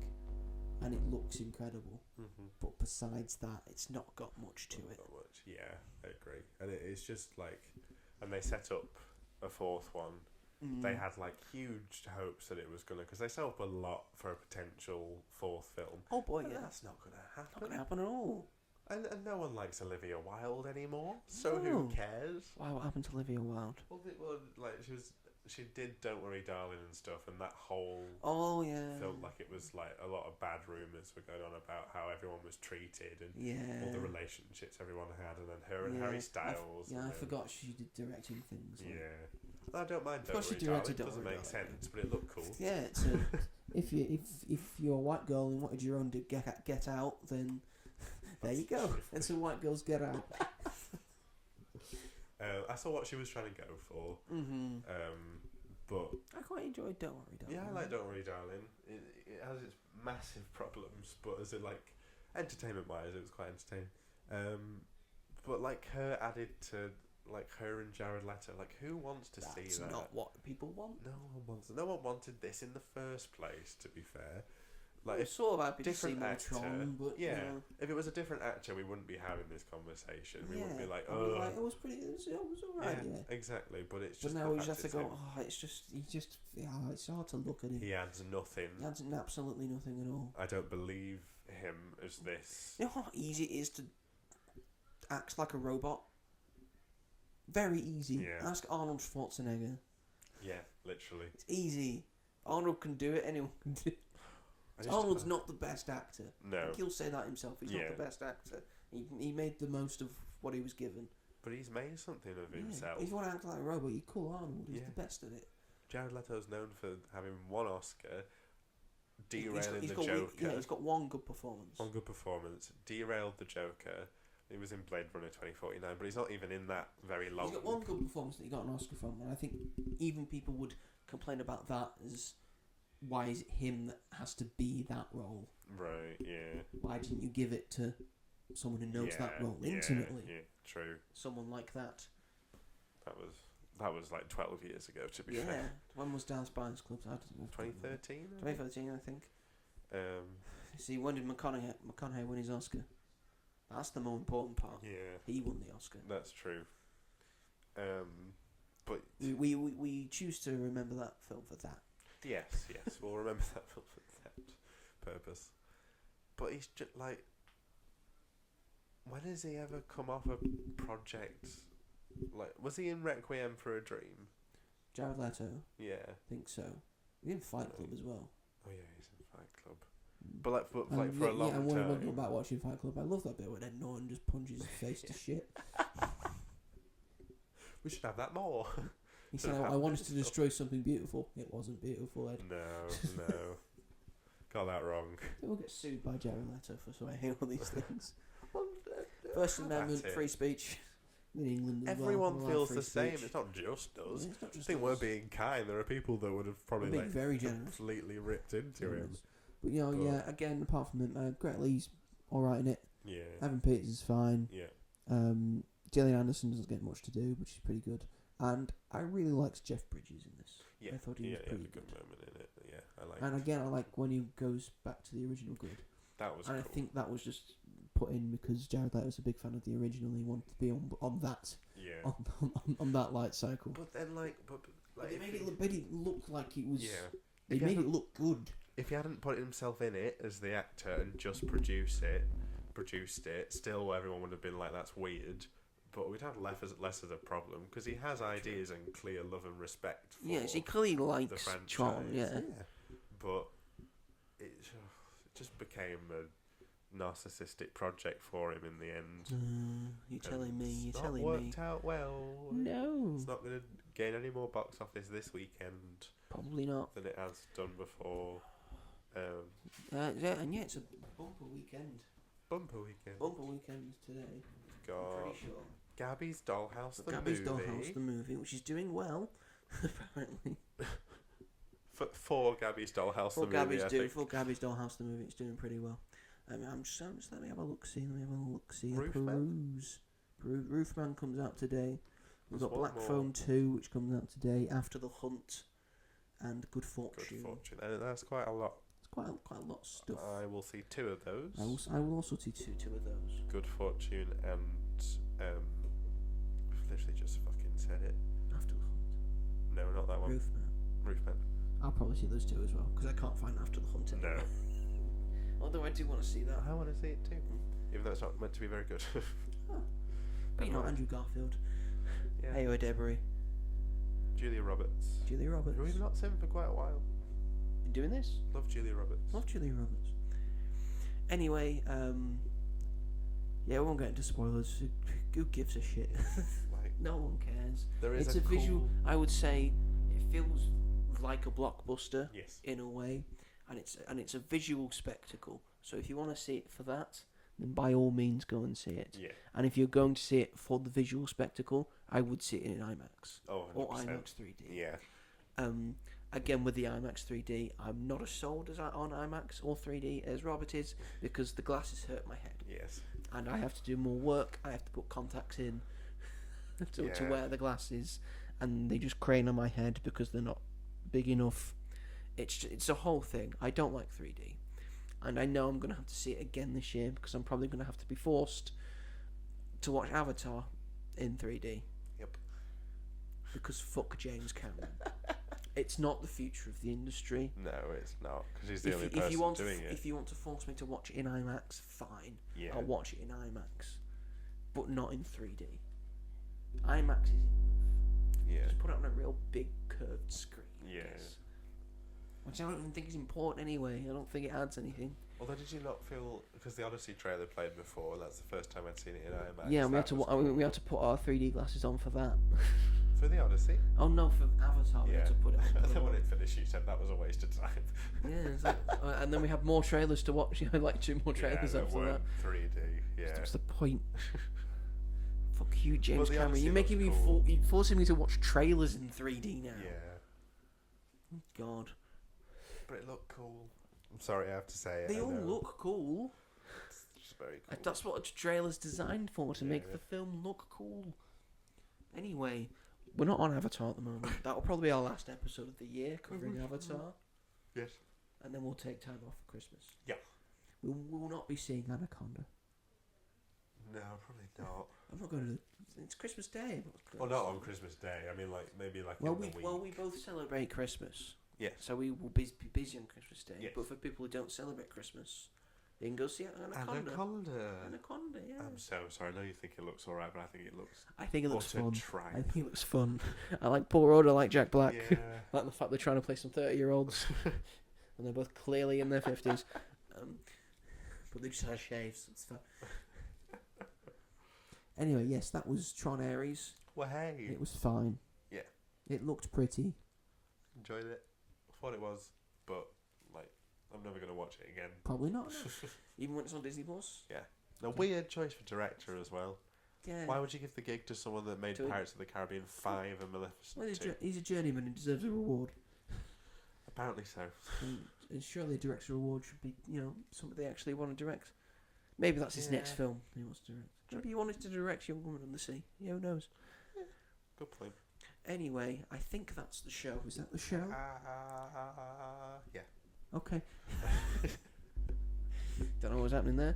and it looks incredible. But besides that, it's not got much to it. Not much. Yeah, I agree. And it's just like, and they set up a fourth one. They had like huge hopes that it was gonna, because they set up a lot for a potential fourth film. Oh boy, And yeah, that's not gonna happen. not gonna happen at all. And no one likes Olivia Wilde anymore, so No. who cares? Why? What happened to Olivia Wilde? Well, like she did "Don't Worry, Darling" and stuff, and that whole Oh yeah. felt like it was like a lot of bad rumours were going on about how everyone was treated and Yeah. all the relationships everyone had, and then her and Harry Styles. I forgot she did directing things. Like. Yeah, I don't mind. Of course Don't she Worry, directed Darling. Don't Doesn't Worry, make Darling. sense, but it looked cool. Yeah, it's if you're a white girl and wanted your own to get out, then there you go. And some white girls get out. I saw what she was trying to go for. But I quite enjoyed Don't Worry, Darling. yeah, I like Don't Worry, Darling. It has its massive problems, but as in like entertainment wise, it was quite entertaining. But like her added to like her and Jared Leto, like who wants to see that? That's not what people want. No one wanted this in the first place. To be fair, like It's sort of happy to see different more actor, Tron, but yeah. you know, If it was a different actor, we wouldn't be having this conversation. We wouldn't be like, I mean, oh, like, it was alright, yeah. exactly. But it's But just. now the we just have fact to it's go. him. Oh, it's hard to look at him. He adds nothing. He adds absolutely nothing at all. I don't believe him as this. You know how easy it is to act like a robot? Very easy. Yeah. Ask Arnold Schwarzenegger. Yeah, literally. It's easy. Arnold can do it. Anyone can do it. Arnold's not the best actor. No. He'll say that himself. He's not the best actor. He made the most of what he was given. But he's made something of Yeah. himself. If you want to act like a robot, you call Arnold. He's the best at it. Jared Leto's known for having one Oscar, derailing He's the got Joker. he's got one good performance. One good performance, derailed the Joker. He was in Blade Runner 2049, but he's not even in that very long. He's got one good performance that he got an Oscar from, and I think even people would complain about that as why is it him that has to be that role? Right, yeah. Why didn't you give it to someone who knows that role intimately? Yeah, true. Someone like that. That was like 12 years ago, to be fair. When was Dallas Buyers Club? I don't know. 2013? 2013, I think. See, when did McConaughey win his Oscar? That's the more important part. Yeah. He won the Oscar. That's true. But We choose to remember that film for that. yes, we'll remember that film for that purpose. But he's just like, when has he ever come off a project? Like, was he in Requiem for a Dream? Jared Leto, Yeah. I think so. He's in Fight Club as well. Oh yeah, he's in Fight Club. But for a long and time. when we go back watching Fight Club, I love that bit when Ed Norton just punches his face to shit. We should have that more. He said, I wanted to destroy something beautiful. It wasn't beautiful, Ed. No. Got that wrong. We'll get sued by Jared Leto for saying all these things. First Amendment, free speech in England as Everyone well. feels Free the same. speech. It's not just us. Yeah, it's not I just think we're us. being kind. There are people that would have probably We're being very generous. completely ripped into him. But again, apart from him, Gret Lee's alright in it. Yeah. Evan Peters is fine. Yeah. Gillian Anderson doesn't get much to do, which is pretty good. And I really liked Jeff Bridges in this. Yeah. I thought he was had pretty a good moment in it. Yeah, I like. And again, I like when he goes back to the original good. That was. And cool. I think that was just put in because Jared Leto was a big fan of the original. And he wanted to be on that. Yeah. On that light cycle. But then, but They made it look like it was. Yeah. They made it look good. if he hadn't put himself in it as the actor and just produced it, still everyone would have been like, that's weird. But we'd have less as a problem because he has ideas and clear love and respect for Yes, he clearly the likes franchise. Tron, yeah. But it just became a narcissistic project for him in the end. You're telling me. It's not worked out well. No. It's not going to gain any more box office this weekend. Probably not. Than it has done before. And it's a bumper weekend. Bumper weekend. Bumper weekend today. God. I'm pretty sure. Gabby's Dollhouse, the Gabby's movie. Dollhouse, the movie, which is doing well, apparently. For Gabby's Dollhouse, the movie, I think. For Gabby's Dollhouse, the movie, it's doing pretty well. I'm just let me have a look. See, Roofman? Roofman comes out today. We've There's got Black one Phone more. 2, which comes out today. After the Hunt, and Good Fortune. Good Fortune. And that's quite a lot. It's quite a lot of stuff. I will see 2 of those. I will also see two of those. Good Fortune and we've literally just fucking said it. After the Hunt. No, not that one. Roofman. I'll probably see those 2 as well because I can't find After the Hunt anymore. No. Although I do want to see that. I want to see it too, even though it's not meant to be very good. But you know, Andrew Garfield. Yeah. Hey, Debris. Julia Roberts. Who We've not seen for quite a while. been doing this? Love Julia Roberts. Love Julia Roberts. Anyway, yeah, we won't get into spoilers. Who gives a shit? Like, No one cares. there is It's a a visual. cool- I would say it feels like a blockbuster Yes. in a way, and it's a visual spectacle. So if you want to see it for that, then by all means go and see it. Yeah. And if you're going to see it for the visual spectacle, I would see it in IMAX Oh, 100%. or IMAX 3D. Yeah. Again, with the IMAX 3D, I'm not as sold as on IMAX or 3D as Robert is because the glasses hurt my head, Yes. and I have to do more work. I have to put contacts in to Yeah. wear the glasses, and they just crane on my head because they're not big enough. It's a whole thing. I don't like 3D, and I know I'm going to have to see it again this year because I'm probably going to have to be forced to watch Avatar in 3D. Yep. Because fuck James Cameron. It's not the future of the industry. No, it's not, because he's the only If person you want doing it. if you want to force me to watch it in IMAX, fine. Yeah. I'll watch it in IMAX, but not in 3D. IMAX is enough. Yeah. Just put it on a real big curved screen. I Yeah. guess. Which I don't even think is important anyway. I don't think it adds anything. Although, did you not feel, because the Odyssey trailer played before, and that's the first time I'd seen it in IMAX. Yeah, we had that to was we had to put our 3D glasses on for that. For the Odyssey? Oh no, for Avatar we Yeah. had to put it on. And then when it finished, you said that was a waste of time. Yeah, it's like, and then we had more trailers to watch. You know, like 2 more trailers yeah, after that. 3D, yeah. What's the point? Fuck you, James Well, the Cameron. Odyssey You're making me looks cool. you're forcing me to watch trailers in 3D now. Yeah. God. But it looked cool. I'm sorry, I have to say it. They I all know. look cool. It's just very cool. That's what a trailer's designed for, to make Yeah. the film look cool. Anyway, we're not on Avatar at the moment. That'll probably be our last episode of the year covering Avatar. Yes. And then we'll take time off for Christmas. Yeah. We will not be seeing Anaconda. No, probably not. I'm not going to... It's Christmas Day. Well, not on Christmas Day. I mean, like, maybe like Well, in the week. we both celebrate Christmas. Yes. So we will be busy on Christmas Day. Yes. But for people who don't celebrate Christmas, they can go see Anaconda. Anaconda, yeah. I'm so sorry. I know you think it looks alright, but I think it looks I think it looks utter fun. tripe. I think it looks fun. I like Paul Rudd, I like Jack Black. Yeah. I like the fact they're trying to play some 30-year-olds. And they're both clearly in their 50s. But they just had shaves. It's fun. Anyway, yes, that was Tron Ares. Well, hey. It was fine. Yeah. It looked pretty. Enjoyed it. Thought it was, but like, I'm never gonna watch it again. Probably not. No. Even when it's on Disney Plus. Yeah. A weird choice for director as well. Yeah. Why would you give the gig to someone that made To a- Pirates of the Caribbean 5 and Well, Maleficent 2? he's a journeyman and deserves a reward. Apparently so. And surely a director's reward should be, something they actually want to direct. Maybe that's his next Yeah. film he wants to direct. Maybe he wanted to direct Young Woman on the Sea. Yeah, who knows? Good point. Anyway, I think that's the show. Is that the show? Yeah. Okay. Don't know what's happening there.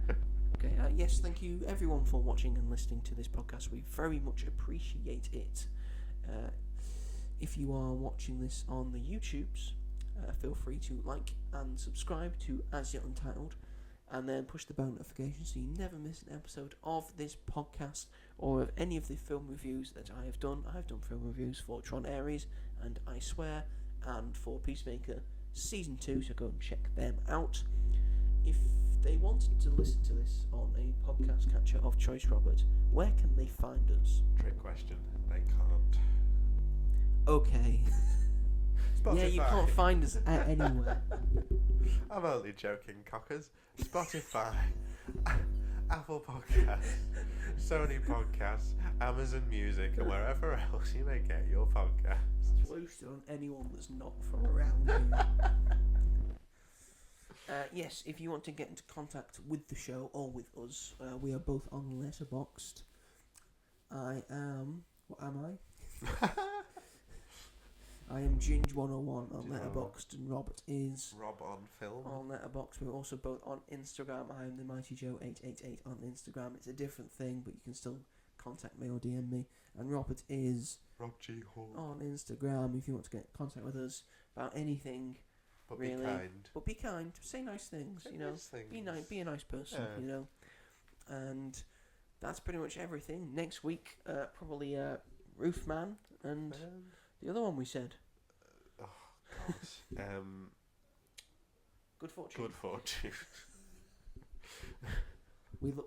Okay, yes, thank you everyone for watching and listening to this podcast. We very much appreciate it. If you are watching this on the YouTubes, feel free to like and subscribe to As Yet Untitled, and then push the bell notification so you never miss an episode of this podcast or of any of the film reviews that I have done. I've done film reviews for Tron Ares and I Swear, and for Peacemaker Season 2, so go and check them out. If they wanted to listen to this on a podcast catcher of choice, Robert, where can they find us? Trick question. They can't. Okay. Spotify. Yeah, you can't find us anywhere. I'm only joking, cockers. Spotify, Apple Podcasts, Sony Podcasts, Amazon Music, and wherever else you may get your podcasts. Roasted on anyone that's not from around here. Yes, if you want to get into contact with the show or with us, we are both on Letterboxd. I am... What am I? I am Ginge101 on Letterboxd, and Robert is... robonfilm on Letterboxd. We're also both on Instagram. I am the Mighty Joe888 on Instagram. It's a different thing, but you can still contact me or DM me. And Robert is... robghall. on Instagram if you want to get in contact with us about anything. But really. be kind. But be kind. Say nice things, Say you know. nice things. Be a nice person, Yeah. you know. And that's pretty much everything. Next week, probably Roofman and the other one we said. Oh God. Good Fortune. Good Fortune.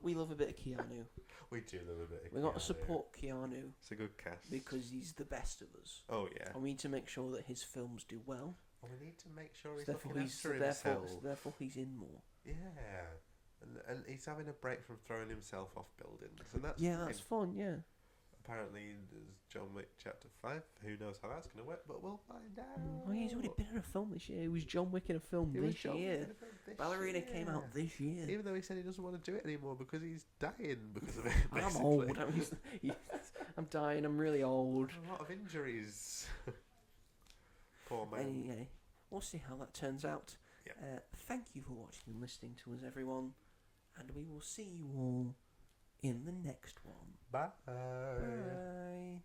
We love a bit of Keanu. We do love a bit of We got to Keanu. support Keanu It's a good cast. because he's the best of us. Oh yeah. And we need to make sure that his films do well. Well, we need to make sure he's Therefore, looking after himself. therefore he's in more. Yeah. And he's having a break from throwing himself off buildings, and that's Yeah, fine. that's fun. Yeah. Apparently, there's John Wick Chapter 5. Who knows how that's going to work, but we'll find out. Oh, yeah, he's already been in a film this year. He was John Wick in a film It was this John Wick year. in a film this Ballerina year. came out this year. Even though he said he doesn't want to do it anymore because he's dying because of it. I'm basically. old. I'm dying. I'm really old. A lot of injuries. Poor man. Anyway, we'll see how that turns out. Yeah. Thank you for watching and listening to us, everyone. And we will see you all in the next one. Bye. Bye.